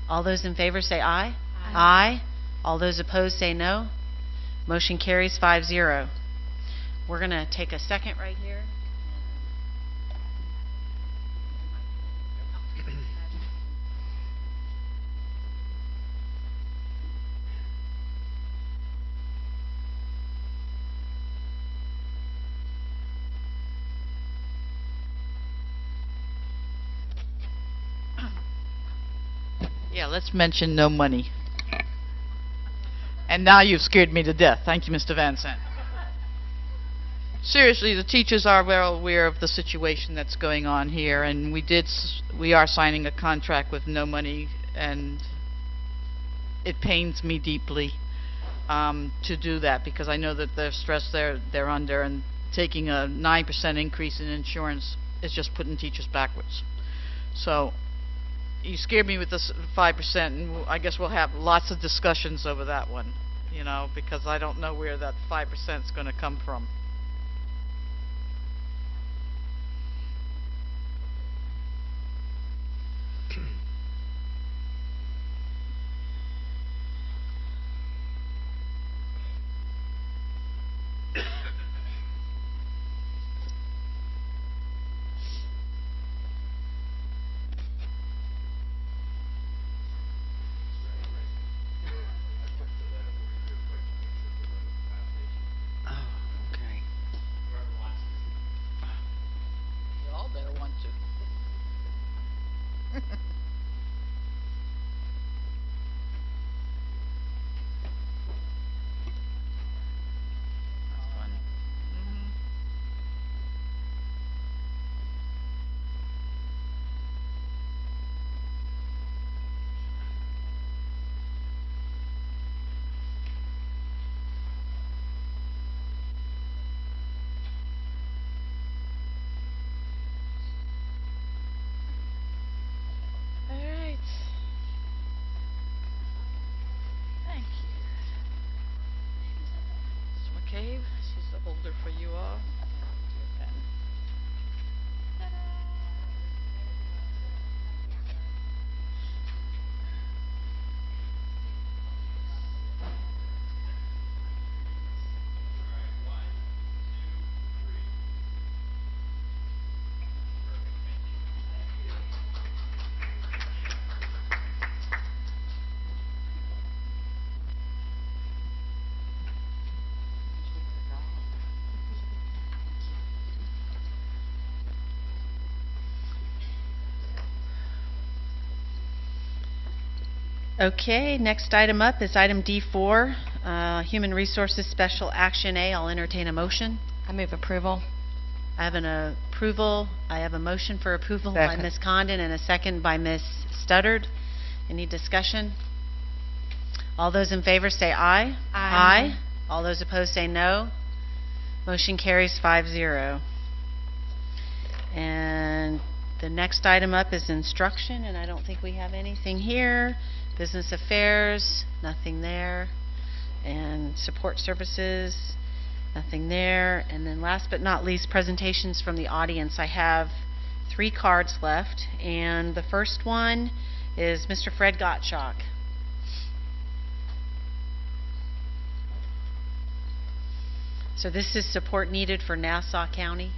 All those in favor say aye. Aye. All those opposed say no. Motion carries 5-0. We're going to take a second right here. Yeah, let's mention no money. And now you've scared me to death. Thank you, Mr. Van Sant. Seriously, the teachers are well aware of the situation that's going on here, and we are signing a contract with no money, and it pains me deeply to do that, because I know that the stress they're under, and taking a 9% increase in insurance is just putting teachers backwards. So you scared me with this 5%, and I guess we'll have lots of discussions over that one, you know, because I don't know where that 5% is going to come from. Okay, next item up is item D4, Human Resources Special Action A. I'll entertain a motion. I move approval. I have an approval. I have a motion for approval by Second. Ms. Condon and a second by Ms. Studdard. Any discussion? All those in favor say aye. Aye. All those opposed say no. Motion carries 5-0. And the next item up is instruction, and I don't think we have anything here. Business affairs, nothing there. And support services, nothing there. And then last but not least, presentations from the audience. I have 3 cards left, and the first one is Mr. Fred Gottschalk. So this is support needed for Nassau County.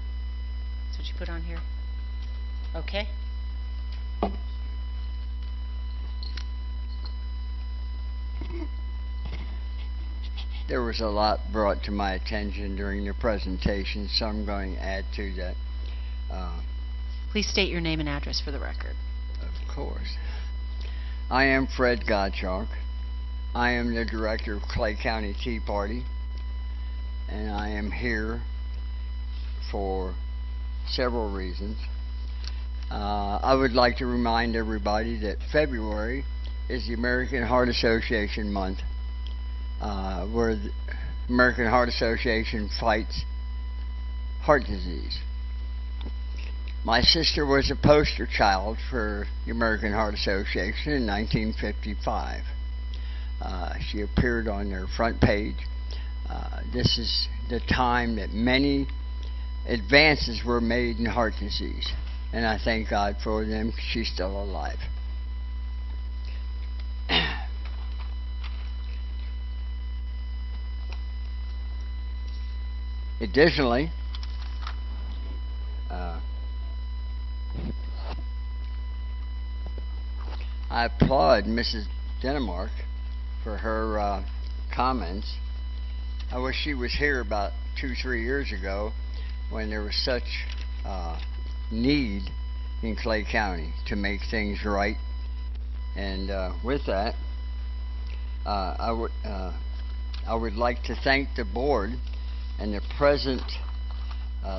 That's what you put on here. Okay. There was a lot brought to my attention during the presentation, so I'm going to add to that. Please state your name and address for the record. Of course. I am Fred Gottschalk. I am the director of Clay County Tea Party, and I am here for several reasons. I would like to remind everybody that February is the American Heart Association month, where the American Heart Association fights heart disease. My sister was a poster child for the American Heart Association in 1955. She appeared on their front page. This is the time that many advances were made in heart disease, and I thank God for them. She's still alive. Additionally, I applaud Mrs. Denemark for her comments. I wish she was here about 2-3 years ago when there was such need in Clay County to make things right. And with that, I would like to thank the board and the present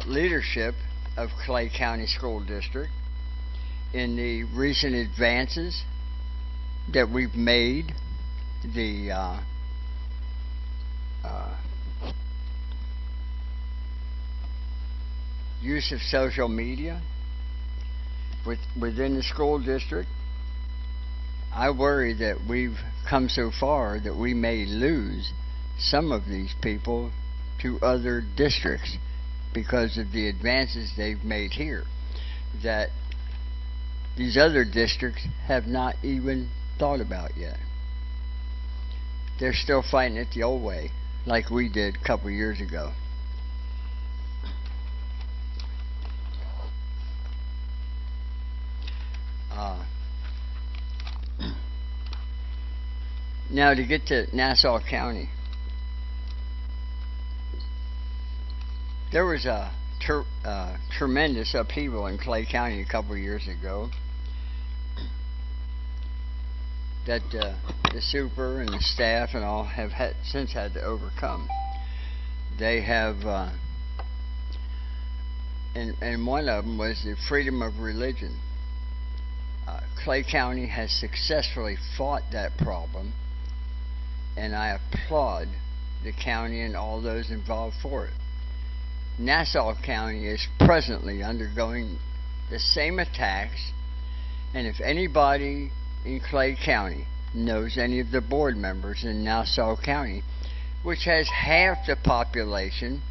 leadership of Clay County School District in the recent advances that we've made, the use of social media within the school district. I worry that we've come so far that we may lose some of these people to other districts because of the advances they've made here that these other districts have not even thought about yet. They're still fighting it the old way, like we did a couple years ago. Now to get to Nassau County. There was a tremendous upheaval in Clay County a couple of years ago that the super and the staff and all have since had to overcome. They have, and one of them was the freedom of religion. Clay County has successfully fought that problem, and I applaud the county and all those involved for it. Nassau County is presently undergoing the same attacks, and if anybody in Clay County knows any of the board members in Nassau County, which has half the population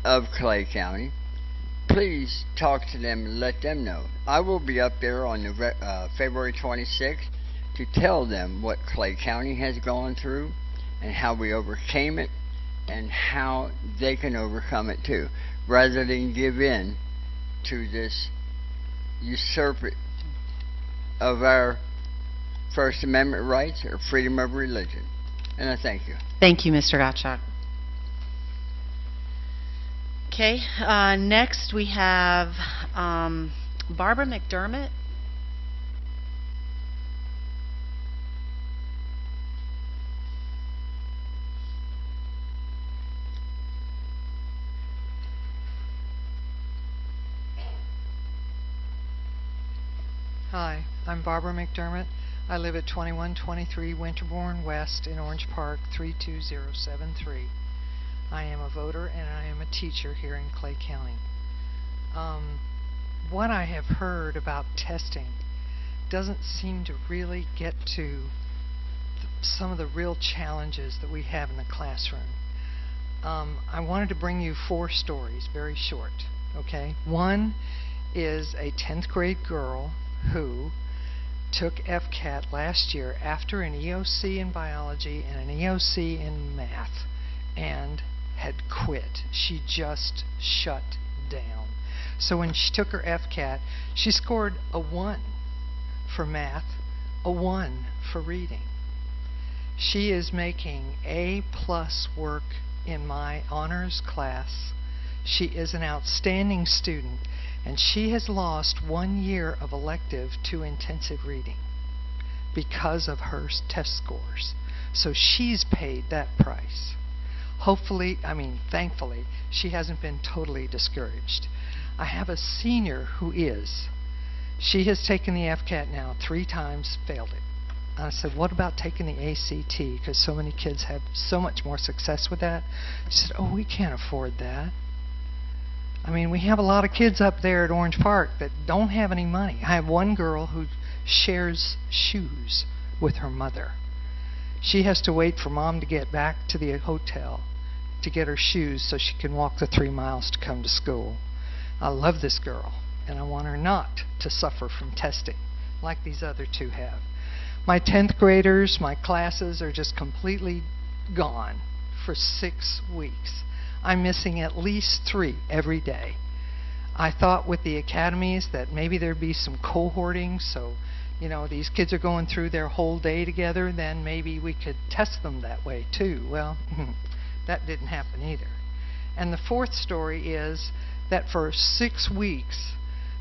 of Clay County, please talk to them and let them know. I will be up there on February 26th to tell them what Clay County has gone through and how we overcame it and how they can overcome it too, rather than give in to this usurping of our First Amendment rights or freedom of religion. And I thank you. Thank you, Mr. Gottschalk. Okay, next we have Barbara McDermott. Hi, I'm Barbara McDermott. I live at 2123 Winterbourne West in Orange Park, 32073. I am a voter and I am a teacher here in Clay County. What I have heard about testing doesn't seem to really get to some of the real challenges that we have in the classroom. I wanted to bring you 4 stories, very short, okay? One is a 10th grade girl who took FCAT last year after an EOC in biology and an EOC in math and had quit. She just shut down. So when she took her FCAT, she scored a 1 for math, a 1 for reading. She is making A+ work in my honors class. She is an outstanding student, and she has lost 1 year of elective to intensive reading because of her test scores. So she's paid that price. Hopefully, thankfully, she hasn't been totally discouraged. I have a senior who is. She has taken the FCAT now 3 times, failed it. I said, what about taking the ACT? Because so many kids have so much more success with that. She said, oh, we can't afford that. We have a lot of kids up there at Orange Park that don't have any money. I have one girl who shares shoes with her mother. She has to wait for mom to get back to the hotel to get her shoes so she can walk the 3 miles to come to school. I love this girl, and I want her not to suffer from testing like these other 2 have. My 10th graders, my classes are just completely gone for 6 weeks. I'm missing at least 3 every day. I thought with the academies that maybe there'd be some cohorting, so these kids are going through their whole day together, then maybe we could test them that way too. Well, that didn't happen either. And the 4th story is that for 6 weeks,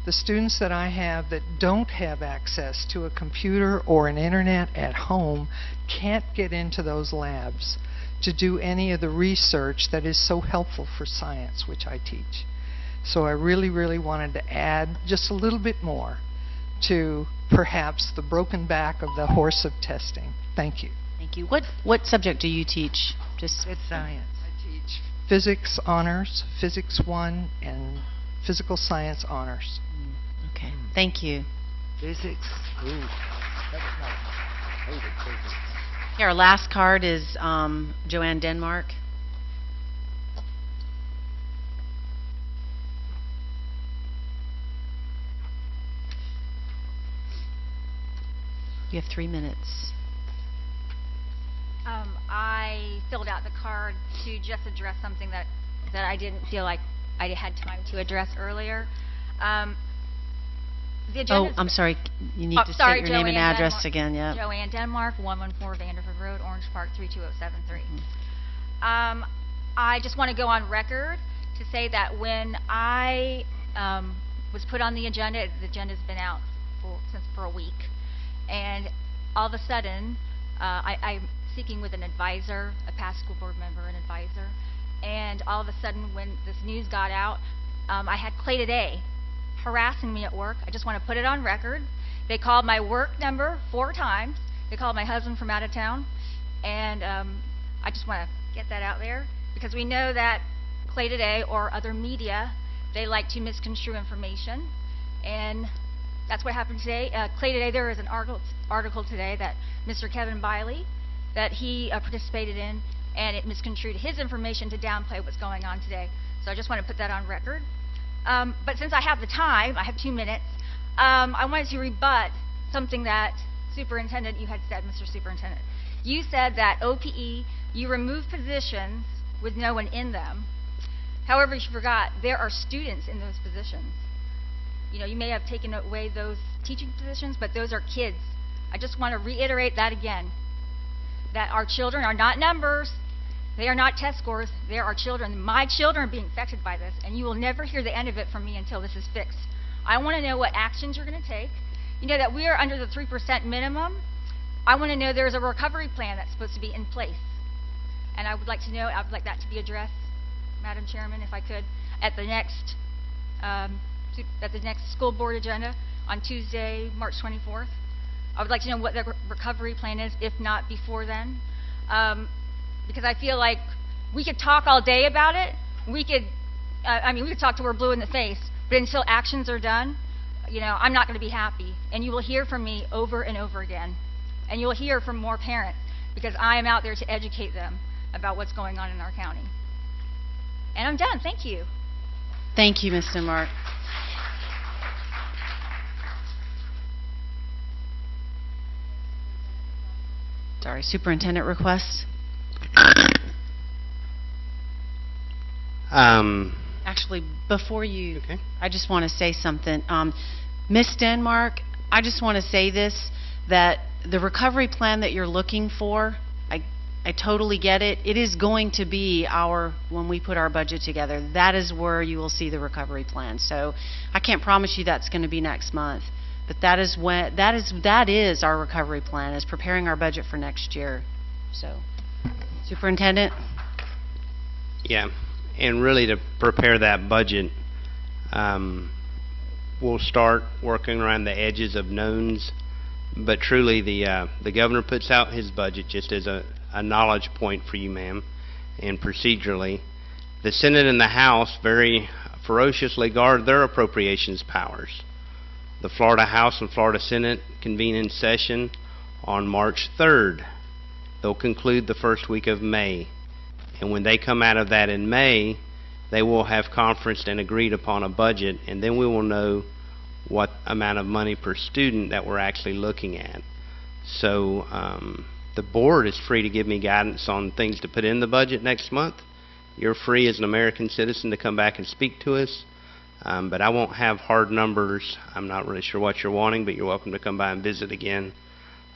the students that I have that don't have access to a computer or an internet at home can't get into those labs to do any of the research that is so helpful for science, which I teach. So I really, really wanted to add just a little bit more to perhaps the broken back of the horse of testing. Thank you. Thank you. What subject do you teach? It's science. I teach physics honors, physics 1, and physical science honors. Okay. Thank you. Physics. Ooh. That was nice. Hated physics. Okay, our last card is Joanne Denmark. You have 3 minutes. I filled out the card to just address something that I didn't feel like I had time to address earlier. I'm sorry. You need to state your name and address again. Yeah. Joanne Denmark, 114 Vanderford Road, Orange Park, 32073. I just want to go on record to say that when I was put on the agenda's been out for a week, and all of a sudden, I'm speaking with an advisor, a past school board member, an advisor, and all of a sudden, when this news got out, I had Clay Today harassing me at work. I just want to put it on record. They called my work number 4 times. They called my husband from out of town, and I just want to get that out there because we know that Clay Today or other media, they like to misconstrue information, and that's what happened today. Clay Today, there is an article today that Mr. Kevin Biley, that he participated in, and it misconstrued his information to downplay what's going on today. So I just want to put that on record. But since I have the time, I have 2 minutes, I wanted to rebut something that Superintendent, you had said, Mr. Superintendent. You said that OPE, you remove positions with no one in them. However, you forgot there are students in those positions. You may have taken away those teaching positions, but those are kids. I just want to reiterate that again, that our children are not numbers. They are not test scores. They are our children. My children are being affected by this, and you will never hear the end of it from me until this is fixed. I want to know what actions you're going to take. You know that we are under the 3% minimum. I want to know there's a recovery plan that's supposed to be in place. And I would like to know, I would like that to be addressed, Madam Chairman, if I could, at the next school board agenda. on Tuesday, March 24th. I would like to know what the recovery plan is, if not before then. Because I feel like we could talk all day about it. We could talk till we're blue in the face, but until actions are done, I'm not going to be happy. And you will hear from me over and over again. And you will hear from more parents, because I am out there to educate them about what's going on in our county. And I'm done. Thank you. Thank you, Ms. Denmark. Sorry, superintendent request. Actually, before you, I just want to say something. Ms. Denmark, I just want to say this, that the recovery plan that you're looking for, I totally get it. It is going to be when we put our budget together, that is where you will see the recovery plan. So I can't promise you that's going to be next month, but that is our recovery plan, is preparing our budget for next year. So, Superintendent? Yeah, and really to prepare that budget, we'll start working around the edges of knowns, but truly the governor puts out his budget just as a knowledge point for you, ma'am, and procedurally. The Senate and the House very ferociously guard their appropriations powers. The Florida House and Florida Senate convene in session on March 3rd. They'll conclude the first week of May. And when they come out of that in May, they will have conferenced and agreed upon a budget, and then we will know what amount of money per student that we're actually looking at. So the board is free to give me guidance on things to put in the budget next month. You're free as an American citizen to come back and speak to us, but I won't have hard numbers. I'm not really sure what you're wanting, but you're welcome to come by and visit again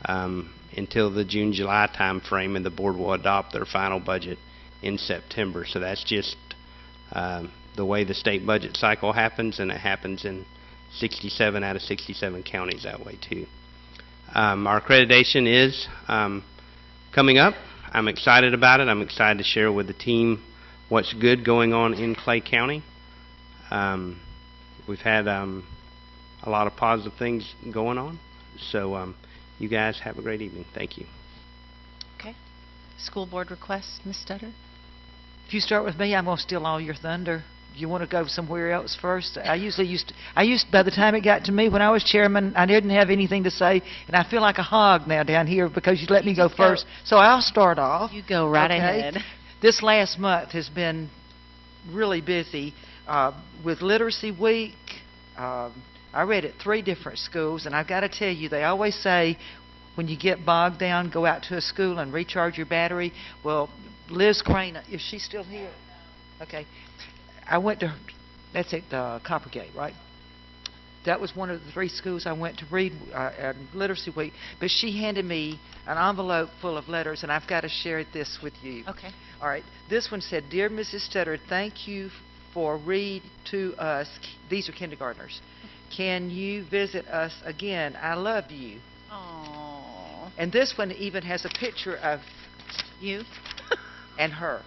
until the June-July time frame, and the board will adopt their final budget in September. So that's just the way the state budget cycle happens, and it happens in 67 out of 67 counties that way too. Our accreditation is coming up. I'm excited about it. I'm excited to share with the team what's good going on in Clay County. We've had a lot of positive things going on. So you guys have a great evening. Thank you. Okay. School board request, Ms. Stutter? If you start with me, I'm going to steal all your thunder. You want to go somewhere else first? By the time it got to me, when I was chairman, I didn't have anything to say, and I feel like a hog now down here because you let me go first. So I'll start off. You go right ahead. This last month has been really busy with Literacy Week. I read at 3 different schools, and I've got to tell you, they always say when you get bogged down, go out to a school and recharge your battery. Well, Liz Crane, is she still here? Okay. I went to, that's at Coppergate, right? That was one of the 3 schools I went to read at Literacy Week. But she handed me an envelope full of letters, and I've got to share this with you. Okay. All right. This one said, "Dear Mrs. Stutter, thank you for read to us." These are kindergartners. "Can you visit us again? I love you." Aww. And this one even has a picture of you and her.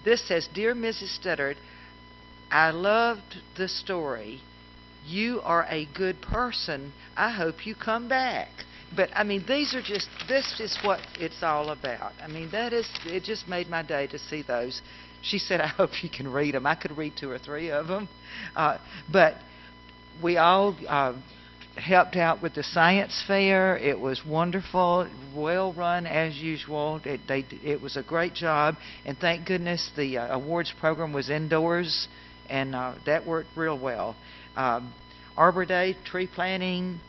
This says, "Dear Mrs. Studdard, I loved the story. You are a good person. I hope you come back." But, I mean, this is what it's all about. I mean, it just made my day to see those. She said, "I hope you can read them." I could read 2 or 3 of them. But we all helped out with the science fair. It was wonderful, well run as usual. It was a great job, and thank goodness the awards program was indoors, and that worked real well. Arbor Day, tree planting,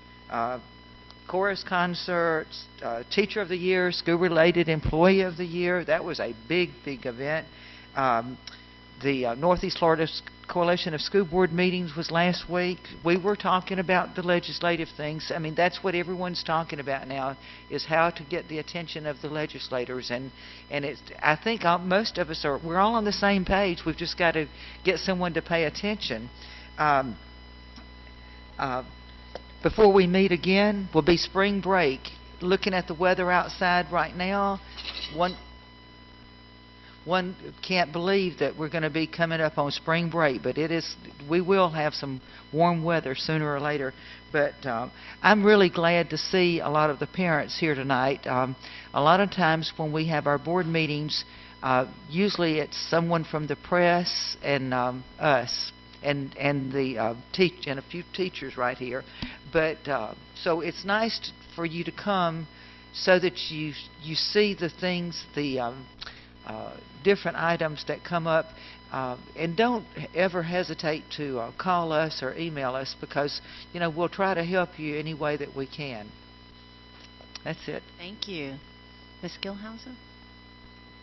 chorus concerts, Teacher of the Year, School Related Employee of the Year. That was a big, big event. The Northeast Florida Coalition of School Board meetings was last week. We were talking about the legislative things. I mean, that's what everyone's talking about now, is how to get the attention of the legislators. And I think most of us we're all on the same page. We've just got to get someone to pay attention. Before we meet again will be spring break. Looking at the weather outside right now, one can't believe that we're going to be coming up on spring break, but we will have some warm weather sooner or later. But I'm really glad to see a lot of the parents here tonight. A lot of times when we have our board meetings, usually it's someone from the press and us and the and a few teachers right here. But so it's nice for you to come so that you see the things, the different items that come up, and don't ever hesitate to call us or email us, because we'll try to help you any way that we can. That's it. Thank you. Ms. Gilhausen?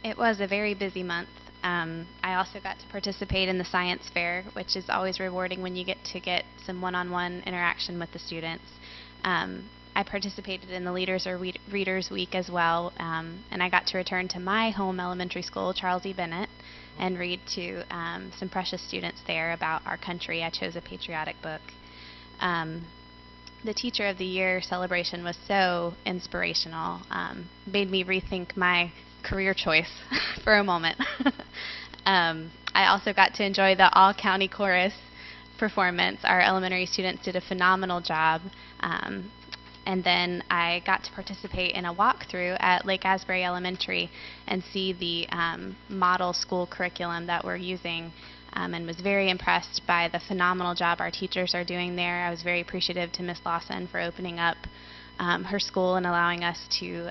It was a very busy month. I also got to participate in the science fair, which is always rewarding when you get some one-on-one interaction with the students. I participated in the Leaders or Readers Week as well, and I got to return to my home elementary school, Charles E. Bennett, and read to some precious students there about our country. I chose a patriotic book. The Teacher of the Year celebration was so inspirational, made me rethink my career choice for a moment. I also got to enjoy the all-county chorus performance. Our elementary students did a phenomenal job. And then I got to participate in a walkthrough at Lake Asbury Elementary and see the model school curriculum that we're using, and was very impressed by the phenomenal job our teachers are doing there. I was very appreciative to Ms. Lawson for opening up her school and allowing us to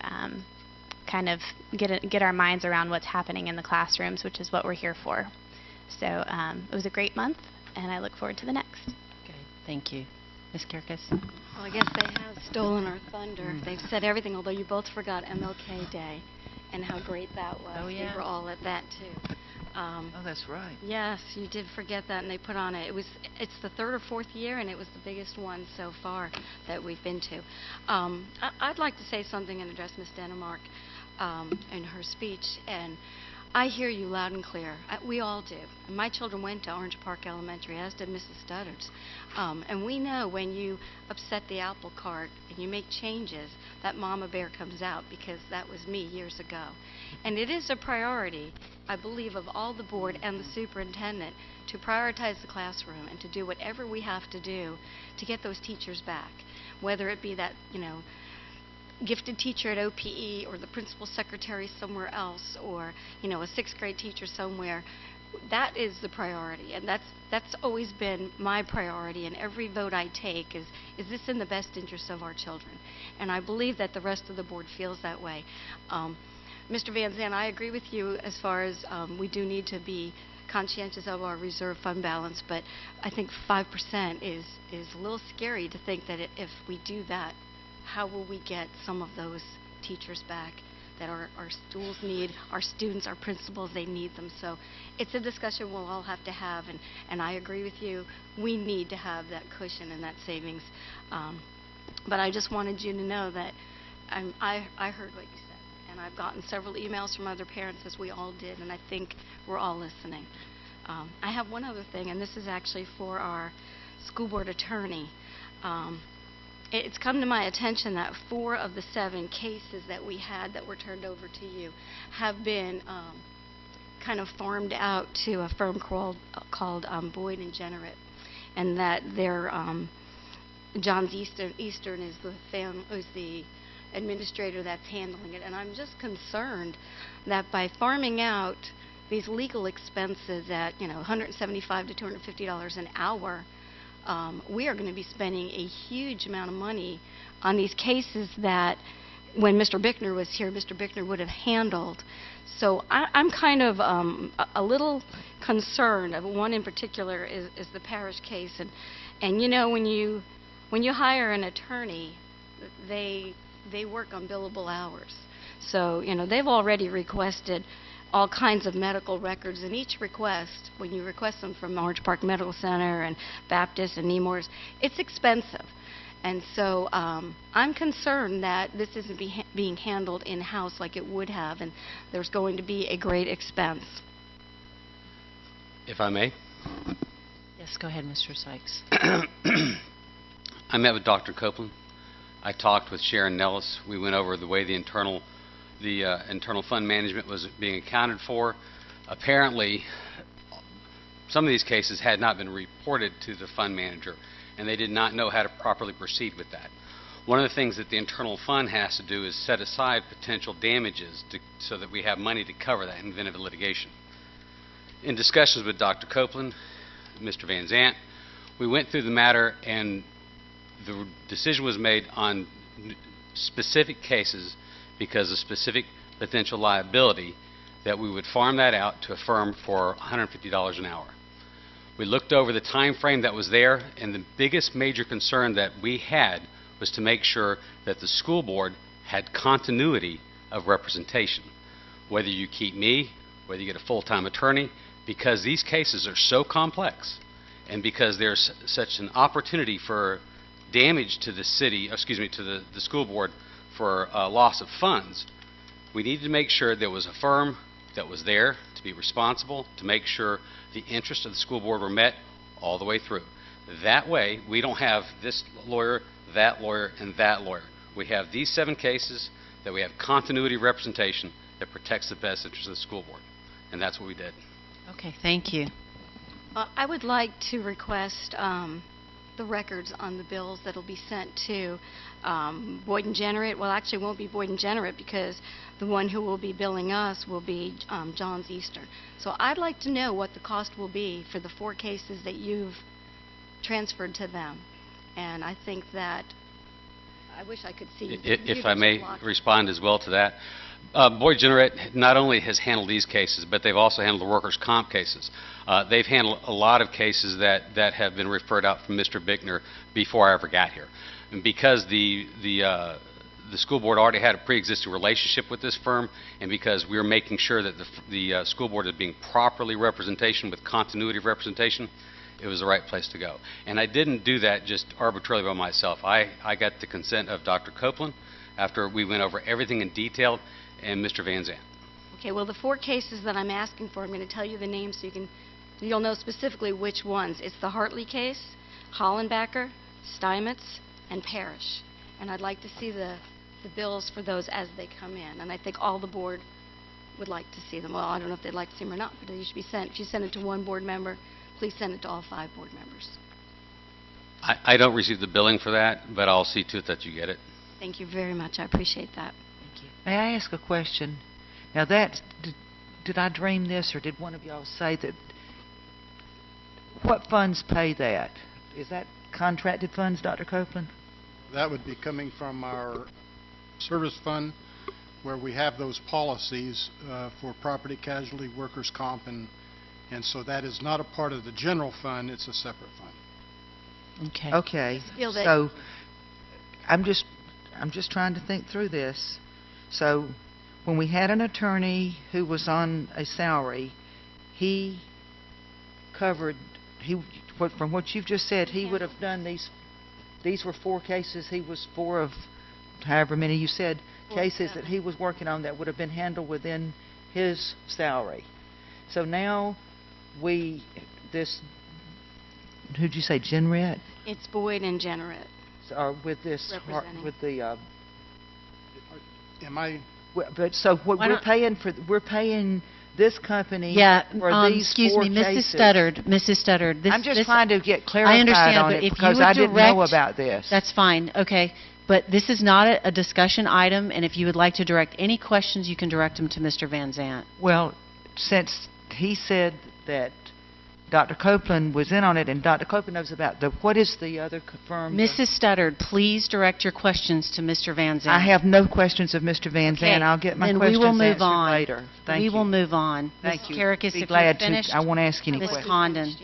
kind of get our minds around what's happening in the classrooms, which is what we're here for. So it was a great month, and I look forward to the next. Okay, thank you. Ms. Kirkus? Well, I guess they have stolen our thunder. They've said everything, although you both forgot MLK Day and how great that was. Oh, yeah. We were all at that, too. Oh, that's right. Yes, you did forget that, and they put on it. It's the third or fourth year, and it was the biggest one so far that we've been to. I'd like to say something and address Ms. Denemark in her speech, and I hear you loud and clear. We all do. My children went to Orange Park Elementary, as did Mrs. Studdards. And we know when you upset the apple cart and you make changes, that mama bear comes out, because that was me years ago. And it is a priority, I believe, of all the board and the superintendent to prioritize the classroom and to do whatever we have to do to get those teachers back, whether it be that, gifted teacher at OPE or the principal secretary somewhere else, or a sixth grade teacher somewhere. That is the priority, and that's always been my priority. And every vote I take is this in the best interest of our children? And I believe that the rest of the board feels that way. Mr. Van Zandt, I agree with you as far as we do need to be conscientious of our reserve fund balance, but I think 5% is a little scary to think that if we do that, how will we get some of those teachers back that our schools need, our students, our principals, they need them. So it's a discussion we'll all have to have, and I agree with you. We need to have that cushion and that savings. But I just wanted you to know that I heard what you said, and I've gotten several emails from other parents, as we all did, and I think we're all listening. I have one other thing, and this is actually for our school board attorney. It's come to my attention that 4 of the 7 cases that we had that were turned over to you have been kind of farmed out to a firm called Boyd and Generate, and that they're Johns Eastern is the administrator that's handling it. And I'm just concerned that by farming out these legal expenses at $175 to $250 an hour, we are going to be spending a huge amount of money on these cases that, when Mr. Bickner was here, Mr. Bickner would have handled. So I'm kind of a little concerned. One in particular is the parish case, and when you hire an attorney, they work on billable hours. So they've already requested all kinds of medical records, and each request, when you request them from Orange Park Medical Center and Baptist and Nemours, it's expensive. And so I'm concerned that this isn't being handled in-house like it would have, and there's going to be a great expense. If I may. Yes, go ahead, Mr. Sykes. I met with Dr. Copeland. I talked with Sharon Nellis. We went over the way the internal fund management was being accounted for. Apparently, some of these cases had not been reported to the fund manager, and they did not know how to properly proceed with that. One of the things that the internal fund has to do is set aside potential damages so that we have money to cover that in the event of litigation. In discussions with Dr. Copeland, Mr. Van Zant, we went through the matter, and the decision was made on specific cases because of specific potential liability that we would farm that out to a firm for $150 an hour. We looked over the time frame that was there, and the biggest major concern that we had was to make sure that the school board had continuity of representation. Whether you keep me, whether you get a full-time attorney, because these cases are so complex, and because there's such an opportunity for damage to the city, excuse me, to the school board for loss of funds, we needed to make sure there was a firm that was there to be responsible, to make sure the interests of the school board were met all the way through. That way, we don't have this lawyer, that lawyer, and that lawyer. We have these 7 cases that we have continuity representation that protects the best interest of the school board. And that's what we did. Okay, thank you. I would like to request the records on the bills that will be sent to Boyd and Generate. Well, actually, it won't be Boyd and Generate because the one who will be billing us will be Johns Eastern. So I'd like to know what the cost will be for the 4 cases that you've transferred to them. And I think that I wish I could see. If I may respond as well to that. Boyd Generate not only has handled these cases, but they've also handled the workers' comp cases. They've handled a lot of cases that have been referred out from Mr. Bickner before I ever got here. And because the school board already had a pre-existing relationship with this firm, and because we were making sure that the school board is being properly representation with continuity of representation, it was the right place to go. And I didn't do that just arbitrarily by myself. I got the consent of Dr. Copeland after we went over everything in detail, and Mr. Van Zant. Okay, well, the 4 cases that I'm asking for, I'm going to tell you the names so you'll know specifically which ones. It's the Hartley case, Hollenbacher, Steinmetz, and Parrish. And I'd like to see the bills for those as they come in. And I think all the board would like to see them. Well, I don't know if they'd like to see them or not, but they should be sent. If you send it to one board member, please send it to all 5 board members. I don't receive the billing for that, but I'll see to it that you get it. Thank you very much. I appreciate that. Thank you. May I ask a question? Now that, did I dream this, or did one of y'all say that, what funds pay that? Is that contracted funds, Dr. Copeland? That would be coming from our service fund, where we have those policies for property casualty, workers' comp, and so that is not a part of the general fund, it's a separate fund. Okay. Okay. So I'm just trying to think through this. So when we had an attorney who was on a salary, he covered, from what you've just said, he would have done these were 4 cases, he was 4 of however many you said, cases that he was working on that would have been handled within his salary. So now who'd you say, Generate? It's Boyd and Generate. With this, with the, am I? But so what we're paying this company for these excuse 4 me, cases. Mrs. Studdard. I'm just trying to get clarified I understand, on but it if because you would I didn't know about this. That's fine, okay. But this is not a discussion item, and if you would like to direct any questions, you can direct them to Mr. Van Zant. Well, since he said that Dr. Copeland was in on it, and Dr. Copeland knows about what is the other firm? Mrs. Studdard, please direct your questions to Mr. Van Zant. I have no questions of Mr. Van Zant. I'll get my questions answered later. Thank you. We will move on. Thank you. Ms. Karakis, Be if glad you've finished. I won't ask any Ms. questions. Condon.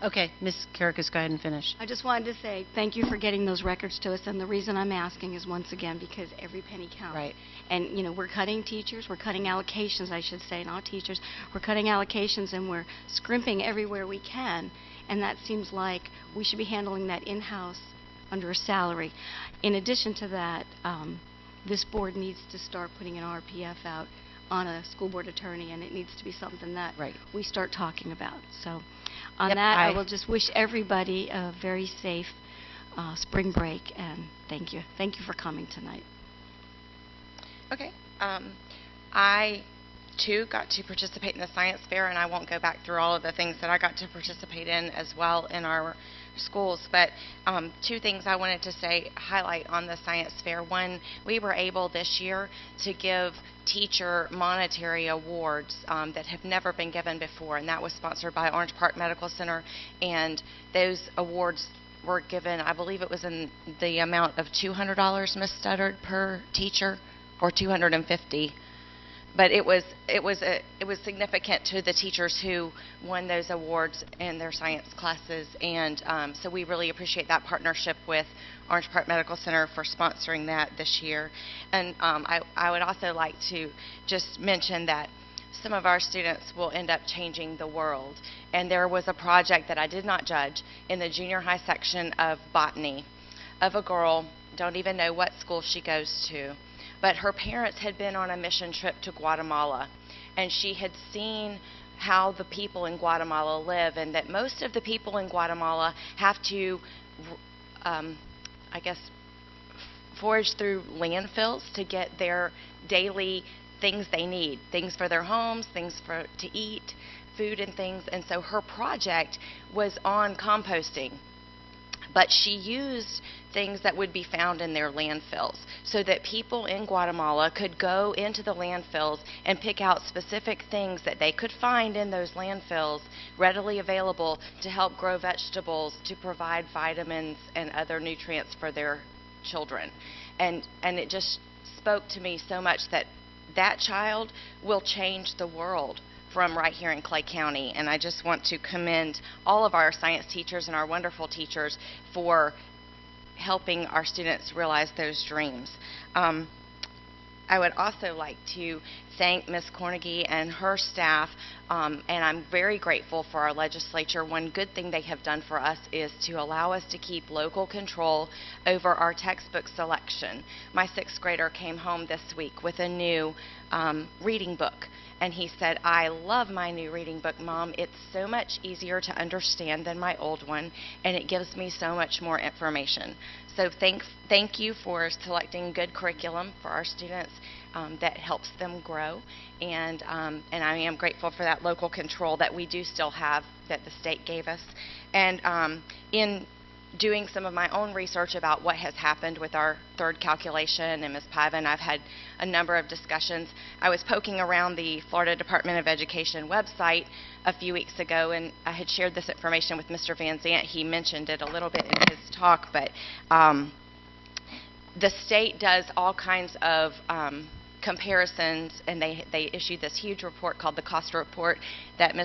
Okay, Ms. Karakis, go ahead and finish. I just wanted to say thank you for getting those records to us, and the reason I'm asking is once again because every penny counts. Right. And you know, we're cutting teachers, we're cutting allocations, I should say, not teachers. We're cutting allocations and we're scrimping everywhere we can, and that seems like we should be handling that in-house under a salary. In addition to that, this board needs to start putting an RPF out on a school board attorney, and it needs to be something that we start talking about. So on that, I will just wish everybody a very safe spring break, and thank you. Thank you for coming tonight. Okay. I too got to participate in the science fair, and I won't go back through all of the things that I got to participate in as well in our schools. But two things I wanted to highlight on the science fair. One, we were able this year to give teacher monetary awards that have never been given before, and that was sponsored by Orange Park Medical Center, and those awards were given, I believe it was in the amount of $200, Ms. Studdard, per teacher, or $250. But it was significant to the teachers who won those awards in their science classes, and so we really appreciate that partnership with Orange Park Medical Center for sponsoring that this year. And I would also like to just mention that some of our students will end up changing the world. And there was a project that I did not judge in the junior high section of botany of a girl, don't even know what school she goes to, but her parents had been on a mission trip to Guatemala, and she had seen how the people in Guatemala live, and that most of the people in Guatemala have to, I guess, forage through landfills to get their daily things they need, things for their homes, things to eat, food and things. And so her project was on composting, but she used things that would be found in their landfills so that people in Guatemala could go into the landfills and pick out specific things that they could find in those landfills readily available to help grow vegetables, to provide vitamins and other nutrients for their children. And it just spoke to me so much that that child will change the world from right here in Clay County. And I just want to commend all of our science teachers and our wonderful teachers for helping our students realize those dreams. I would also like to thank Ms. Cornegie and her staff, and I'm very grateful for our legislature. One good thing they have done for us is to allow us to keep local control over our textbook selection. My 6th grader came home this week with a new reading book, and he said, "I love my new reading book, Mom. It's so much easier to understand than my old one, and it gives me so much more information." So thank you for selecting good curriculum for our students that helps them grow, and I am grateful for that local control that we do still have that the state gave us. And in doing some of my own research about what has happened with our third calculation, and Ms. Piven, I've had a number of discussions. I was poking around the Florida Department of Education website a few weeks ago, and I had shared this information with Mr. Van Zant. He mentioned it a little bit in his talk, but the state does all kinds of comparisons, and they issued this huge report called the Costa Report that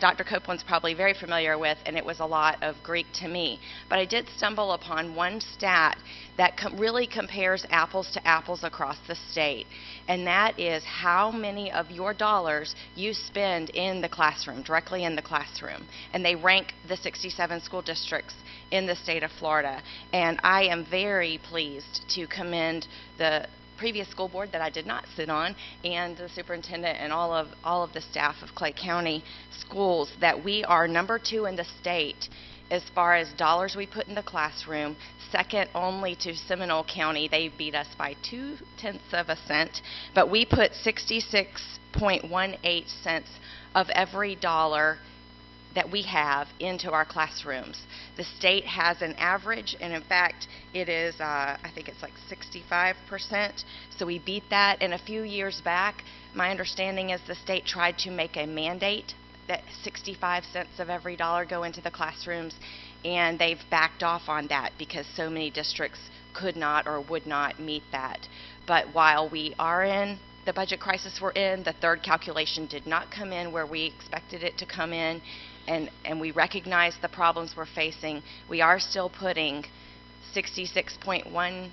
Dr. Copeland's probably very familiar with, and it was a lot of Greek to me. But I did stumble upon one stat that really compares apples to apples across the state, and that is how many of your dollars you spend in the classroom, directly in the classroom. And they rank the 67 school districts in the state of Florida. And I am very pleased to commend the previous school board that I did not sit on, and the superintendent and all of the staff of Clay County Schools, that we are number 2 in the state as far as dollars we put in the classroom, second only to Seminole County. They beat us by 0.2 of a cent, but we put 66.18 cents of every dollar that we have into our classrooms. The state has an average, and in fact, it is, I think it's like 65%, so we beat that. And a few years back, my understanding is the state tried to make a mandate that 65 cents of every dollar go into the classrooms, and they've backed off on that because so many districts could not or would not meet that. But while we are in the budget crisis we're in, the third calculation did not come in where we expected it to come in, and we recognize the problems we're facing. We are still putting 66.18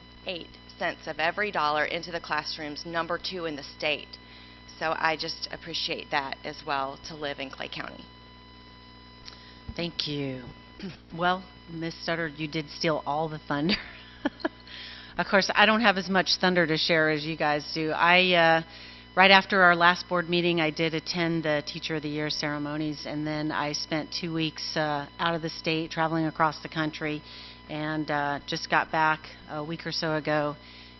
cents of every dollar into the classrooms, number 2 in the state. So I just appreciate that as well, to live in Clay County. Thank you. Well, Ms. Studdard, you did steal all the thunder. Of course, I don't have as much thunder to share as you guys do. Right after our last board meeting, I did attend the Teacher of the Year ceremonies, and then I spent 2 weeks out of the state, traveling across the country, and just got back a week or so ago,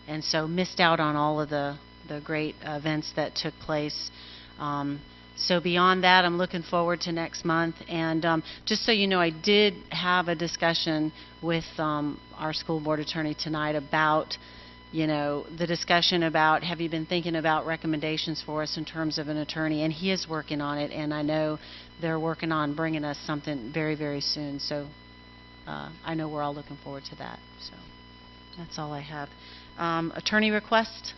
and so missed out on all of the great events that took place. So beyond that, I'm looking forward to next month. And just so you know, I did have a discussion with our school board attorney tonight about, you know, the discussion about, have you been thinking about recommendations for us in terms of an attorney? And he is working on it, and I know they're working on bringing us something very, very soon. So I know we're all looking forward to that. So that's all I have. Attorney request?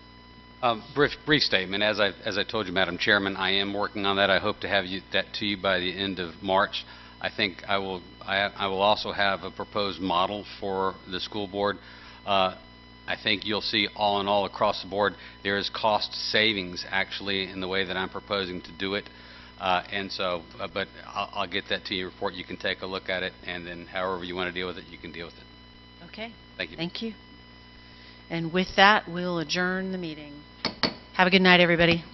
Brief statement. As I told you, Madam Chairman, I am working on that. I hope to have that to you by the end of March. I think I will also have a proposed model for the school board. I think you'll see all in all across the board there is cost savings actually in the way that I'm proposing to do it. But I'll get that to your report. You can take a look at it, and then however you want to deal with it, you can deal with it. Okay. Thank you. Thank you. And with that, we'll adjourn the meeting. Have a good night, everybody.